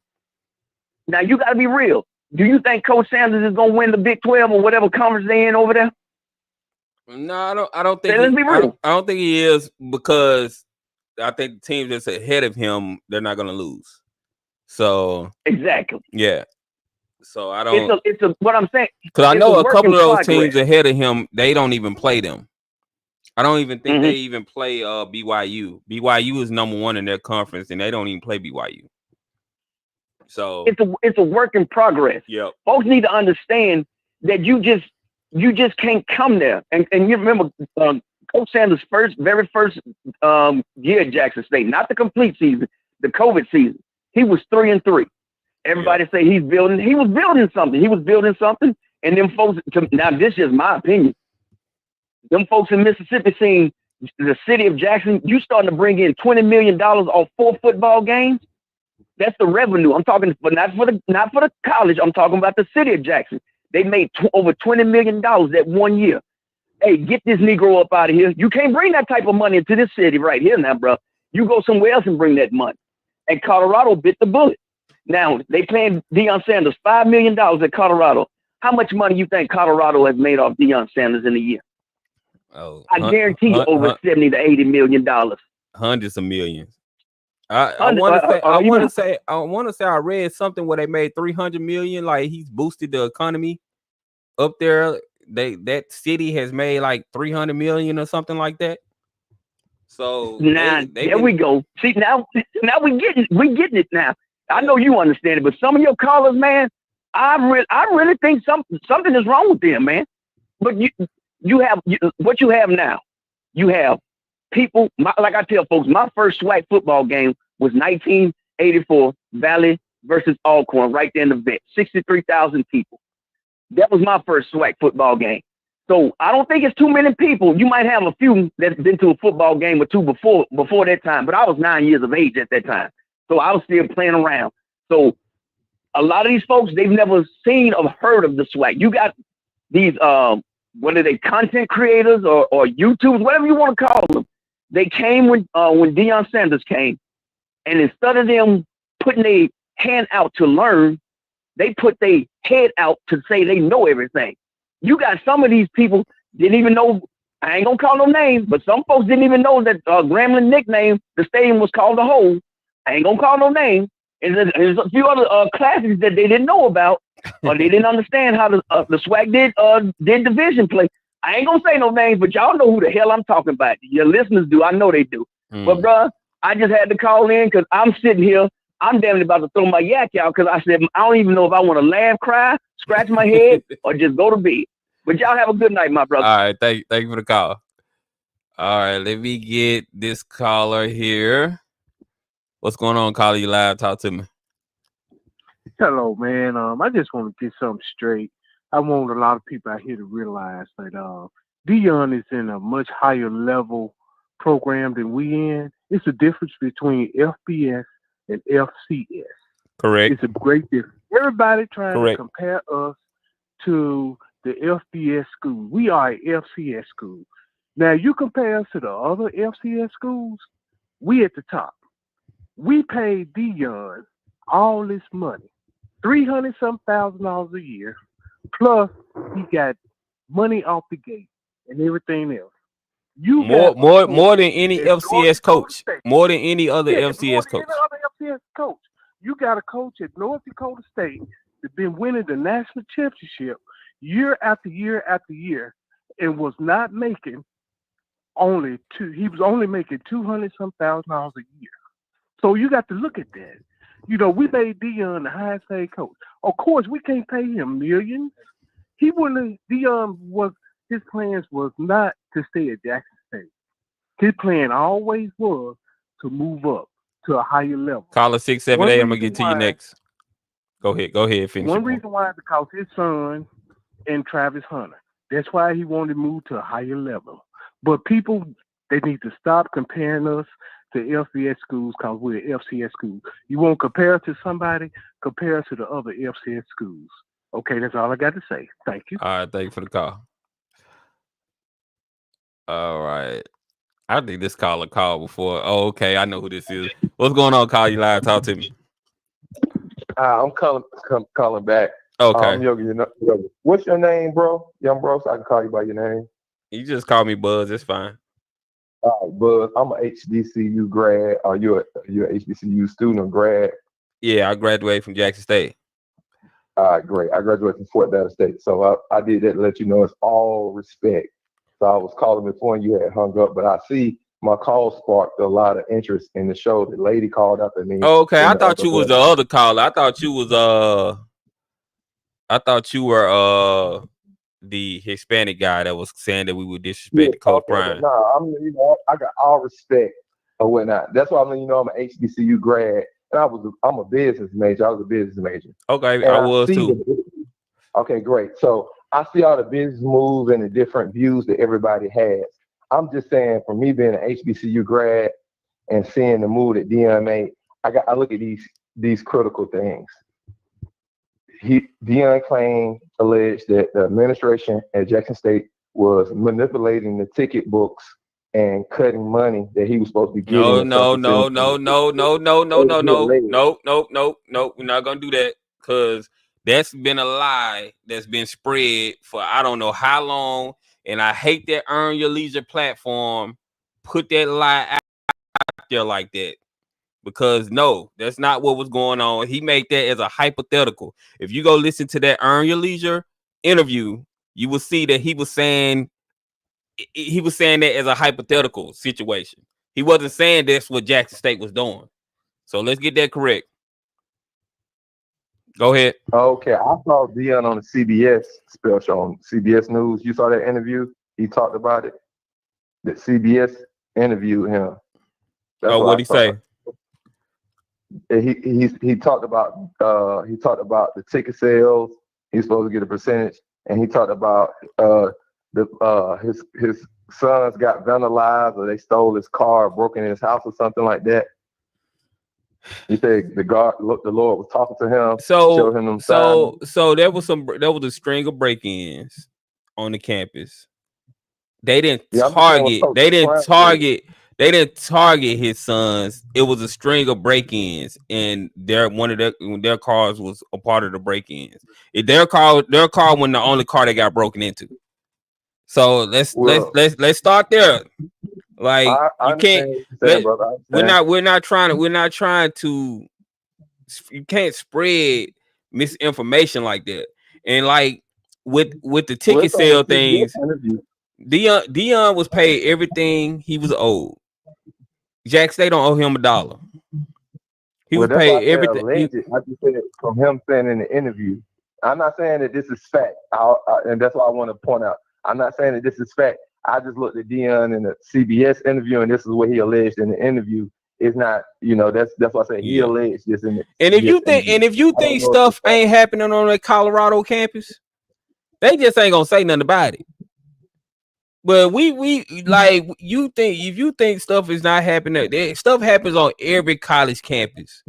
now you got to be real. Do you think Coach Sanders is going to win the Big 12 or whatever conference they're in over there? No, I don't think. Let's be real. I don't think he is, because I think the team that's ahead of him, they're not going to lose. So exactly. Yeah. So I don't. It's a what I'm saying. Because I It's know a a work couple in of those progress. teams ahead of him, they don't even play them. I don't even think Mhm. they even play BYU. BYU is number 1 in their conference, and they don't even play BYU. So It's a work in progress. yep. Folks need to understand that you just can't come there. And you remember Coach Sanders' very first year at Jackson State, not the complete season, the COVID season. He was 3-3. Everybody say he's building. He was building something. He was building something. And them folks. Now this is my opinion. Them folks in Mississippi seeing the city of Jackson. You starting to bring in $20 million off 4 football games. That's the revenue. I'm talking not for the college. I'm talking about the city of Jackson. They made over $20 million that 1 year. Hey, get this Negro up out of here. You can't bring that type of money into this city right here now, bro. You go somewhere else and bring that money. And Colorado bit the bullet. Now, they paying Deion Sanders $5 million at Colorado. How much money you think Colorado has made off Deion Sanders in a year? Oh, I guarantee you over $70 to $80 million. Hundreds of millions. I want to say I read something where they made 300 million. Like he's boosted the economy up there. That city has made like 300 million or something like that. So there we go. See now we getting it now. I know you understand it, but some of your callers, man, I really think something is wrong with them, man. But what you have now. You have people, like I tell folks, my first SWAC football game was 1984 Valley versus Alcorn, right there in the vet, 63,000 people. That was my first SWAC football game. So I don't think it's too many people. You might have a few that's been to a football game or two before that time, but I was 9 years of age at that time. So I was still playing around. So a lot of these folks, they've never seen or heard of the SWAC. You got these, what are they, content creators or YouTubers, whatever you want to call them. They came when Deion Sanders came, and instead of them putting their hand out to learn, they put their head out to say they know everything. You got some of these people didn't even know, I ain't gonna call no names, but some folks didn't even know that Grambling nickname, the stadium was called the Hole. I ain't gonna call no name. And there's a few other classes that they didn't know about, or they didn't understand how the SWAC did division play. I ain't gonna say no names, but y'all know who the hell I'm talking about. Your listeners do. I know they do. But bruh, I just had to call in because I'm sitting here. I'm damn about to throw my yak out because I said I don't even know if I want to laugh, cry, scratch my head, or just go to bed. But y'all have a good night, my brother. All right, thank you for the call. All right, let me get this caller here. What's going on, caller? You live? Talk to me. Hello, man. I just want to get something straight. I want a lot of people out here to realize that Dion is in a much higher level program than we in. It's a difference between FBS and FCS. Correct. It's a great difference. Everybody trying Correct. to compare us to the FBS school. We are a FCS school. Now, you compare us to the other FCS schools, we at the top. We paid Dion all this money, $300,000 a year, plus he got money off the gate and everything else. You more than any FCS coach, more than any other FCS coach. You got a coach at North Dakota State that's been winning the national championship year after year after year, and was not making he was only making $200,000 a year. So you got to look at that. You know, we made Dion the highest paid coach. Of course, we can't pay him millions. His plans was not to stay at Jackson State. His plan always was to move up to a higher level. Caller 678. I'm gonna get to you next. Go ahead. Finish. One reason why is because his son and Travis Hunter. That's why he wanted to move to a higher level. But people, they need to stop comparing us to FCS schools because we're FCS schools. You won't compare to somebody, compare to the other FCS schools. Okay, that's all I got to say. Thank you. All right, thank you for the call. All right. I think this caller called before. Oh, okay. I know who this is. What's going on, call you live? Talk to me. I'm calling back. Okay. Yogi, what's your name, bro? Young bro, so I can call you by your name. You just call me Buzz. It's fine. All right, Buzz. I'm an HBCU grad. You're an HBCU student or grad? Yeah, I graduated from Jackson State. All right, great. I graduated from Fort Data State, so I did that to let you know it's all respect. So I was calling before you had hung up, but I see my call sparked a lot of interest in the show. The lady called after me. Oh, okay, I and the thought other you was the brother. other caller. I thought you were the Hispanic guy that was saying that we would Yeah, disrespect the Coach okay, but Prime. nah, I got all respect or whatnot. That's why I'm letting you know I'm an HBCU grad, and I'm a business major. I was a business major, Okay, and I I was see too. okay, great. So I see all the business moves and the different views that everybody has. I'm just saying, for me being an HBCU grad and seeing the move that Dion made, I look at these critical things. Dion alleged that the administration at Jackson State was manipulating the ticket books and cutting money that he was supposed to be getting No, or something. no, no, no, no, no, no, no, no, He no, alleged. no, no, no, no. We're not gonna do that because that's been a lie that's been spread for I don't know how long. And I hate that Earn Your Leisure platform put that lie out there like that. Because no, that's not what was going on. He made that as a hypothetical. If you go listen to that Earn Your Leisure interview, you will see that he was saying that as a hypothetical situation. He wasn't saying that's what Jackson State was doing. So let's get that correct. Go ahead. Okay, I saw Dion on the CBS special on CBS News. You saw that interview? He talked about it. The CBS interviewed him. That's Oh, what what'd I he saw. say? He talked about the ticket sales. He's supposed to get a percentage, and he talked about his sons got vandalized or they stole his car, broke in his house or something like that. He said the Lord was talking to him, showed him them signs. So there was a string of break-ins on the campus. They didn't Yeah, I'm just saying what target. Coach Prime said. They didn't target his sons. It was a string of break-ins, and one of their cars was a part of the break-ins. Their car wasn't the only car that got broken into. So let's start there. Like I you can't. understand what you're saying, brother. I understand. We're not trying to. You can't spread misinformation like that. And like with the Well, ticket it's on the sale CBS things, interview. Dion was paid everything he was owed. Jack State don't owe him $1. He Well, was that's why I paid said everything. alleged. I just said from him saying in the interview. I'm not saying that this is fact, and that's what I want to point out. I'm not saying that this is fact. I just looked at Dion in the CBS interview, and this is what he alleged in the interview. It's not, that's why I say he alleged this in the And if you think stuff ain't happening on the Colorado campus, they just ain't gonna say nothing about it. But we like you think if you think stuff is not happening, stuff happens on every college campus.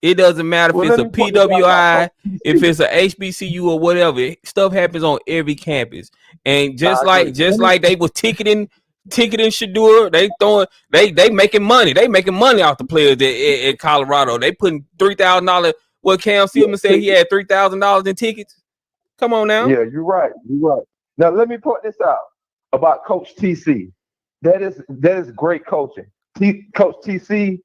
It doesn't matter if it's a PWI, if it's a HBCU or whatever. Stuff happens on every campus, and just like they were ticketing Shadur, they making money. They making money off the players in Colorado. They putting $3,000. What Cam Silverman said he had $3,000 in tickets. Come on now. Yeah, you're right. You're right. Now let me point this out about Coach TC. That is great coaching. Coach TC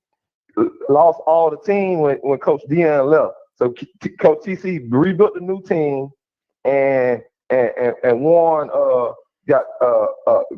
lost all the team when Coach Dion left. So Coach TC rebuilt a new team and Warren got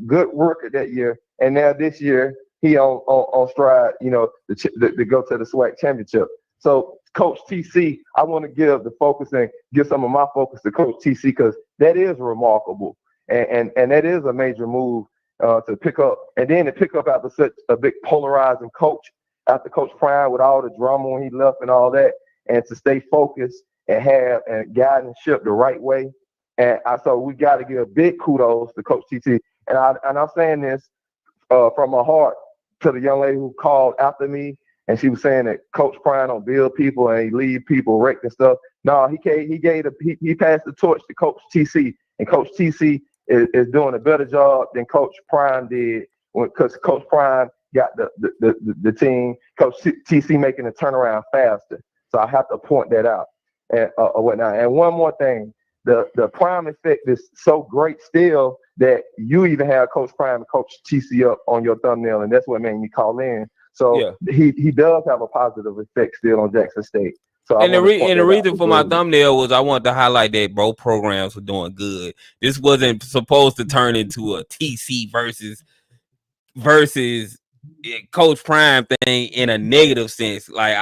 good record that year. And now this year he on stride, to go to the SWAC championship. So Coach TC, I want to give the focus and give some of my focus to Coach TC because that is remarkable and that is a major move to pick up. And then to pick up after such a big polarizing coach, after Coach Prime with all the drama when he left and all that, and to stay focused and guide and ship the right way. And so we got to give big kudos to Coach TC. And I'm saying this from my heart to the young lady who called after me, and she was saying that Coach Prime don't build people and he leave people wrecked and stuff. No, he passed the torch to Coach TC, and Coach TC is doing a better job than Coach Prime did because Coach Prime got the team, Coach TC making the turnaround faster. So I have to point that out and whatnot. And one more thing, the Prime effect is so great still that you even have Coach Prime and Coach TC up on your thumbnail, and that's what made me call in. So he does have a positive effect still on Jackson State. So I And the want to point that out. reason for my thumbnail was I wanted to highlight that both programs were doing good. This wasn't supposed to turn into a TC versus Coach Prime thing in a negative sense. Like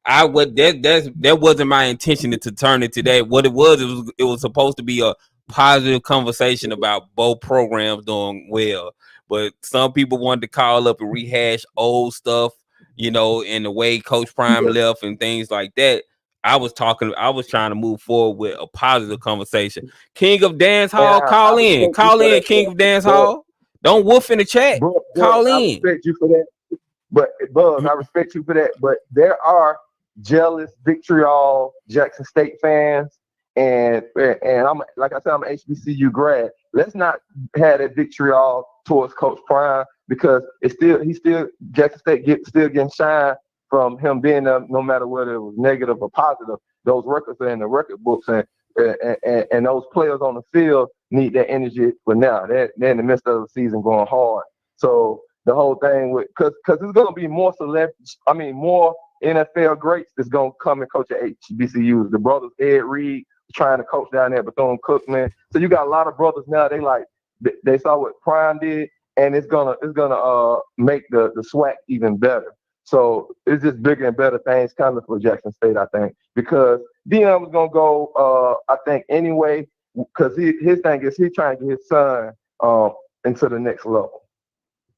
that wasn't my intention to turn it to that. What it was supposed to be a positive conversation about both programs doing well. But some people wanted to call up and rehash old stuff, in the way Coach Prime left and things like that. I was trying to move forward with a positive conversation. King of Dance Hall, call in, King of Dance Hall. Don't woof in the chat. Call in. I respect you for that. But Buzz, I respect you for that. But there are jealous vitriol Jackson State fans, and I'm like I said, I'm an HBCU grad. Let's not have that vitriol towards Coach Prime because he's still Jackson State still getting shine from him being there, no matter whether it was negative or positive. Those records are in the record books, and those players on the field need that energy for now. They're in the midst of the season going hard. So the whole thing because there's going to be more more NFL greats that's going to come and coach at HBCUs. The brothers Ed Reed trying to coach down there, Bethune-Cookman. So you got a lot of brothers now. They saw what Prime did, and it's gonna make the SWAC even better. So it's just bigger and better things coming for Jackson State, I think, because Dion was gonna go, I think anyway, because his thing is he's trying to get his son into the next level.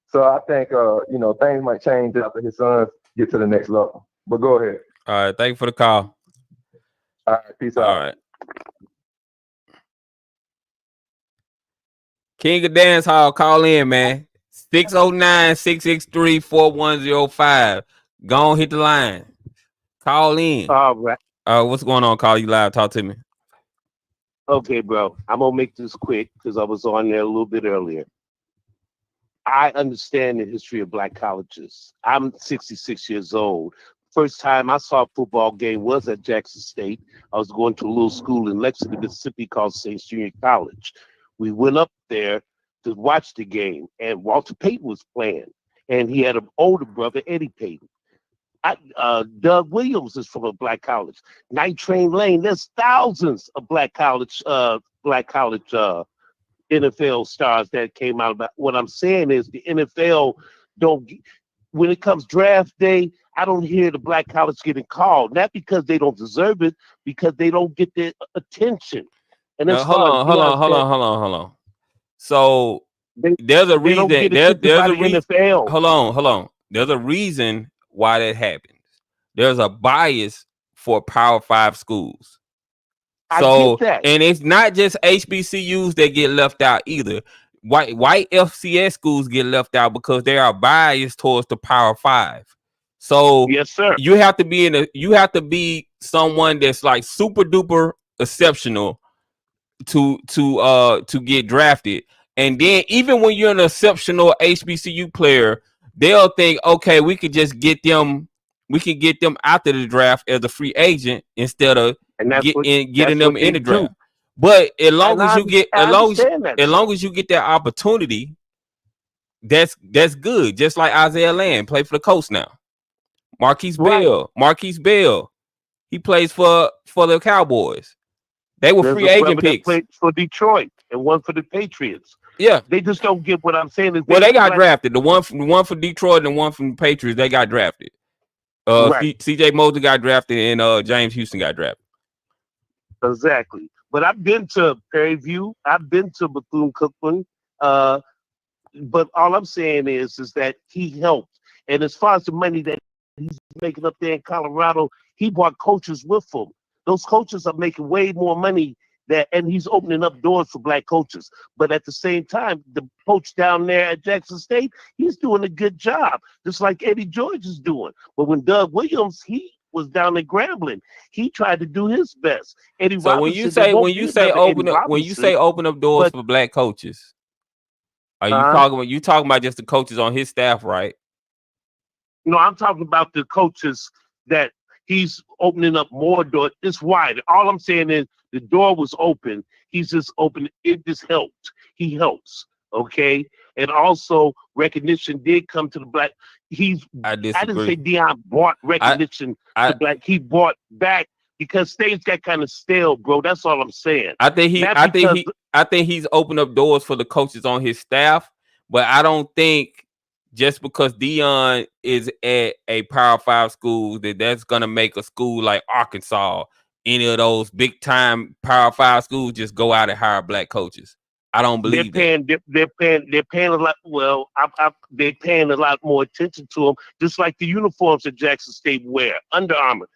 So I think things might change after his sons get to the next level. But go ahead. All right, thank you for the call. All right, peace out. All right. King of Dance Hall, call in, man. 609-663-4105. Go on, hit the line. Call in. All right. What's going on? Call you live. Talk to me. Okay, bro. I'm gonna make this quick because I was on there a little bit earlier. I understand the history of black colleges. I'm 66 years old. First time I saw a football game was at Jackson State. I was going to a little school in Lexington, Mississippi called St. Junior College. We went up there to watch the game, and Walter Payton was playing, and he had an older brother, Eddie Payton. Doug Williams is from a black college. Night Train Lane. There's thousands of black college NFL stars that came out. About what I'm saying is the NFL don't. When it comes draft day, I don't hear the black college getting called. Not because they don't deserve it, because they don't get their attention. And hold on. So there's a reason. There's a reason. NFL. Hold on. There's a reason why that happens. There's a bias for Power 5 schools. So, and it's not just HBCUs that get left out either. White FCS schools get left out because they are biased towards the Power 5. So yes, sir. You have to be someone that's like super duper exceptional to get drafted. And then even when you're an exceptional HBCU player, they'll think, okay, we could get them after the draft as a free agent instead of getting them in the draft. But as long as you get that opportunity, that's good. Just like Isaiah Land, play for the Coast now. Marquise Bell, he plays for the Cowboys. They were free agent picks. Played for Detroit and one for the Patriots. Yeah, they just don't get what I'm saying. They got drafted. The one for Detroit and the one from the Patriots, they got drafted. CJ Mosley got drafted and James Houston got drafted. Exactly. But I've been to Prairie View. I've been to Bethune-Cookman. But all I'm saying is that he helped. And as far as the money that he's making up there in Colorado, he brought coaches with him. Those coaches are making way more money and he's opening up doors for black coaches. But at the same time, the coach down there at Jackson State, he's doing a good job, just like Eddie George is doing. But when Doug Williams, he was down at Grambling, he tried to do his best. So when you say open up doors for black coaches, are you talking about just the coaches on his staff, right? No, I'm talking about the coaches that he's opening up more doors. It's wide. All I'm saying is the door was open. He's just open. It just helped. He helps. Okay, and also recognition did come to the black. I I didn't disagree. say Dion bought recognition I to black. He bought back because things got kind of stale, bro. That's all I'm saying. I think he Not I think because he I think he's opened up doors for the coaches on his staff, but I don't think just because Dion is at a Power 5 school that's gonna make a school like Arkansas, any of those big time Power 5 schools just go out and hire black coaches. I don't they're believe that. they're paying a lot. Well, they're paying a lot more attention to them, just like the uniforms that Jackson State wear, Under Armour.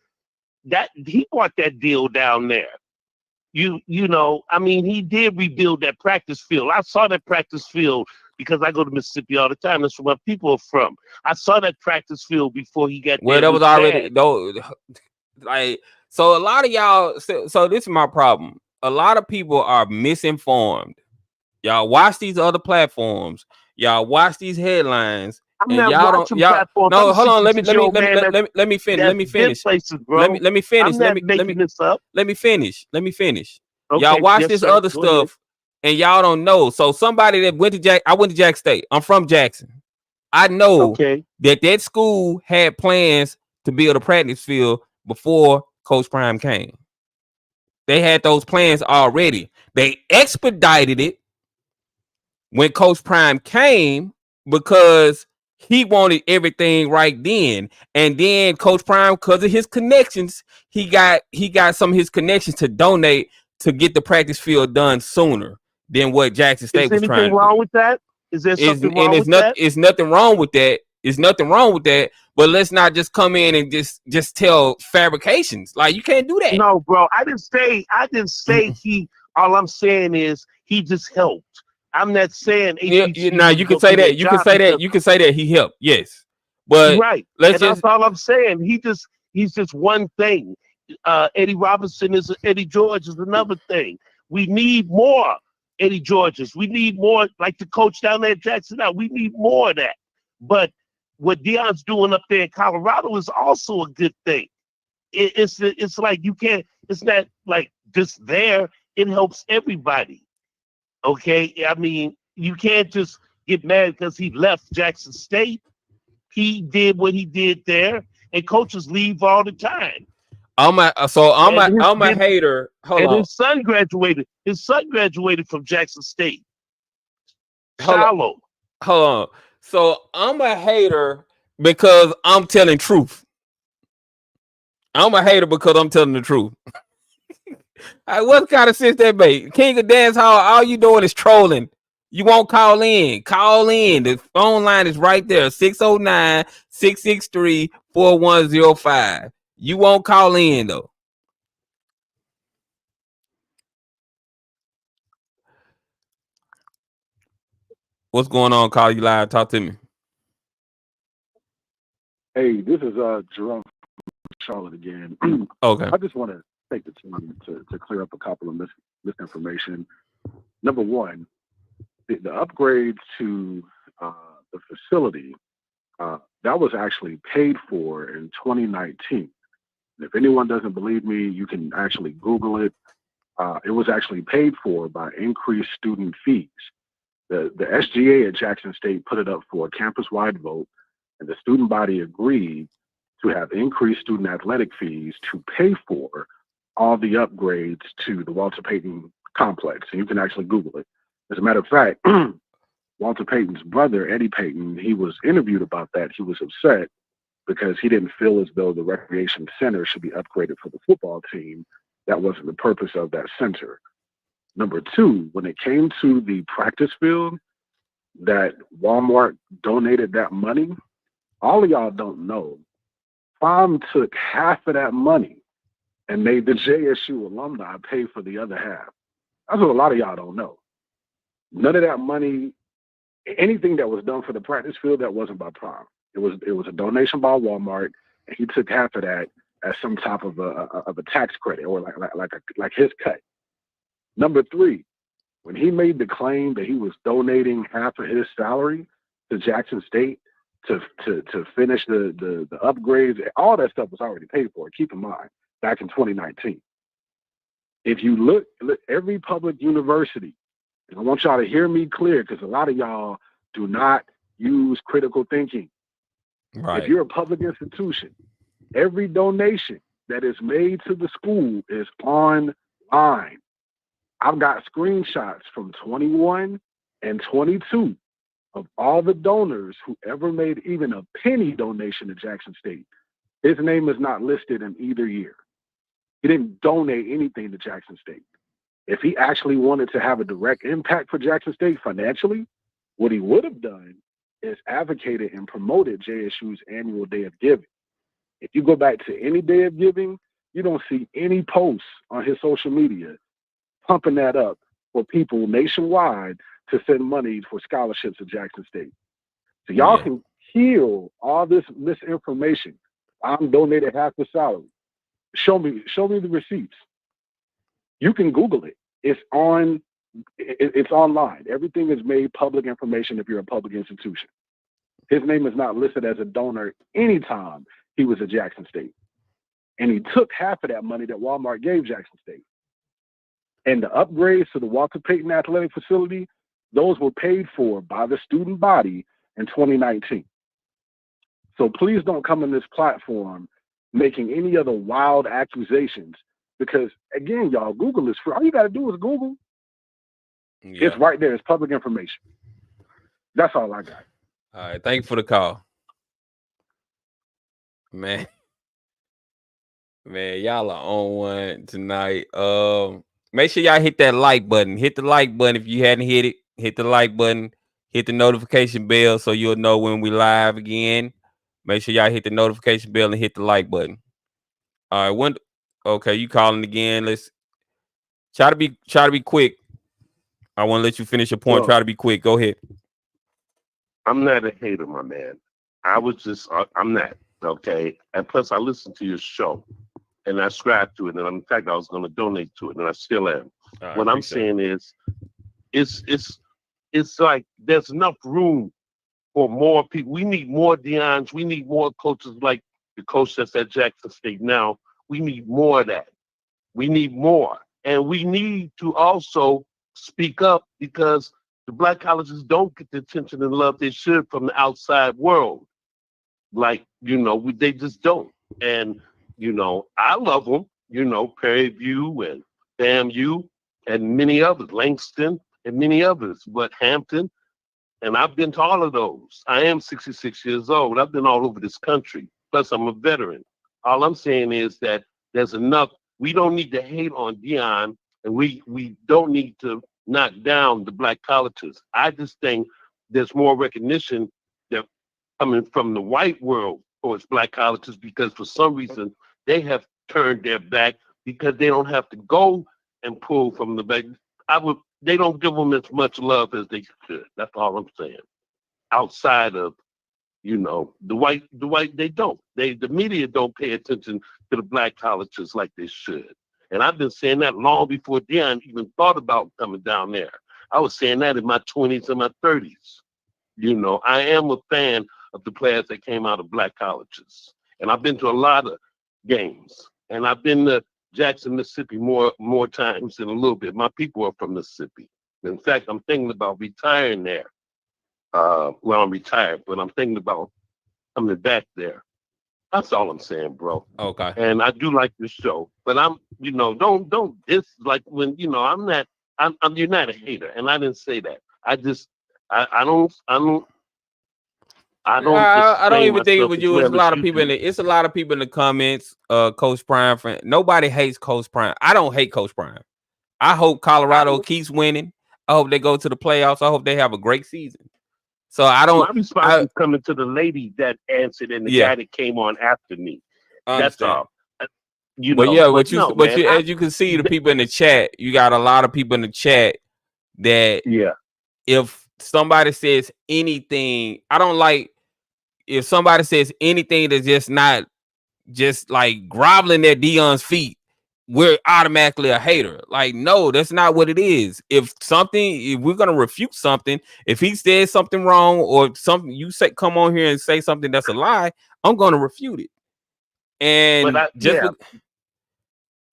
That he bought that deal down there. You know, I mean, he did rebuild that practice field. I saw that practice field because I go to Mississippi all the time. That's where my people are from. I saw that practice field before he got Well, there that with was already Chad. though. Like, so a lot of y'all. So this is my problem. A lot of people are misinformed. Y'all watch these other platforms. Y'all watch these headlines, I'm and not y'all don't. watching Y'all platforms. I'm no. a Hold on. 66-year-old man Let me finish. Let that's me been finish. places, Let bro. me finish. I'm not making this up. Let me finish. Let me finish. Y'all Okay, watch yes, this sir. other Go ahead. stuff, and y'all don't know. So somebody that went to I went to Jack State. I'm from Jackson. I know Okay. that school had plans to build a practice field before Coach Prime came. They had those plans already. They expedited it when Coach Prime came because he wanted everything right then. And then Coach Prime, because of his connections, he got some of his connections to donate to get the practice field done sooner than what Jackson State Is was anything trying to do. wrong with that? Is there something wrong with that? It's nothing wrong with that. It's nothing wrong with that. But let's not just come in and just tell fabrications. Like, you can't do that. No, bro. I didn't say he. All I'm saying is he just helped. I'm not saying Now HBCUs you can don't say do their that. You can job say that. because You can say that he helped. Yes, but right, let's and that's just all I'm saying. He's just one thing. Eddie Robinson is Eddie George is another thing. We need more Eddie Georges. We need more like the coach down there at Jackson. Now we need more of that. But what Deion's doing up there in Colorado is also a good thing. It's like you can't. It's not like just there. It helps everybody. Okay, I mean you can't just get mad because he left Jackson State. He did what he did there, and coaches leave all the time. I'm a His hater. Hold and on. his son graduated. His son graduated from Jackson State. Hold on. Shallow. Hold on. So I'm a hater because I'm telling truth. I'm a hater because I'm telling the truth. What kind of sense that make? King of Dance Hall, all you doing is trolling. You won't call in. Call in. The phone line is right there. 609-663-4105. You won't call in though. What's going on? Call you live. Talk to me. Hey, this is Jerome from Charlotte again. Okay. I just want to take the time to clear up a couple of misinformation. Number one, the upgrade to the facility that was actually paid for in 2019. And if anyone doesn't believe me, you can actually Google it. It was actually paid for by increased student fees. The SGA at Jackson State put it up for a campus-wide vote, and the student body agreed to have increased student athletic fees to pay for all the upgrades to the Walter Payton complex. And you can actually Google it. As a matter of fact, Walter Payton's brother, Eddie Payton, he was interviewed about that. He was upset because he didn't feel as though the recreation center should be upgraded for the football team. That wasn't the purpose of that center. Number two, when it came to the practice field, that Walmart donated that money, all of y'all don't know. FAM took half of that money and made the JSU alumni pay for the other half. That's what a lot of y'all don't know. None of that money, anything that was done for the practice field, that wasn't by Prime. It was a donation by Walmart, and he took half of that as some type of a tax credit or like his cut. Number three, when he made the claim that he was donating half of his salary to Jackson State to finish the upgrades, all that stuff was already paid for. Keep in mind, back in 2019. If you look every public university And I want y'all to hear me clear because a lot of y'all do not use critical thinking. Right. If you're a public institution, every donation that is made to the school is online. I've got screenshots from 21 and 22 of all the donors who ever made even a penny donation to Jackson State. His name is not listed in either year. He didn't donate anything to Jackson State. If he actually wanted to have a direct impact for Jackson State financially, what he would have done is advocated and promoted JSU's annual Day of Giving. If you go back to any Day of Giving, you don't see any posts on his social media pumping that up for people nationwide to send money for scholarships at Jackson State. So y'all can heal all this misinformation. I'm donated half the salary. Show me the receipts. You can Google it. It's online. Everything is made public information if you're a public institution. His name is not listed as a donor anytime he was at Jackson State. And he took half of that money that Walmart gave Jackson State. And the upgrades to the Walter Payton Athletic Facility, those were paid for by the student body in 2019. So please don't come on this platform making any other wild accusations because, again, y'all, Google is free. All you got to do is Google. Yeah. It's right there. It's public information. That's all I got. All right. Thank you for the call. Man, y'all are on one tonight. Make sure y'all hit that like button. Hit the like button if you hadn't hit it. Hit the like button. Hit the notification bell so you'll know when we live again. Make sure y'all hit the notification bell and hit the like button. All right, okay, you calling again. Let's try to be quick. I want to let you finish your point. Well, try to be quick. Go ahead. I'm not a hater, my man. I'm not, okay? And plus, I listened to your show, and I subscribed to it, and in fact, I was going to donate to it, and I still am. What I'm saying is, it's like there's enough room for more people. We need more Dions. We need more coaches like the coach that's at Jackson State now. We need more of that. We need more. And we need to also speak up because the black colleges don't get the attention and love they should from the outside world. Like, they just don't. And, I love them, Prairie View and FAMU and many others, Langston and many others, but Hampton. And I've been to all of those. I am 66 years old. I've been all over this country. Plus, I'm a veteran. All I'm saying is that there's enough. We don't need to hate on Dion, and we don't need to knock down the black colleges. I just think there's more recognition that coming from the white world towards black colleges because for some reason they have turned their back because they don't have to go and pull from the back. They don't give them as much love as they should. That's all I'm saying. Outside of, the white, they don't. The media don't pay attention to the black colleges like they should. And I've been saying that long before Dion even thought about coming down there. I was saying that in my 20s and my 30s. I am a fan of the players that came out of black colleges. And I've been to a lot of games. And I've been to Jackson, Mississippi more times than a little bit. My people are from Mississippi. In fact, I'm thinking about retiring there. I'm retired, but I'm thinking about coming back there. That's all I'm saying, bro. Okay. And I do like this show, but don't like when you're not a hater, and I didn't say that. I don't even think it was you. It's a lot of people it's a lot of people in the comments. Coach Prime, nobody hates Coach Prime. I don't hate Coach Prime. I hope Colorado keeps winning. I hope they go to the playoffs. I hope they have a great season. So I don't. My response is coming to the lady that answered and the guy that came on after me. That's all. As you can see, the people in the chat, you got a lot of people in the chat that if somebody says anything, I don't like if somebody says anything that's just not just like groveling at Deion's feet, we're automatically a hater. Like, no, that's not what it is. If we're gonna refute something, if he says something wrong or something you say, come on here and say something that's a lie, I'm gonna refute it. And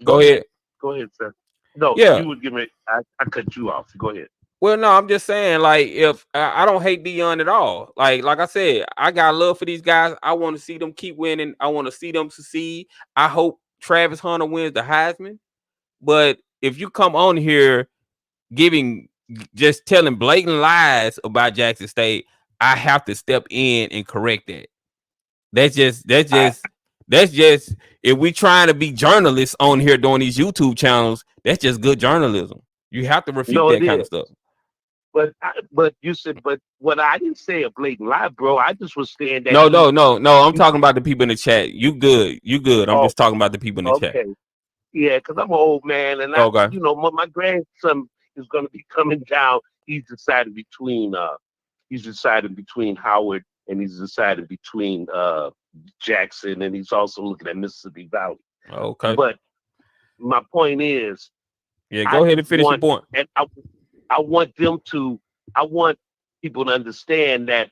go ahead. Go ahead, sir. No, yeah. you would give me. I cut you off. Go ahead. Well, no, I'm just saying, like, if I don't hate Dion at all. Like I said, I got love for these guys. I want to see them keep winning. I want to see them succeed. I hope Travis Hunter wins the Heisman. But if you come on here just telling blatant lies about Jackson State, I have to step in and correct that. That's just if we trying to be journalists on here doing these YouTube channels, that's just good journalism. You have to refute No, that it kind is. of stuff. But you said, but what I didn't say a blatant lie, bro. I just was saying that No. I'm talking about the people in the chat. You good. I'm Oh, just talking about the people in the chat. okay. Yeah, because I'm an old man, and Okay. my grandson is going to be coming down. He's deciding between Howard, and he's deciding between Jackson, and he's also looking at Mississippi Valley. Okay. But my point is, Yeah, go ahead and finish your point. and I want I want people to understand that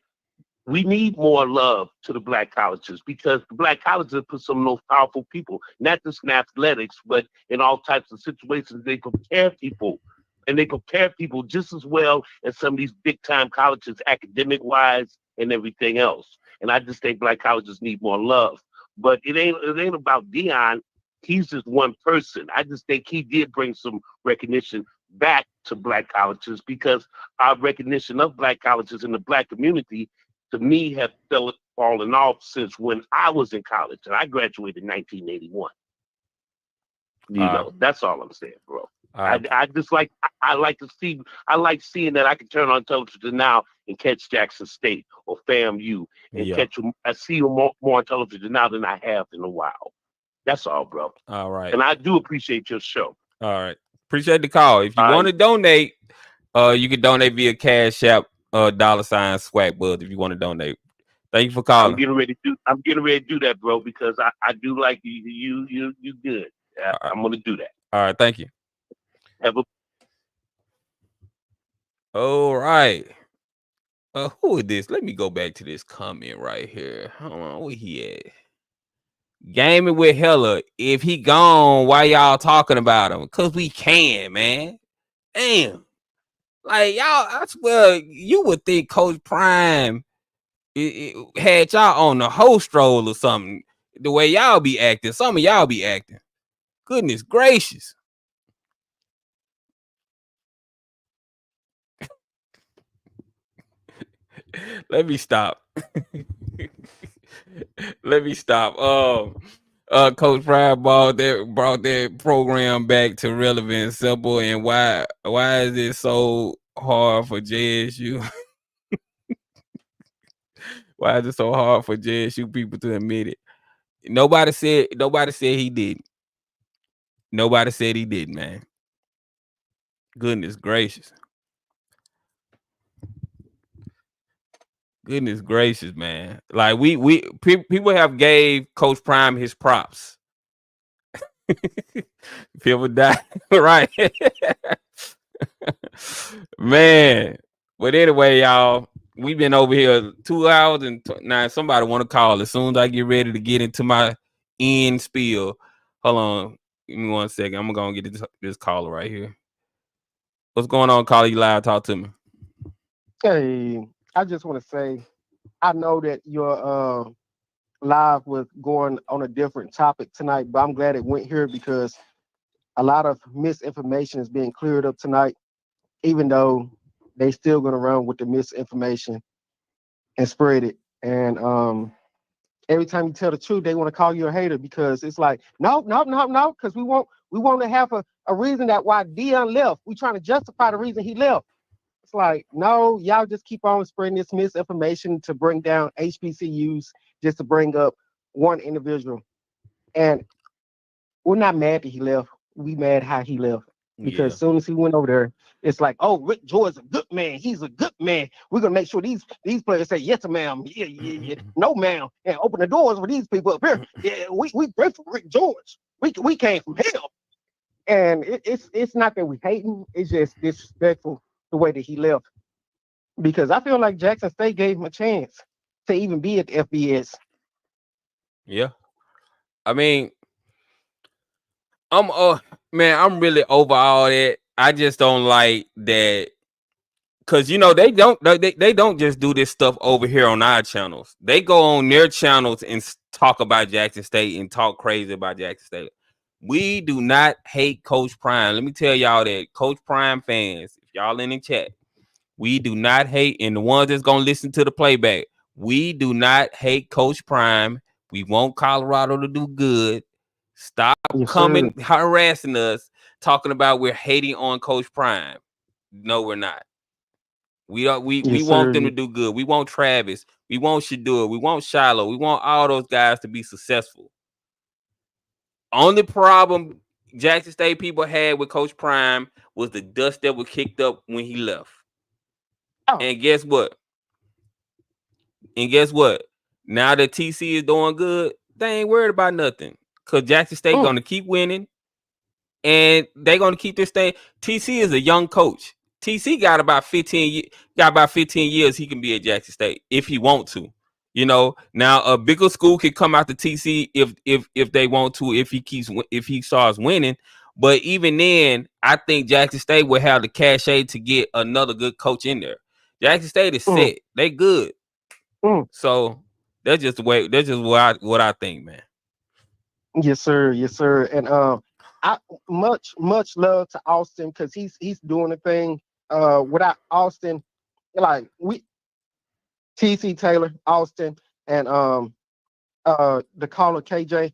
we need more love to the black colleges, because the black colleges put some of those powerful people, not just in athletics, but in all types of situations. They prepare people, and they prepare people just as well as some of these big time colleges, academic wise and everything else. And I just think black colleges need more love. But it ain't about Dion. He's just one person. I just think he did bring some recognition back to black colleges, because our recognition of black colleges in the black community, to me, have fallen off since when I was in college, and I graduated in 1981. That's all I'm saying, bro. I just like I like to see I like seeing that I can turn on television now and catch Jackson State or FAMU and I see them more on television now than I have in a while. That's all, bro. All right. And I do appreciate your show. All right. Appreciate the call. If you All want right. to donate, you can donate via Cash App, $SWAC Buzz if you want to donate. Thank you for calling. I'm getting ready to do that, bro, because I do like you good. I'm gonna do that. All right, thank you. All right. Who is this? Let me go back to this comment right here. Hold on, where he at? Gaming with Hella. If he gone, why y'all talking about him? Cause we can, man. Damn. Like y'all, I swear you would think Coach Prime it had y'all on the host roll or something. The way y'all be acting, some of y'all be acting. Goodness gracious. Let me stop. Let me stop. Coach Prime brought that program back to relevant, simple, and why is it so hard for JSU? Why is it so hard for JSU people to admit it? Nobody said he didn't. Nobody said he didn't, man. Goodness gracious. Goodness gracious, man. Like people have gave Coach Prime his props. People die, right? Man. But anyway, y'all, we've been over here 2 hours and now somebody want to call as soon as I get ready to get into my end spiel. Hold on, give me 1 second. I'm gonna get this caller right here. What's going on, caller? You live? Talk to me. Hey, I just want to say, I know that your live was going on a different topic tonight, but I'm glad it went here because a lot of misinformation is being cleared up tonight, even though they still going to run with the misinformation and spread it. And every time you tell the truth, they want to call you a hater because it's like, no, because we want to have a reason that why Dion left. We trying to justify the reason he left. It's like, no, y'all just keep on spreading this misinformation to bring down HBCUs, just to bring up one individual. And we're not mad that he left. We mad how he left. Because as soon as he went over there, it's like, oh, Rick George's a good man. He's a good man. We're gonna make sure these players say, yes, ma'am, yeah, no, ma'am, and open the doors for these people up here. Yeah, we pray for Rick George. We came from hell. And it's not that we hate him, it's just disrespectful the way that he left. Because I feel like Jackson State gave him a chance to even be at the FBS. Yeah. I mean, I'm really over all that. I just don't like that Cause they don't just do this stuff over here on our channels. They go on their channels and talk about Jackson State and talk crazy about Jackson State. We do not hate Coach Prime. Let me tell y'all that, Coach Prime fans, if y'all in the chat, we do not hate, and the ones that's gonna listen to the playback, we do not hate Coach Prime. We want Colorado to do good. Stop coming harassing us, talking about we're hating on Coach Prime. No, we're not. We want them to do good. We want Travis. We want Shador. We want Shiloh. We want all those guys to be successful. Only problem Jackson State people had with Coach Prime was the dust that was kicked up when he left. Oh. And guess what? Now that TC is doing good, they ain't worried about nothing. Because Jackson State gonna keep winning. And they're gonna keep this thing. TC is a young coach. TC got about 15 years he can be at Jackson State if he want to. Now a bigger school can come out to TC if they want to, if he starts winning. But even then, I think Jackson State will have the cachet to get another good coach in there. Jackson State is set. They good. So that's just what I think, man. Yes, sir. And I much love to Austin, because he's doing the thing. Without Austin, like TC Taylor, Austin, and the caller KJ,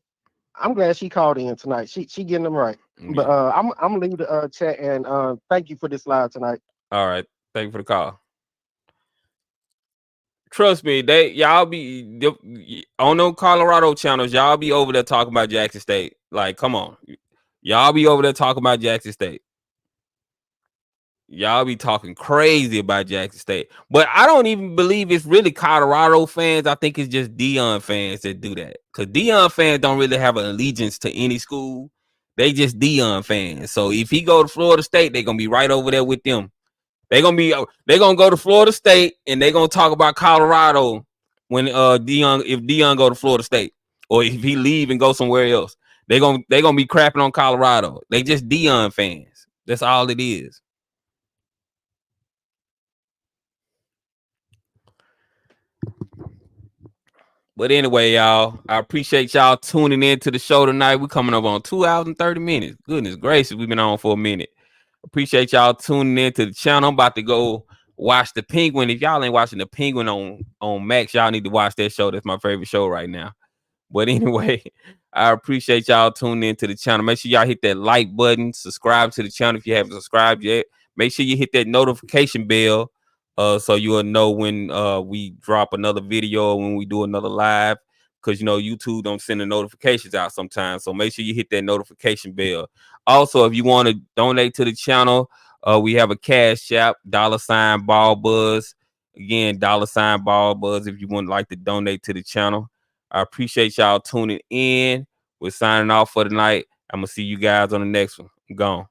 I'm glad she called in tonight. She getting them right. Yeah. But I'm gonna leave the chat, and thank you for this live tonight. All right, thank you for the call. Trust me, y'all be on those Colorado channels. Y'all be over there talking about Jackson State. Like, come on, y'all be over there talking about Jackson State. Y'all be talking crazy about Jackson State. But I don't even believe it's really Colorado fans. I think it's just Dion fans that do that. Because Dion fans don't really have an allegiance to any school. They just Dion fans. So if he go to Florida State, they're going to be right over there with them. They're going to go to Florida State, and they're going to talk about Colorado when if Dion go to Florida State, or if he leave and go somewhere else. They're going to be crapping on Colorado. They just Dion fans. That's all it is. But anyway, y'all, I appreciate y'all tuning in to the show tonight. We're coming up on 2 hours and 30 minutes. Goodness gracious, we've been on for a minute. Appreciate y'all tuning in to the channel. I'm about to go watch The Penguin. If y'all ain't watching The Penguin on Max, y'all need to watch that show. That's my favorite show right now. But anyway, I appreciate y'all tuning in to the channel. Make sure y'all hit that like button. Subscribe to the channel if you haven't subscribed yet. Make sure you hit that notification bell. So you will know when we drop another video or when we do another live, because YouTube don't send the notifications out sometimes. So make sure you hit that notification bell. Also, if you want to donate to the channel, we have a Cash App, $BallBuzz. Again, $BallBuzz if you would like to donate to the channel. I appreciate y'all tuning in. We're signing off for tonight. I'm gonna see you guys on the next one. I'm gone.